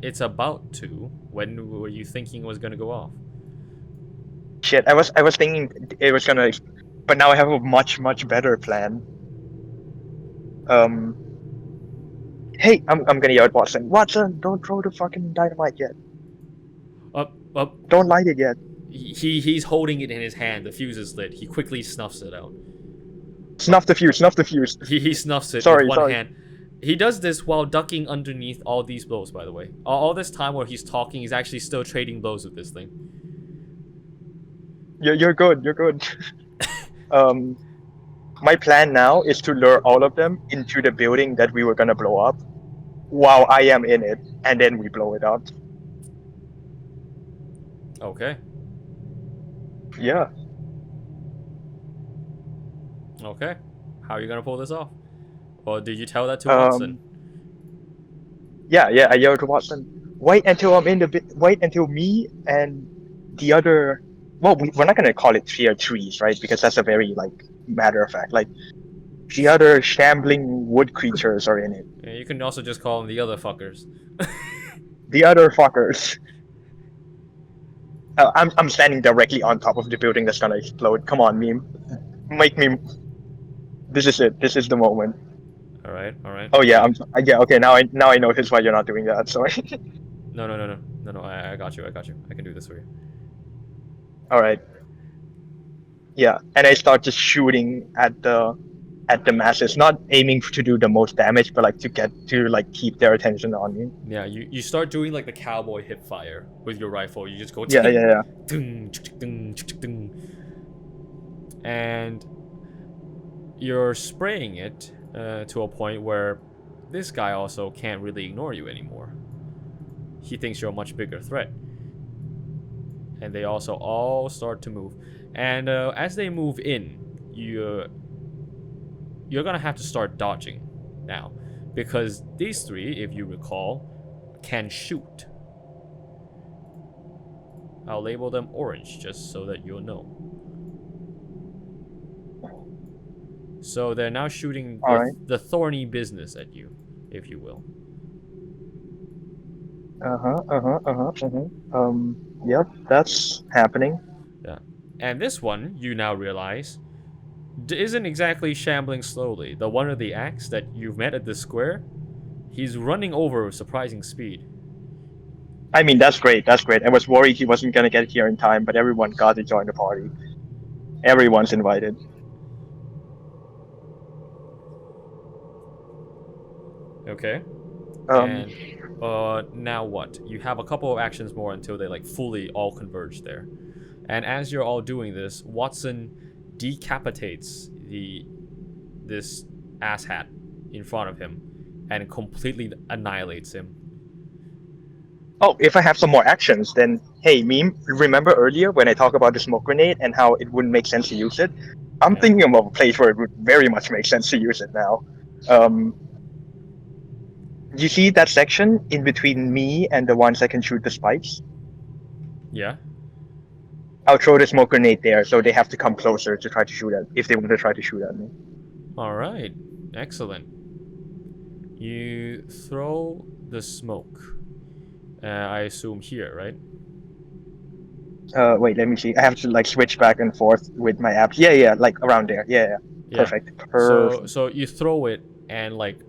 It's about to. When were you thinking it was gonna go off? Shit, I was thinking it was gonna, but now I have a much better plan. Hey, I'm gonna yell at Watson. Watson, don't throw the fucking dynamite yet. Up. Don't light it yet. He's holding it in his hand. The fuse is lit. He quickly snuffs it out. Snuff the fuse. He snuffs it Sorry, with one hand. He does this while ducking underneath all these blows, by the way. All this time while he's talking, he's actually still trading blows with this thing. You're good. My plan now is to lure all of them into the building that we were gonna blow up, while I am in it, and then we blow it up. Okay. Yeah. Okay. How are you gonna pull this off? Or did you tell that to Watson? Yeah. I yelled to Watson. Wait until me and the other. Well, we're not gonna call it tier 3s, right? Because that's a very matter of fact. The other shambling wood creatures are in it. Yeah, you can also just call them the other fuckers. The other fuckers. I'm standing directly on top of the building that's gonna explode. Come on, meme. Make me. This is it. This is the moment. All right. Oh yeah, okay. Now I notice why you're not doing that. Sorry. No. I got you. I can do this for you. All right. Yeah, and I start just shooting at the masses, not aiming to do the most damage, but to keep their attention on me. Yeah, you start doing the cowboy hip fire with your rifle. You just go. Yeah. Ding, ding, ding. and you're spraying it to a point where this guy also can't really ignore you anymore. He thinks you're a much bigger threat. And they also all start to move. And as they move in, you're gonna have to start dodging now, because these three, if you recall, can shoot. I'll label them orange just so that you'll know. So they're now shooting the thorny business at you, if you will. Yep, that's happening. Yeah. And this one, you now realize, isn't exactly shambling slowly. The one with the axe that you've met at the square, he's running over with surprising speed. I mean, that's great. That's great. I was worried he wasn't gonna get here in time, but everyone got to join the party. Everyone's invited. Okay. And now what? You have a couple of actions more until they like fully all converge there. And as you're all doing this, Watson decapitates this asshat in front of him and completely annihilates him. Oh, if I have some more actions, then hey, Meme, remember earlier when I talked about the smoke grenade and how it wouldn't make sense to use it? I'm thinking of a place where it would very much make sense to use it now. You see that section in between me and the ones that can shoot the spikes? Yeah. I'll throw the smoke grenade there, so they have to come closer to try to shoot at, if they want to try to shoot at me. All right, excellent. You throw the smoke. I assume here, right? Wait, let me see. I have to like switch back and forth with my apps. Yeah, like around there. Yeah. Perfect. So you throw it, and like,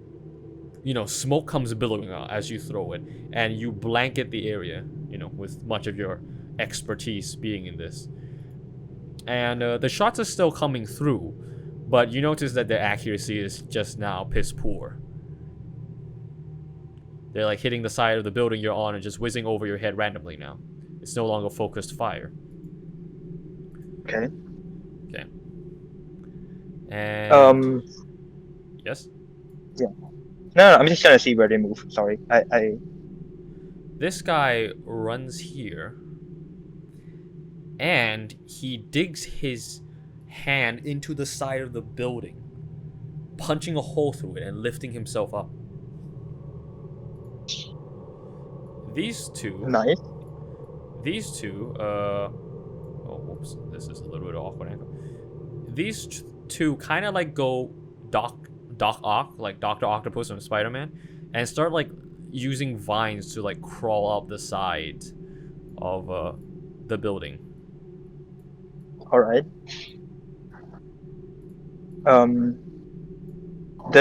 you know, smoke comes billowing out as you throw it, and you blanket the area, you know, with much of your expertise being in this. And the shots are still coming through, but you notice that their accuracy is just now piss poor. They're like hitting the side of the building you're on and just whizzing over your head randomly now. It's no longer focused fire. Okay. And yes? Yeah. No, I'm just trying to see where they move. Sorry. I This guy runs here, and he digs his hand into the side of the building, punching a hole through it and lifting himself up. These two... Nice. These two, oh, whoops, this is a little bit awkward angle. These two kind of like go Doc Ock, like Dr. Octopus from Spider-Man, and start like using vines to like crawl up the side of the building. Alright. The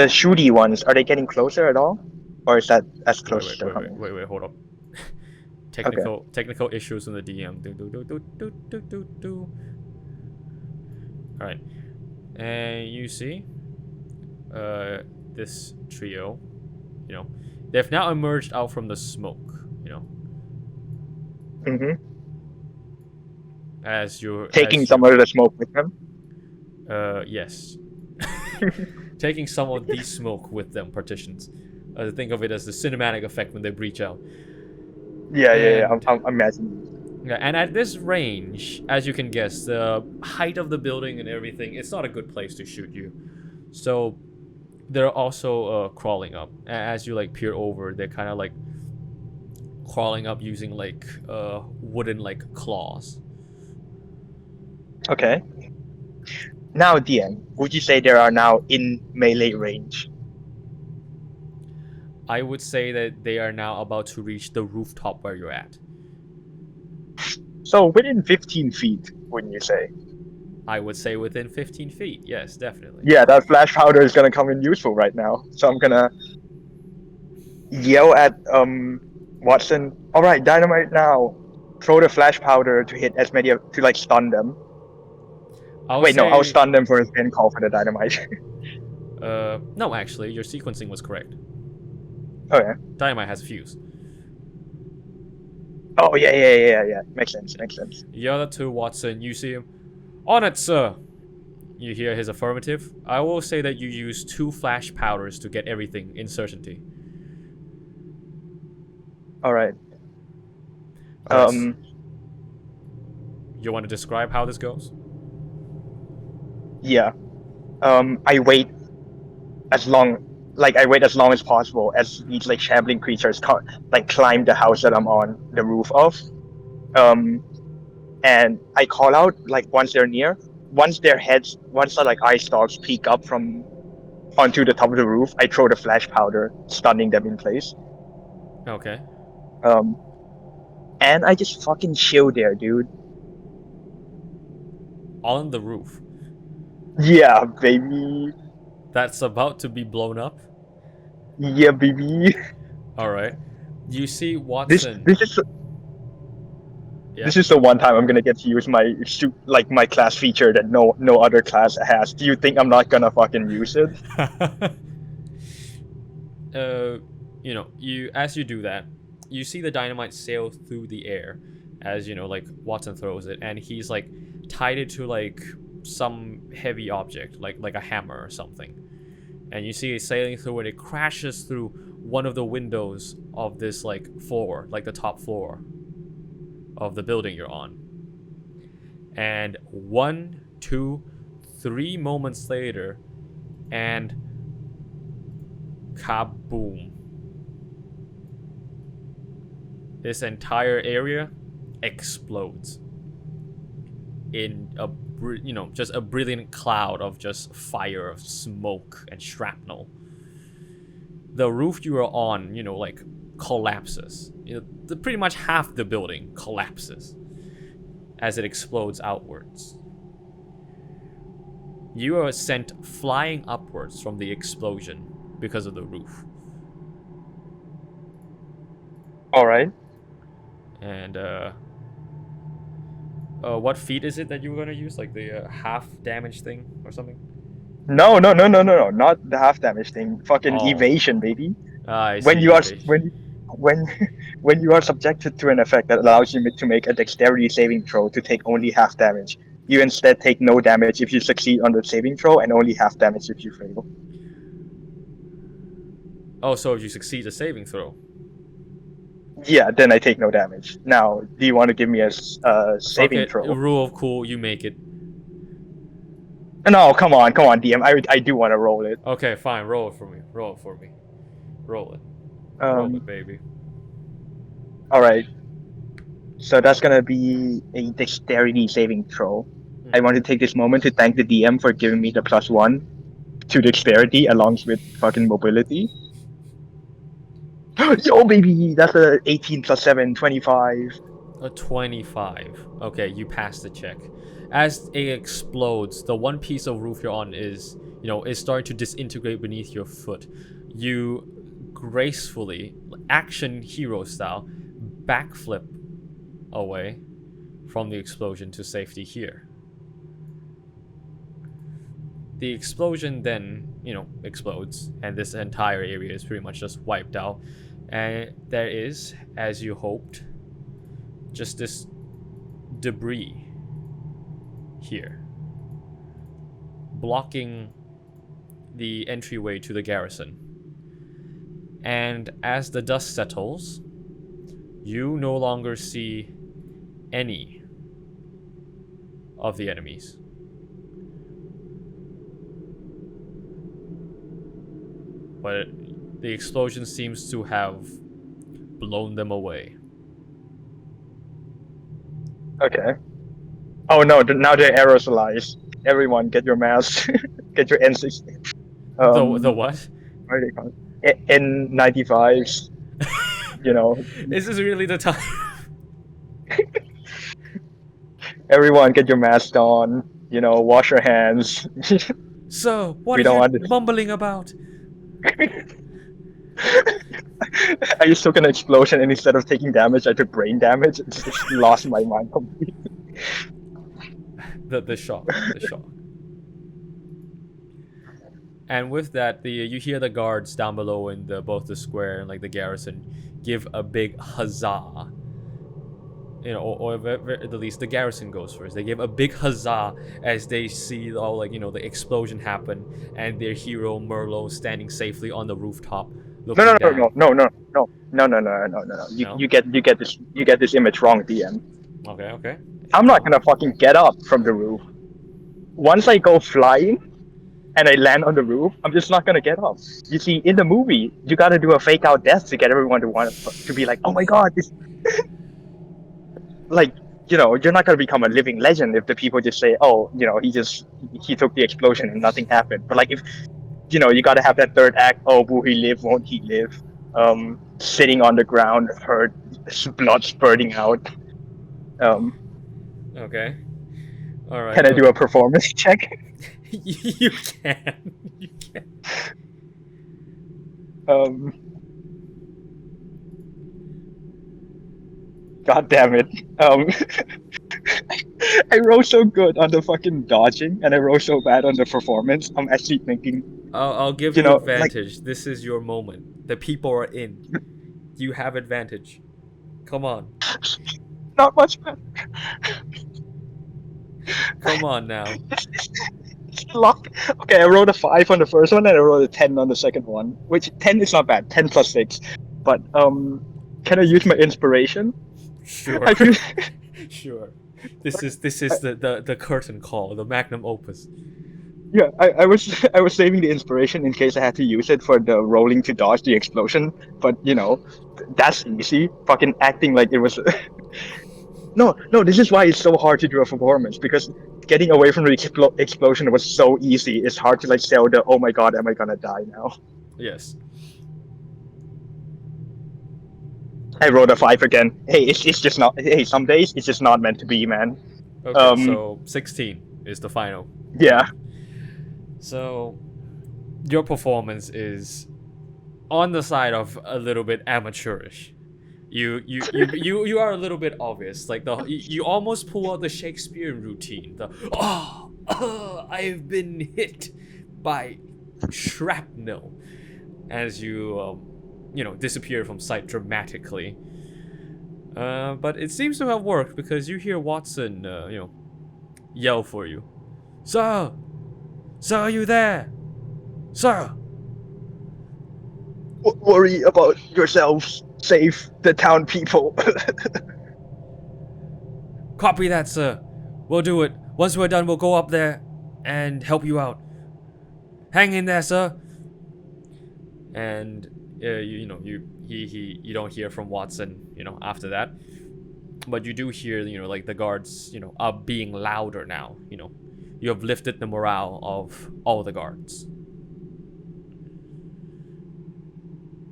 shooty ones, are they getting closer at all? Or is that as close as they're coming? Wait, hold up. Technical issues in the DM. Alright. And you see this trio, you know, they've now emerged out from the smoke, you know. Mm-hmm. As you're taking some of the smoke with them? Yes. Taking some of the smoke with them, partitions. Think of it as the cinematic effect when they breach out. Yeah. I'm imagining. Yeah, and at this range, as you can guess, the height of the building and everything, it's not a good place to shoot you. So they're also crawling up. As you like peer over, they're kind of like crawling up using like wooden like claws. Okay. Now, DM, would you say there are now in melee range? I would say that they are now about to reach the rooftop where you're at. So within 15 feet, wouldn't you say? I would say within 15 feet. Yes, definitely. Yeah, that flash powder is gonna come in useful right now. So I'm gonna yell at Watson. All right, dynamite now. Throw the flash powder to hit as many to like stun them. I'll stun them first and call for the dynamite. No, actually, your sequencing was correct. Oh yeah. Dynamite has a fuse. Oh yeah. Makes sense. Yell to Watson. You see him. On it, sir. You hear his affirmative. I will say that you use 2 flash powders to get everything in certainty. All right. Alright, you want to describe how this goes? Yeah. I wait as long as possible as these like shambling creatures climb the house that I'm on the roof of. And I call out like once they're near. Once their eye stalks peek up from onto the top of the roof, I throw the flash powder, stunning them in place. Okay. And I just fucking chill there, dude. On the roof. Yeah, baby. That's about to be blown up. Yeah, baby. Alright. You see This Watson. this is Yeah. this is the one time I'm gonna get to use my class feature that no other class has. Do you think I'm not gonna fucking use it? As you do that, you see the dynamite sail through the air as like Watson throws it, and he's like tied it to like some heavy object, like a hammer or something. And you see it sailing through, and it crashes through one of the windows of this like floor, like the top floor of the building you're on. And 1, 2, 3 moments later, and kaboom. This entire area explodes in just a brilliant cloud of just fire, smoke, and shrapnel. The roof you are on, collapses. Pretty much half the building collapses as it explodes outwards. You are sent flying upwards from the explosion because of the roof. All right. And what feat is it that you were gonna use? Like the half damage thing or something? No, not the half damage thing. Fucking Oh. evasion, baby. I see. When you are evasion. when you are subjected to an effect that allows you to make a dexterity saving throw to take only half damage, you instead take no damage if you succeed on the saving throw and only half damage if you fail. Oh, so if you succeed a saving throw. Yeah, then I take no damage. Now, do you want to give me a saving throw? Rule of cool, you make it. No, come on, DM. I do want to roll it. Okay, fine. Roll it for me. Roll it. Roll it, baby. All right. So that's gonna be a dexterity saving throw. I want to take this moment to thank the DM for giving me the +1 to dexterity along with fucking mobility. Yo, baby, that's a 18 + 7, 25. A 25. Okay, you pass the check. As it explodes, the one piece of roof you're on is starting to disintegrate beneath your foot. You gracefully, action hero style, backflip away from the explosion to safety here. The explosion then, explodes, and this entire area is pretty much just wiped out. And there is, as you hoped, just this debris here, blocking the entryway to the garrison. And as the dust settles, you no longer see any of the enemies. But the explosion seems to have blown them away. Okay. Oh no! Now they're aerosolized. Everyone, get your masks. Get your N60. The what? What are they called? N95s. Is this really the time? Everyone, get your mask on. Wash your hands. So, what We are don't you want this. mumbling about? I just took an explosion, and instead of taking damage, I took brain damage. It just lost my mind completely. The shock. And with that, you hear the guards down below in both the square and the garrison give a big huzzah you know, or at the least the garrison goes first. They give a big huzzah as they see all, like, you know, the explosion happen and their hero Merlo standing safely on the rooftop No, looking no, no, down. no, no, no, no, no, no, no, no, no. No? You get this image wrong, DM. Okay. I'm not gonna fucking get up from the roof. Once I go flying and I land on the roof, I'm just not gonna get up. You see, in the movie, you gotta do a fake out death to get everyone to be like, oh my god, this. Like, you know, you're not gonna become a living legend if the people just say, oh, you know, he took the explosion and nothing happened. But like, if you know, you gotta have that third act. Oh, will he live? Won't he live? Sitting on the ground, hurt, blood spurting out. Okay. All right. Can I do a performance check? You can. You can. God damn it. I roll so good on the fucking dodging, and I roll so bad on the performance. I'm actually thinking, I'll give you you know, advantage. This is your moment. The people are in. You have advantage. Come on. not much better. Come on now. It's luck. Okay, I rolled a 5 on the first one, and I rolled a 10 on the second one. Which 10 is not bad. 10 plus 6. But can I use my inspiration? Sure. I feel... Sure. This is the curtain call, the magnum opus. Yeah, I was saving the inspiration in case I had to use it for the rolling to dodge the explosion. But you know, that's easy. Fucking acting like it was. No, this is why it's so hard to do a performance, because getting away from the explosion was so easy. It's hard to like sell the oh my god, am I gonna die now? Yes. I rolled a 5 again. Hey, it's just not. Hey, some days it's just not meant to be, man. Okay, so 16 is the final. Yeah. So your performance is on the side of a little bit amateurish. You are a little bit obvious. Like you almost pull out the Shakespearean routine. I've been hit by shrapnel as you disappear from sight dramatically. But it seems to have worked because you hear Watson yell for you. Sir, are you there? Sir. Worry about yourselves. Save the town people. Copy that, sir. We'll do it. Once we're done, we'll go up there and help you out. Hang in there, sir. And you don't hear from Watson, after that. But you do hear, like the guards, are being louder now. You have lifted the morale of all the guards.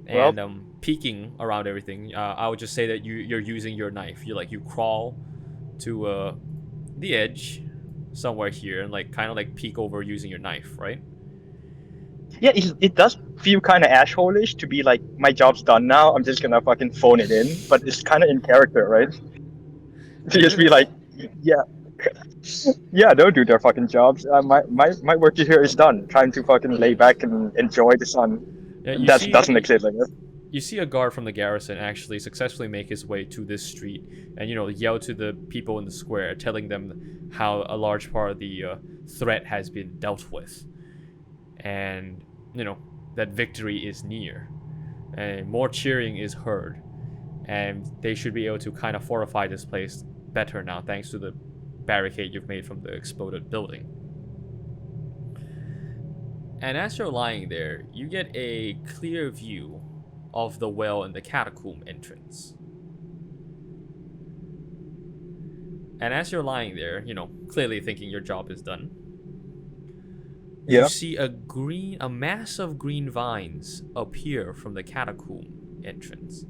And peeking around everything, I would just say that you're using your knife. You crawl to the edge somewhere here and kind of peek over using your knife, right? Yeah, it does feel kind of asshole-ish to be like, my job's done now, I'm just gonna fucking phone it in, but it's kind of in character, right? To just be like, yeah, don't do their fucking jobs. My work here is done. Time to fucking lay back and enjoy the sun. Yeah, Doesn't exist like that. You see a guard from the garrison actually successfully make his way to this street and yell to the people in the square, telling them how a large part of the threat has been dealt with, and that victory is near, and more cheering is heard, and they should be able to kind of fortify this place better now thanks to the barricade you've made from the exploded building. And as you're lying there, you get a clear view of the well in the catacomb entrance. And as you're lying there, clearly thinking your job is done, you see a mass of green vines appear from the catacomb entrance.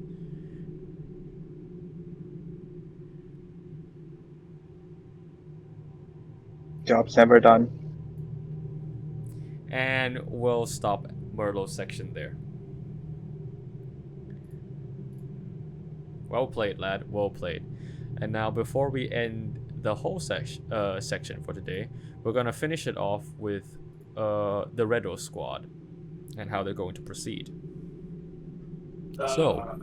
Job's never done. And we'll stop Merlo's section there. Well played, lad. Well played. And now, before we end the whole section for today, we're gonna finish it off with the Redro squad and how they're going to proceed. So,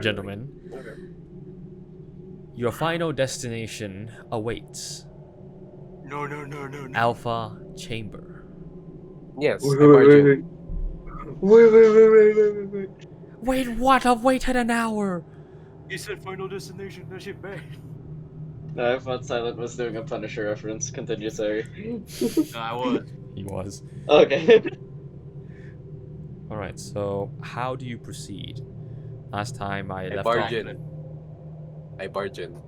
gentlemen, Your final destination awaits. No, no, no, no, no. Alpha Chamber. Yes, Wait, I wait, barge wait, in. wait. Wait, wait, wait, wait, wait, wait, wait. Wait, what? I've waited an hour. You said final destination. That shit bad. No, I thought Silent was doing a Punisher reference. Continue, sorry. No, I was. He was. Okay. Alright, so how do you proceed? Last time I left barge off. in. I barge in.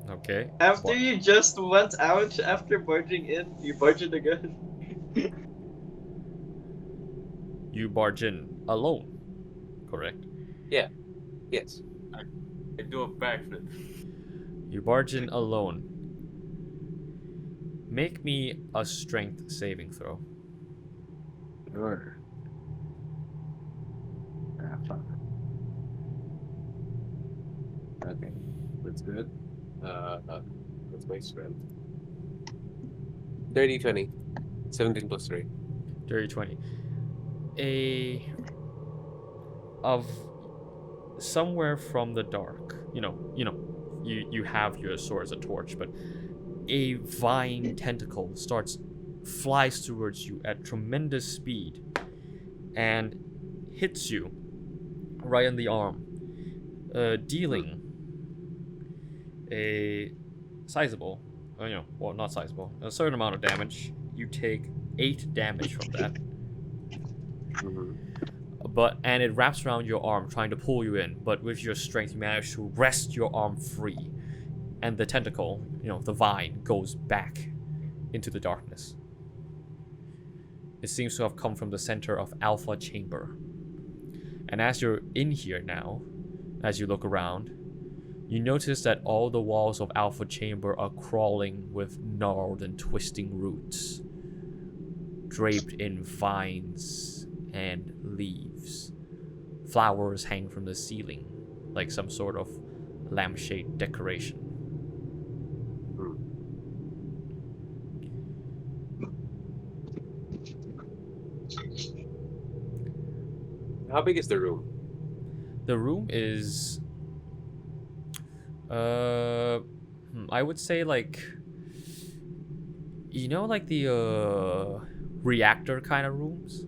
Okay. After What? you just went out after barging in, you barge in again. You barge in alone. Correct. Yes. I do a backflip. You barge in alone. Make me a strength saving throw. Sure. Okay. That's good. What's my strength? 30, 20. 17 plus 3. Dirty 20. Of somewhere from the dark, you have your sword as a torch, but a vine tentacle flies towards you at tremendous speed and hits you right in the arm, dealing a sizable, not sizable, a certain amount of damage. You take 8 damage from that. And it wraps around your arm, trying to pull you in. But with your strength, you manage to wrest your arm free, and the tentacle, the vine, goes back into the darkness. It seems to have come from the center of Alpha Chamber. And as you're in here now, as you look around, you notice that all the walls of Alpha Chamber are crawling with gnarled and twisting roots, draped in vines and leaves. Flowers hang from the ceiling like some sort of lampshade decoration. How big is the room? The room is I would say like like the reactor kind of rooms?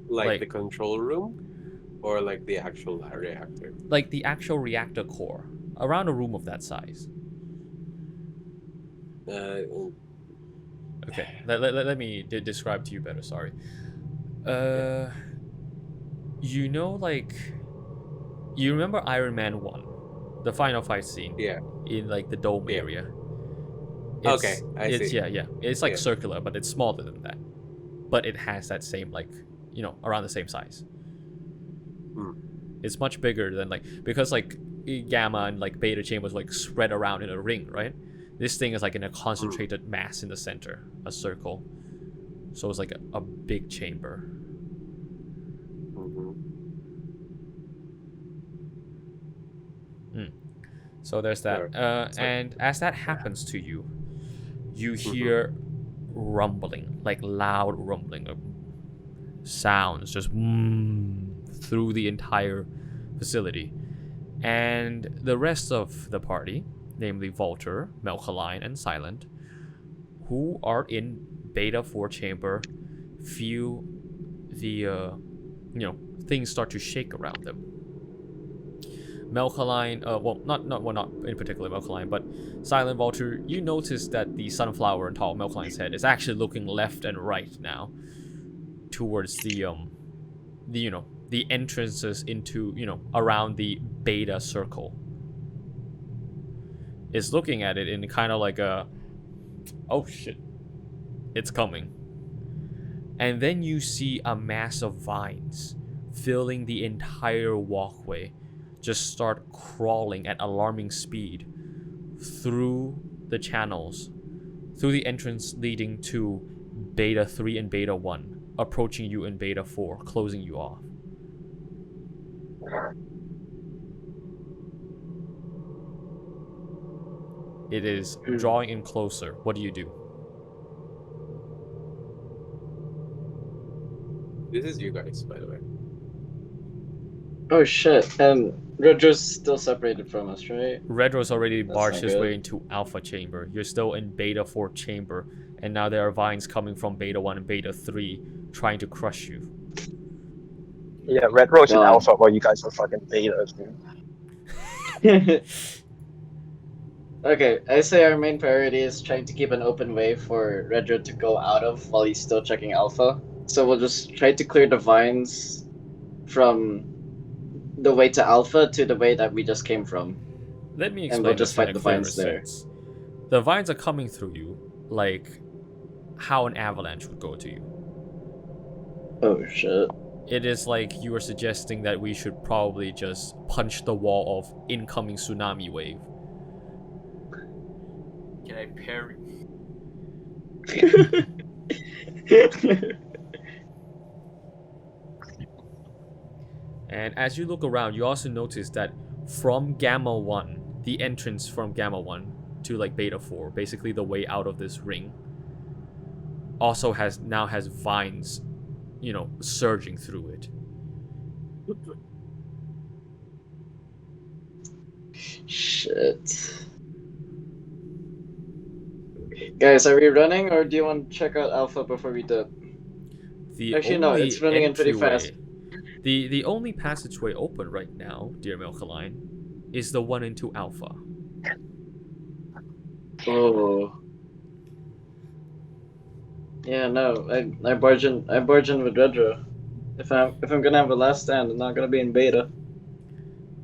Like the control room? Or like the actual reactor? Like the actual reactor core. Around a room of that size. Okay, let me describe to you better, sorry. You remember Iron Man 1? The final fight scene? Yeah. In like the dome area. Okay, I see. Yeah. It's like circular, but it's smaller than that. But it has that same around the same size. It's much bigger than because gamma and beta chambers spread around in a ring, right? This thing is in a concentrated mass in the center, a circle. So it's like a big chamber. So there's that. And as that happens to you, you hear rumbling, loud rumbling of sounds just through the entire facility. And the rest of the party, namely Valtr, Melkaline, and Silent, who are in Beta 4 chamber, feel the things start to shake around them. Melkaline, not in particular Melkaline, but Silent, Valtr, you notice that the sunflower on top of Melkaline's head is actually looking left and right now towards the entrances into, around the Beta circle. It's looking at it in kind of like a, oh shit, it's coming. And then you see a mass of vines filling the entire walkway just start crawling at alarming speed through the channels, through the entrance leading to Beta 3 and Beta 1, approaching you in Beta 4, closing you off. It is drawing in closer. What do you do? This is you guys, by the way. Oh shit! And Redro's still separated from us, right? Redro's already That's barged not his good. way into Alpha Chamber. You're still in Beta 4 Chamber, and now there are vines coming from Beta 1 and Beta 3 trying to crush you. Yeah, Redro's in God. alpha while you guys are fucking betas, dude. Okay, I say our main priority is trying to keep an open way for Redro to go out of while he's still checking Alpha. So we'll just try to clear the vines from the way to Alpha to the way that we just came from. Let me And we'll explain just this in fight a the clearer vines there. sense. The vines are coming through you like how an avalanche would go to you. Oh shit. It is like you are suggesting that we should probably just punch the wall of incoming tsunami wave. Can I parry? And as you look around, you also notice that from Gamma 1, the entrance from Gamma 1 to like Beta 4, basically the way out of this ring, also has vines, you know, surging through it. Shit. Guys, are we running or do you want to check out Alpha before we dip? The Actually, no, only it's running in pretty entryway, fast. the only passageway open right now, dear Milkaline, is the one into Alpha. Oh. Yeah, no, I barge in with Redro. If I'm gonna have a last stand, I'm not gonna be in beta.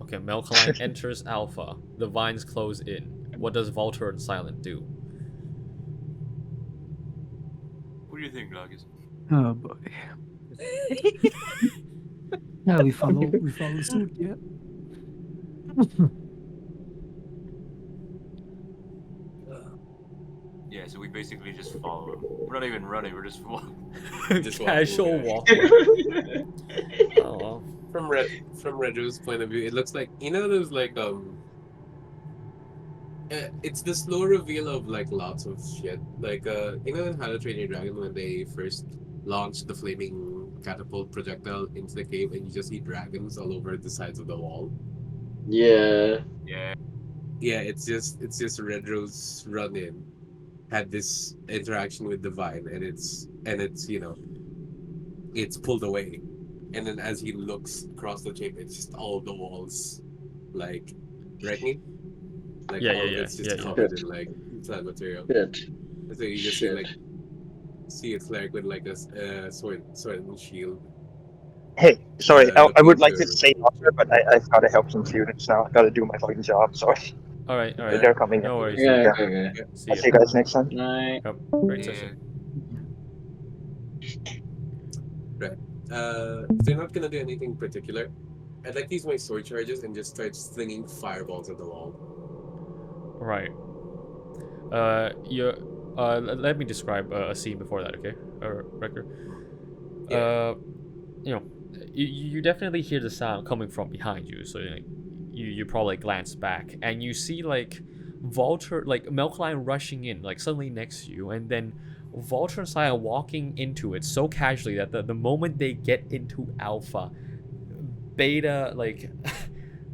Okay, Milkaline enters Alpha. The vines close in. What does Valtr and Silent do? What do you think, Gluggers? Oh boy. Yeah, we follow suit, yeah. Yeah, so we basically just follow him. We're not even running, we're just walking. Just Casual walking, walking. Oh, From Redro's point of view, it looks like there's like it's the slow reveal of like lots of shit. Like in How to Train Your Dragon when they first launched the flaming catapult projectile into the cave and you just see dragons all over the sides of the wall. Yeah. Yeah. Yeah, it's just Redro's run in had this interaction with the vine and it's it's pulled away. And then as he looks across the chamber, it's just all the walls like wrecking. Like Yeah, all yeah, of it's just yeah. covered in like plant material. Good. So you just see a cleric with like a sword and shield. Hey, sorry, I would like to Looking say after, but I've got to help some students now. I've got to do my fucking job. Sorry, all right. they're coming No in. worries. Yeah, dude. okay. See I'll ya. see you guys next time. Night. Yep. Great Yeah. session. If they're not gonna do anything particular, I'd like to use my sword charges and just start slinging fireballs at the wall. Right. Let me describe a scene before that, okay? Recker. Yeah. You know, you definitely hear the sound coming from behind you, so you probably glance back and you see like Valtr, like Milkaline rushing in, like suddenly next to you, and then Valtr and Saya walking into it so casually that the moment they get into Alpha, Beta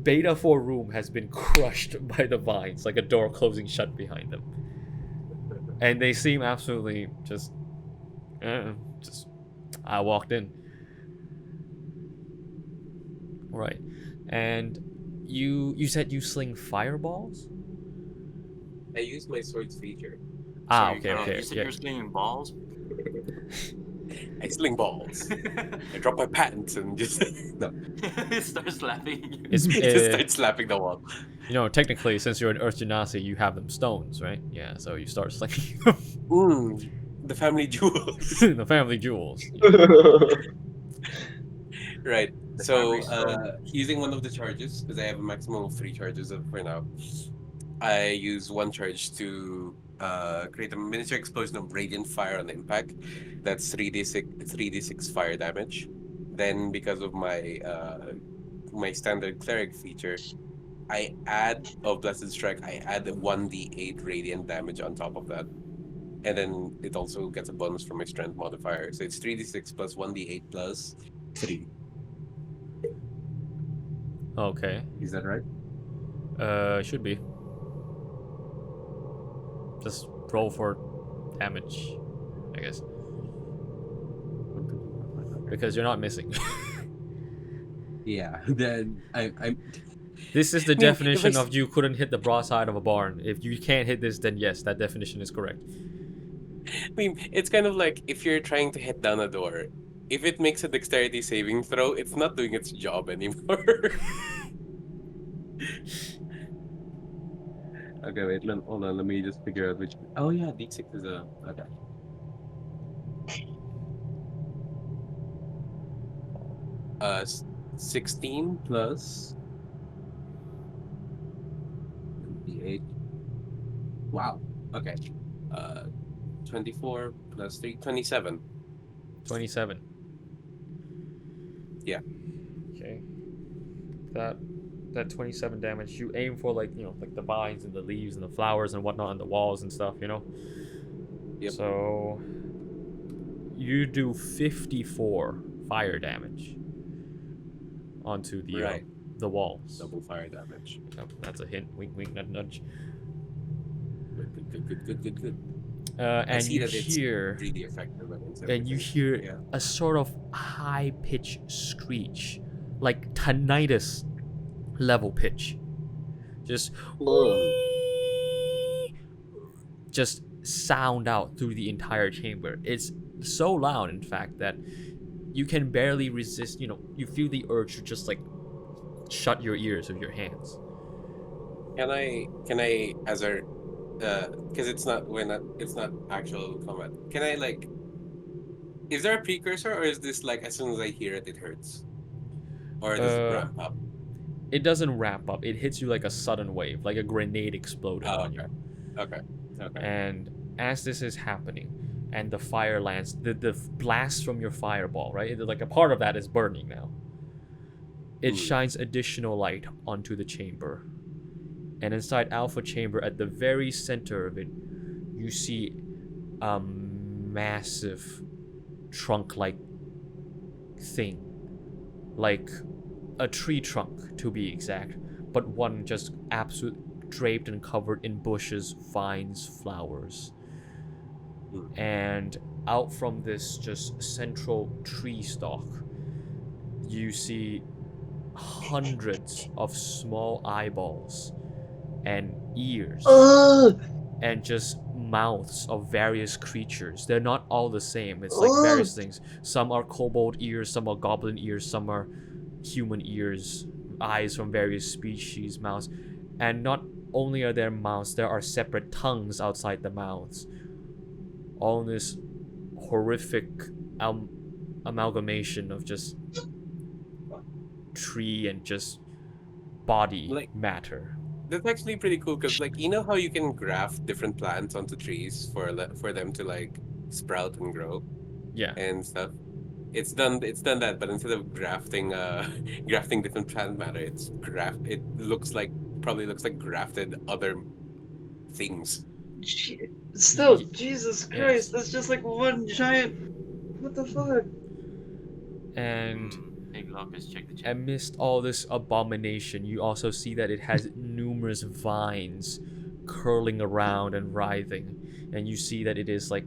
Beta 4 room has been crushed by the vines, like a door closing shut behind them. And they seem absolutely just I walked in. Right. And you said you sling fireballs? I use my sword's feature. Ah, So okay. You said Yeah. you're slinging balls? I sling balls. I drop my pants and just Start slapping you. It's just start slapping the wall. you know, technically, since you're an Earth Genasi, you have them stones, right? Yeah, so you start slinging them. The family jewels. The family jewels. Right. The So family stone. using one of the charges, because I have a maximum of 3 charges for now, I use one charge to create a miniature explosion of radiant fire on impact. That's 3d6 fire damage. Then because of my my standard cleric feature, I add Blessed Strike, I add 1d8 radiant damage on top of that. And then it also gets a bonus from my strength modifier. So it's 3d6 plus 1d8 plus 3. Okay. Is that right? Should be. Just roll for damage, I guess. Because you're not missing. Yeah. Then I'm. This is the I mean, it definition makes. of you couldn't hit the broadside of a barn. If you can't hit this, then yes, that definition is correct. I mean, it's kind of like if you're trying to hit down a door. If it makes a dexterity saving throw, it's not doing its job anymore. Okay, wait. Hold on. Let me just figure out which. Oh yeah, D6 is a. Okay. uh, 16 Plus. D8. Wow. Okay. 24 plus 3, 27. 27. Yeah. Okay. That 27 damage. You aim for like the vines and the leaves and the flowers and whatnot and the walls and stuff. Yep. So you do 54 fire damage onto the Right. the walls. Double fire damage. Oh, that's a hint. Wink, wink, nudge, nudge. Good. I And see you that it's hear, really effective against and you everything. hear Yeah. a sort of high-pitched screech, like tinnitus level pitch, just just sound out through the entire chamber. It's so loud, in fact, that you can barely resist. You feel the urge to just like shut your ears with your hands. Can I as our because it's not actual combat. Can I like is there a precursor or is this like as soon as I hear it hurts? Or does it ramp up? It doesn't ramp up. It hits you like a sudden wave, like a grenade exploded on you. Okay. And as this is happening, and the fire lands, the blast from your fireball, right? Like a part of that is burning now. It shines additional light onto the chamber. And inside Alpha Chamber, at the very center of it, you see a massive trunk-like thing. Like a tree trunk, to be exact. But one just absolute draped and covered in bushes, vines, flowers. And out from this just central tree stalk, you see hundreds of small eyeballs and ears and just mouths of various creatures. They're not all the same. It's like various things. Some are kobold ears, some are goblin ears, some are human ears, eyes from various species, mouths. And not only are there mouths, there are separate tongues outside the mouths. All in this horrific amalgamation of just tree and just body Like- matter. That's actually pretty cool because like you know how you can graft different plants onto trees for them to like sprout and grow Yeah. and stuff. It's done that, but instead of grafting grafting different plant matter, it probably looks like grafted other things. Still, Ye- Jesus yes. Christ, that's just like one giant. What the fuck? And Hey, Gluggers, check the chat. amidst all this abomination, you also see that it has numerous vines curling around and writhing. And you see that it is like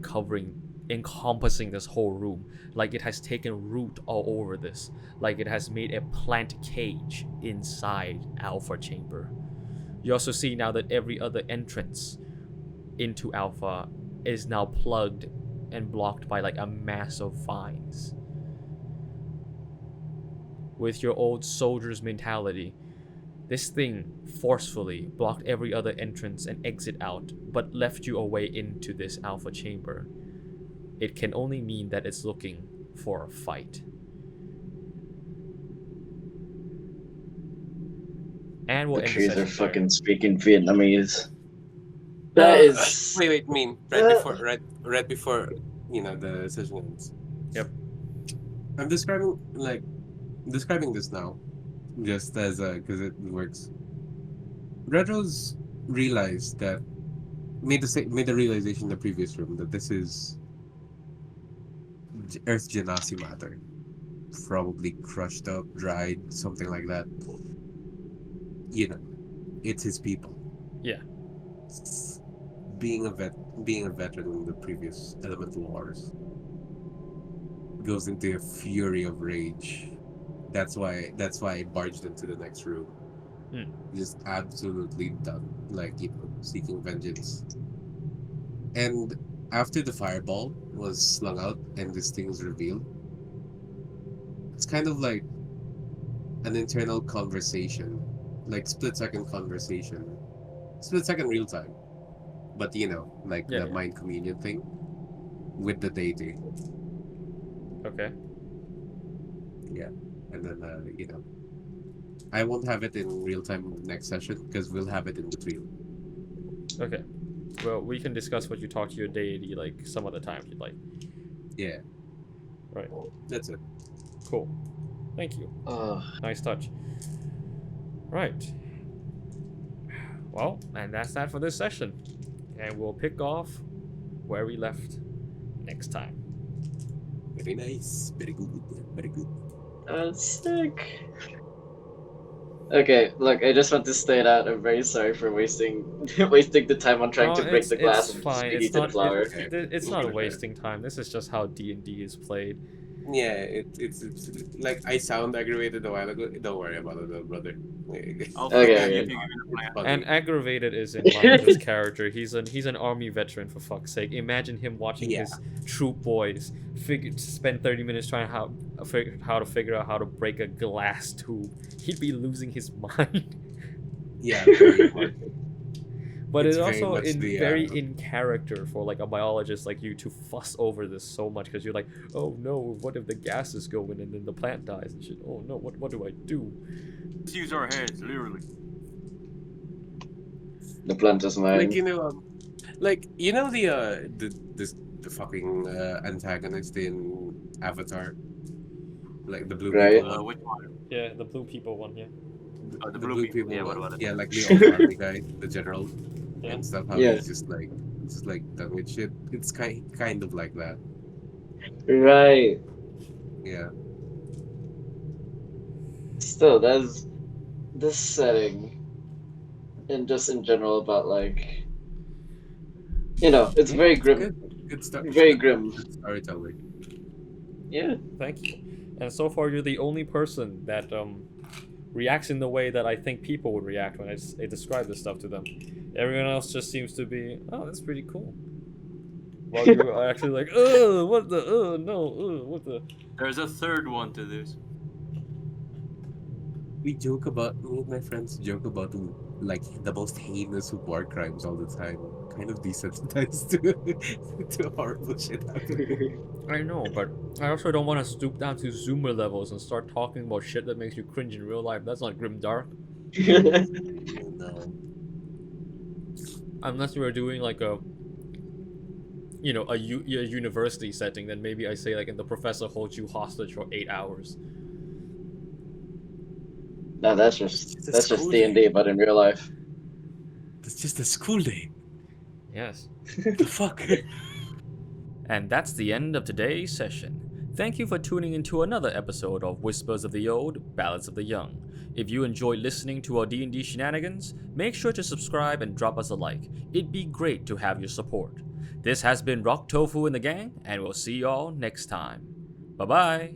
encompassing this whole room. Like it has taken root all over this. Like it has made a plant cage inside Alpha Chamber. You also see now that every other entrance into Alpha is now plugged and blocked by like a mass of vines. With your old soldier's mentality, this thing forcefully blocked every other entrance and exit out, but left you a way into this Alpha Chamber. It can only mean that it's looking for a fight. And we'll The end trees the are session there. fucking speaking Vietnamese. That is. Wait, mean right before the session ends. Yep. I'm describing this now, just as because it works. Redro's realized that made the realization in the previous room that this is Earth Genasi matter, probably crushed up, dried, something like that. you know, it's his people. Yeah. Being a veteran in the previous Elemental Wars goes into a fury of rage. That's why I barged into the next room. Just absolutely done, like, seeking vengeance. And after the fireball was slung out and this thing was revealed, it's kind of like an internal conversation, like split second real time. But like Yeah, the yeah. mind communion thing with the deity. Okay. Yeah. And then I won't have it in real time in the next session because we'll have it in between. Okay. Well, we can discuss what you talk to your deity like some other time if you'd like. Yeah. Right. That's it. Cool. Thank you. Oh, Nice touch. Right. Well, and that's that for this session. And we'll pick off where we left next time. Very nice. Very good. Very good. that's sick. Okay, look, I just want to state out I'm very sorry for wasting the time on trying to break the glass and fine. speaking It's to the not. flower. It's not wasting time. This is just how D&D is played. Yeah, it's like I sound aggravated a while ago. Don't worry about it, brother. I'll Okay, forget okay. if you give me the plan. And aggravated is in line with his character. He's an army veteran, for fuck's sake. Imagine him watching Yeah. his troop boys spend 30 minutes trying how to figure out how to break a glass tube. He'd be losing his mind. Yeah. Very hard. But It's it's very also much the, very in character for like a biologist like you to fuss over this so much because you're like, oh no, what if the gases go in and then the plant dies and shit? Oh no, what do I do? Let's use our heads, literally. The plant is mine. Like the fucking antagonist in Avatar, like the blue Right. people. Which one? Yeah, the blue people one, yeah. Oh, the blue people. Yeah, what about it? Yeah, like the old army guy, the general, Yeah. and stuff. How Yeah. he's just like done with shit. It's kind of like that. Right. Yeah. Still, that's this setting, and just in general about like, it's very grim, Good stuff. very grim. Good storytelling. Yeah. Thank you. And so far, you're the only person that reacts in the way that I think people would react when I describe this stuff to them. Everyone else just seems to be, oh, that's pretty cool. While you're actually like, what the, no, what the. There's a third one to this. Me and my friends joke about like the most heinous war crimes all the time. Kind of desensitized to horrible shit happening. I know, but I also don't want to stoop down to Zoomer levels and start talking about shit that makes you cringe in real life. That's not grimdark. No. Unless we were doing like a university setting, then maybe I say like, and the professor holds you hostage for 8 hours. No, that's just D&D, but in real life. It's just a school day. Yes. The fuck? And that's the end of today's session. Thank you for tuning into another episode of Whispers of the Old, Ballads of the Young. If you enjoyed listening to our D&D shenanigans, make sure to subscribe and drop us a like. It'd be great to have your support. This has been RockTofu and the gang, and we'll see y'all next time. Bye-bye.